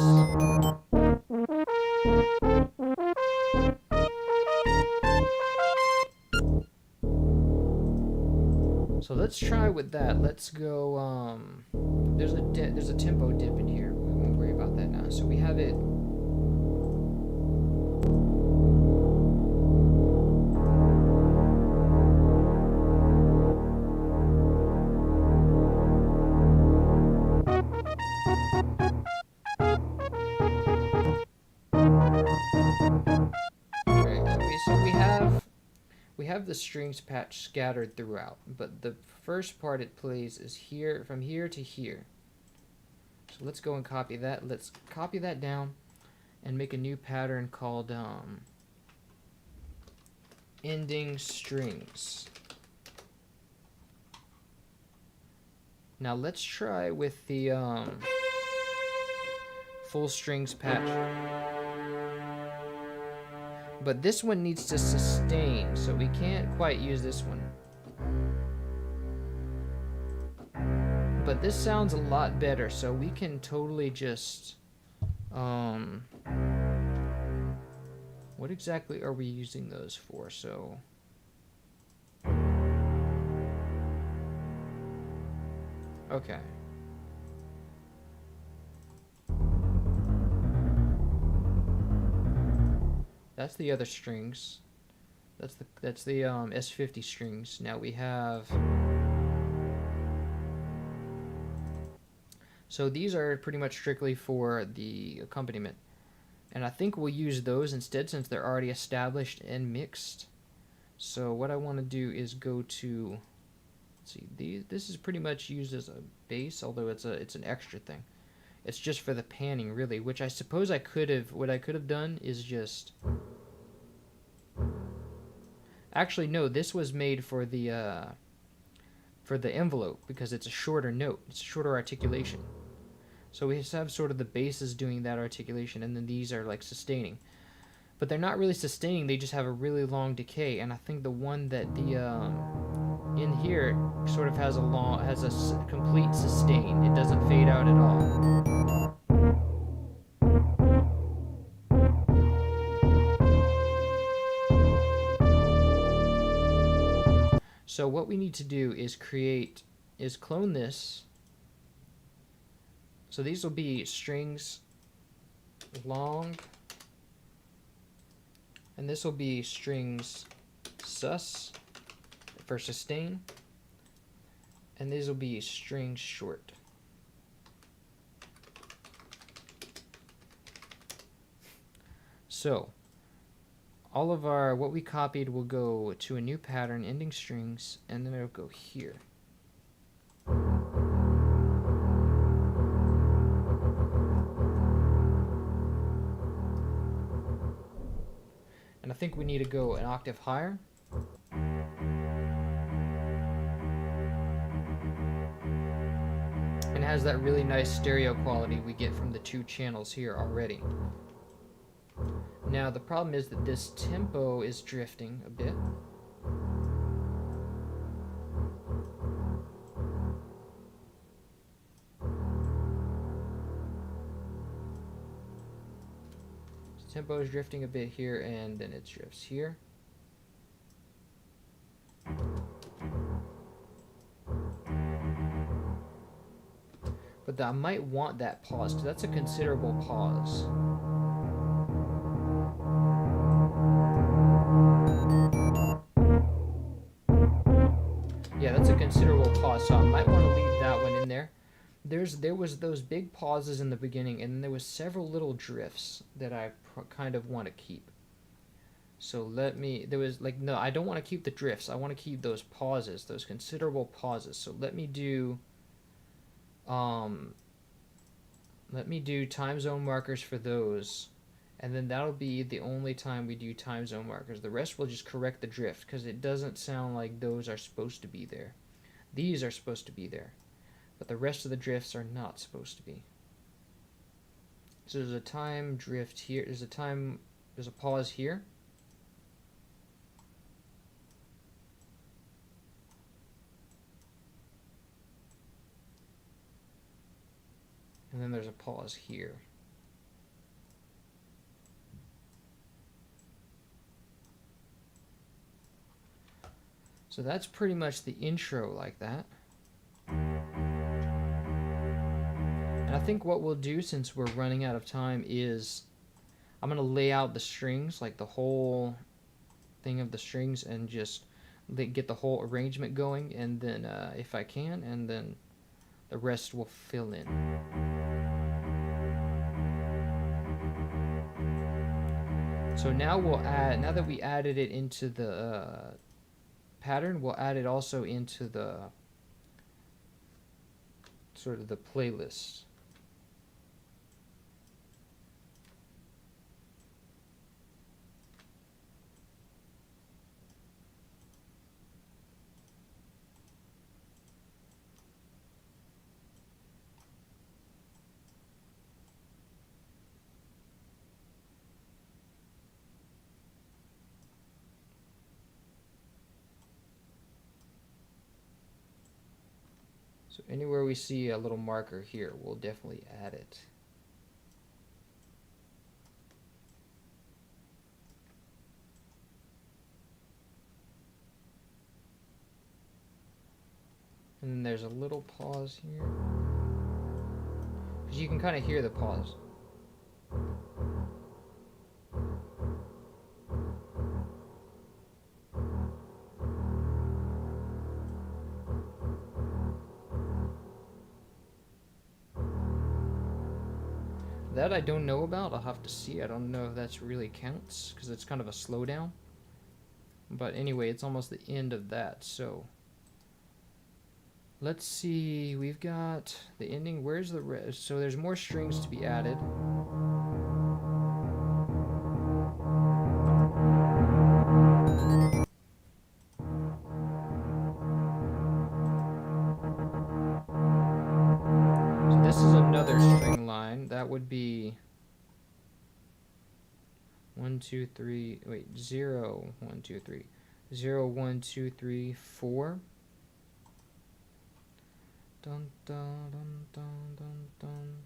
So let's try with that. Let's go. There's a tempo dip in here. We won't worry about that now. So we have it. We have the strings patch scattered throughout, but the first part it plays is here, from here to here. So let's go and copy that. Let's copy that down and make a new pattern called ending strings. Now let's try with the full strings patch. But this one needs to sustain, so we can't quite use this one. But this sounds a lot better, so we can totally just... what exactly are we using those for? So... okay. That's the other strings. That's the S50 strings. Now we have... so these are pretty much strictly for the accompaniment. And I think we'll use those instead since they're already established and mixed. So what I want to do is go to... let's see, this is pretty much used as a bass, although it's an extra thing. It's just for the panning, really, which I suppose what I could have done is just... actually, no, this was made for the envelope, because it's a shorter note. It's a shorter articulation. So we just have sort of the basses doing that articulation, and then these are like sustaining. But they're not really sustaining, they just have a really long decay, and I think the one that in here sort of has a complete sustain. It doesn't fade out at all. So what we need to do is clone this. So these will be strings long, and this will be strings sus for sustain, and these will be strings short. So all of what we copied will go to a new pattern, ending strings, and then it'll go here. think we need to go an octave higher. And has that really nice stereo quality we get from the two channels here already. Now the problem is that this tempo is drifting a bit. Tempo is drifting a bit here, and then it drifts here. But I might want that pause, because that's a considerable pause. Yeah, that's a considerable pause, so I might want to leave that one in there. There was those big pauses in the beginning, and then there was several little drifts that I kind of want to keep. So there was like, no, I don't want to keep the drifts. I want to keep those pauses, those considerable pauses. So let me do time zone markers for those, and then that'll be the only time we do time zone markers. The rest will just correct the drift, because it doesn't sound like those are supposed to be there. These are supposed to be there, but the rest of the drifts are not supposed to be. So there's a time drift here, there's a pause here. And then there's a pause here. So that's pretty much the intro like that. And I think what we'll do, since we're running out of time, is I'm going to lay out the strings, like the whole thing of the strings, and just get the whole arrangement going, and then if I can, and then the rest will fill in. So now now that we added it into the pattern, we'll add it also into the sort of the playlist. So anywhere we see a little marker here, we'll definitely add it. And then there's a little pause here, because you can kind of hear the pause. That I don't know about. I'll have to see. I don't know if that's really counts, because it's kind of a slowdown. But anyway, it's almost the end of that, so let's see. We've got the ending. Where's the rest? So there's more strings to be added. So this is another string line. That would be 1, 2, 3, wait, 0, 1, 2, 3, 0, 1, 2, 3, 4. Dun, dun, dun, dun, dun, dun.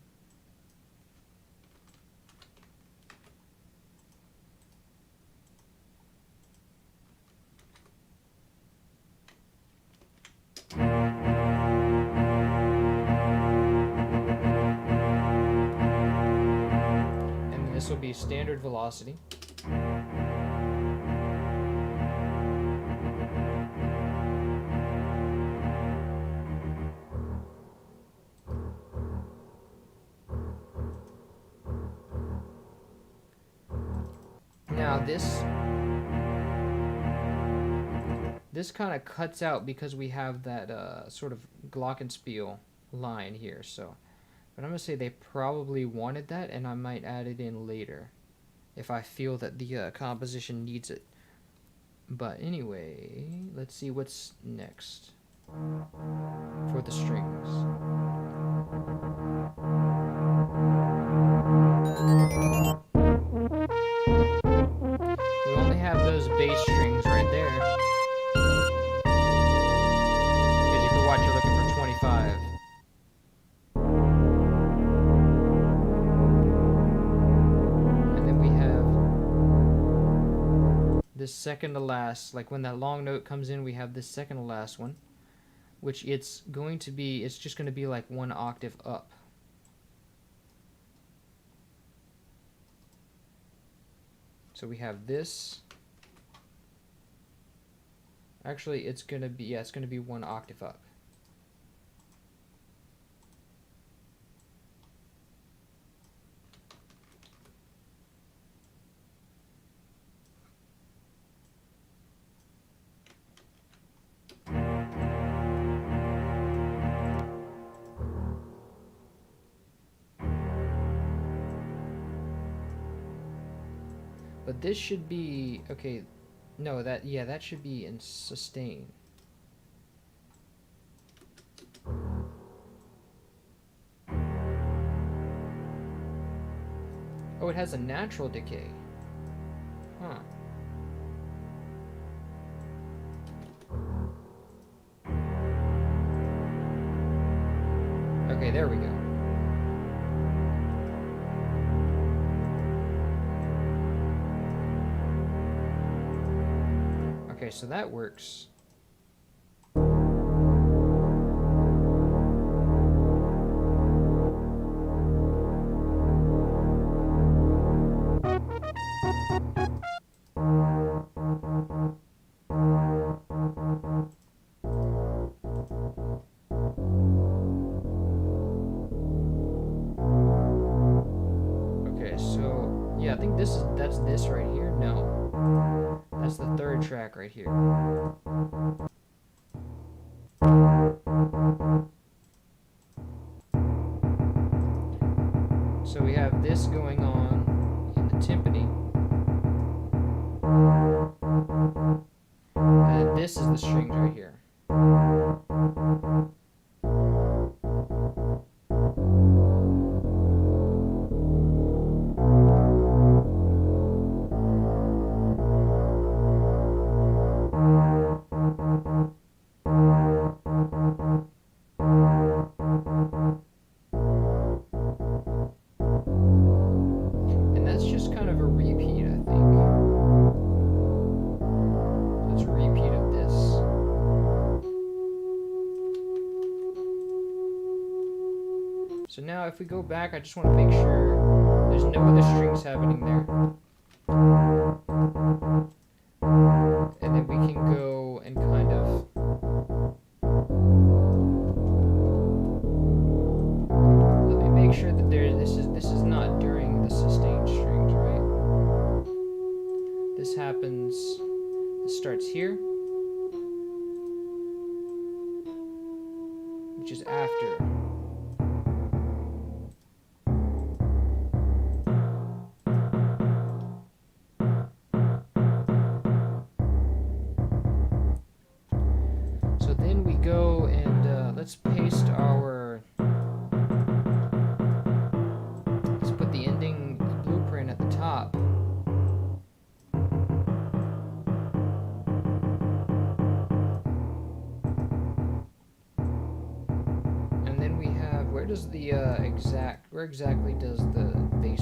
And this will be standard velocity. Now this kind of cuts out, because we have that sort of glockenspiel line here. So, but I'm gonna say they probably wanted that, and I might add it in later. if I feel that the composition needs it. But anyway, let's see what's next for the strings. We only have those bass strings right there. Because you can watch, you're looking for 25. And then we have this second to last, like when that long note comes in, we have this second to last one, which it's just going to be like 1 octave up. So we have this. Actually, it's going to be 1 octave up. But this should be, okay, no, that should be in sustain. Oh, it has a natural decay. Huh. Okay, there we go. Okay, so that works. Okay, so yeah, I think that's this right here. No, that's the third track right here. So we have this going on in the timpani. And this is the strings right here. And that's just kind of a repeat, I think. It's a repeat of this. So now if we go back, I just want to make sure there's no other strings happening there. And then we can go and kind of let me make sure that this is not during the sustained strings, right? This happens, this starts here, which is after. So then we go and let's paste our, let's put the ending blueprint at the top. And then we have, where exactly does those bass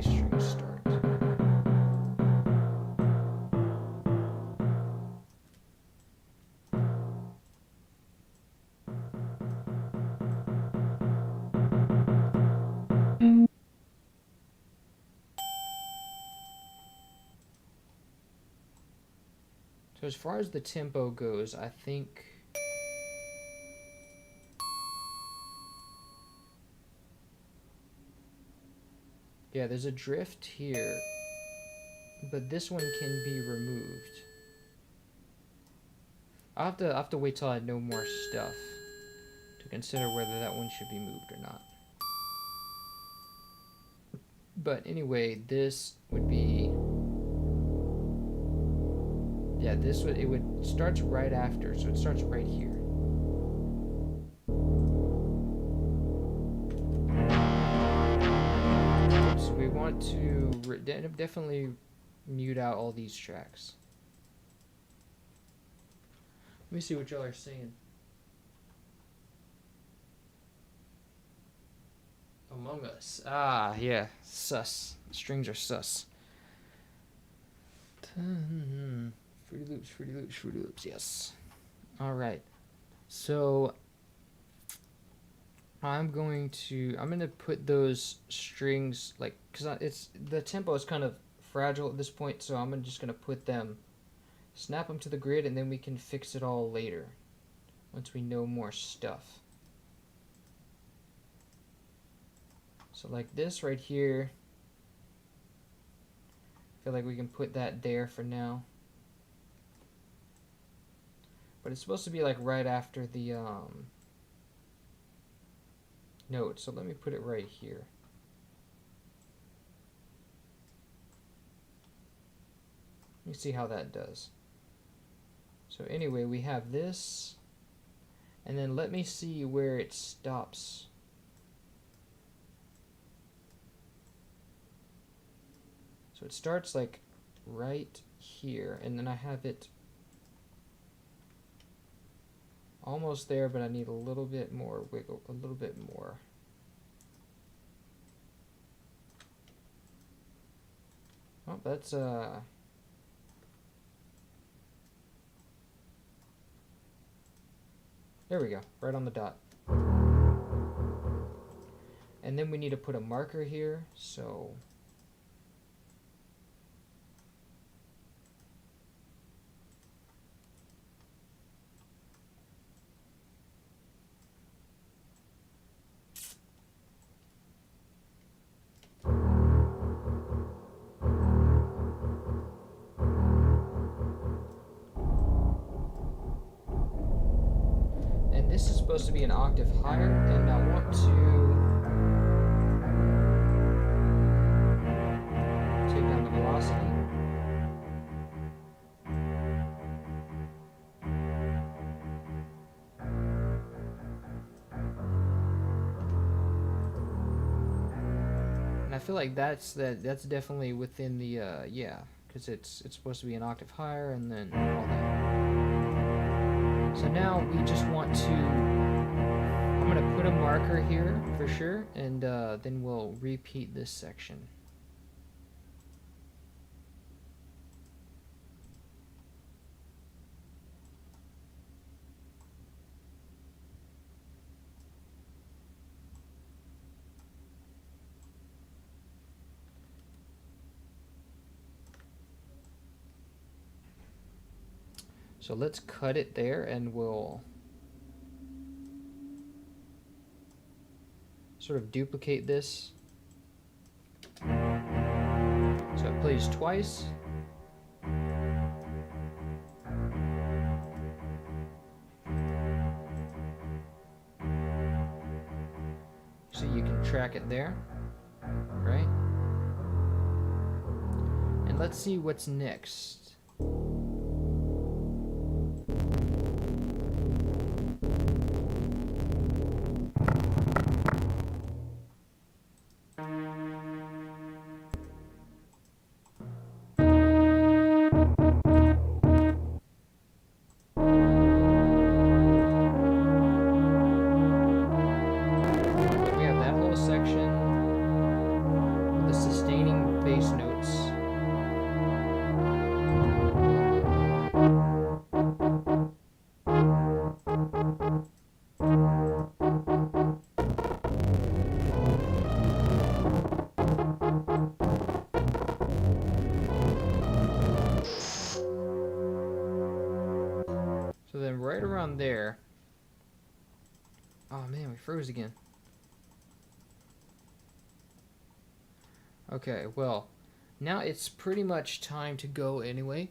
strings start? So as far as the tempo goes, I think yeah, there's a drift here, but this one can be removed. I'll have to wait till I know more stuff to consider whether that one should be moved or not. But anyway, this would be Yeah, it would starts right after, so it starts right here. So we want to definitely mute out all these tracks. Let me see what y'all are saying. Among Us. Ah, yeah. Sus. Strings are sus. Fruity Loops, Fruity Loops, Fruity Loops, yes. Alright. So I'm going to put those strings, like, because the tempo is kind of fragile at this point, so I'm just going to put them, snap them to the grid, and then we can fix it all later once we know more stuff. So like this right here, I feel like we can put that there for now. But it's supposed to be like right after the note, so let me put it right here. Let me see how that does. So anyway, we have this, and then let me see where it stops. So it starts like right here, and then I have it almost there, but I need a little bit more wiggle, a little bit more. Oh, that's there we go, right on the dot. And then we need to put a marker here, so this is supposed to be an octave higher, and I want to take down the velocity. And I feel like that's definitely within the yeah, because it's supposed to be an octave higher, and then all that. So now we just want to, I'm going to put a marker here for sure, and then we'll repeat this section. So let's cut it there, and we'll sort of duplicate this. So it plays twice. So you can track it there, right? And let's see what's next. So then right around there, oh man, we froze again. Okay, well, now it's pretty much time to go anyway.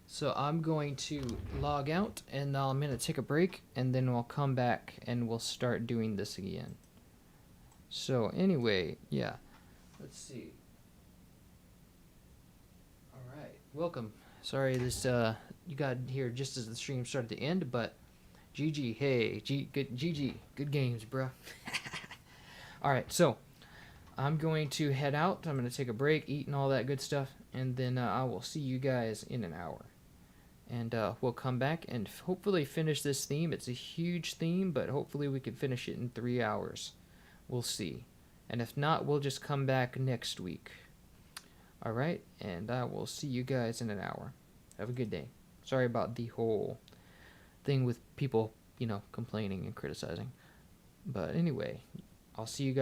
So I'm going to log out, and I'm going to take a break, and then we'll come back and we'll start doing this again. So anyway, yeah, let's see. All right, welcome. Sorry, this you got here just as the stream started to end, but GG, hey, good GG, good games, bro. All right, so I'm going to head out. I'm going to take a break, eat, and all that good stuff, and then I will see you guys in an hour. And we'll come back and hopefully finish this theme. It's a huge theme, but hopefully we can finish it in 3 hours. We'll see. And if not, we'll just come back next week. All right, and I will see you guys in an hour. Have a good day. Sorry about the whole thing with people, complaining and criticizing. But anyway, I'll see you guys.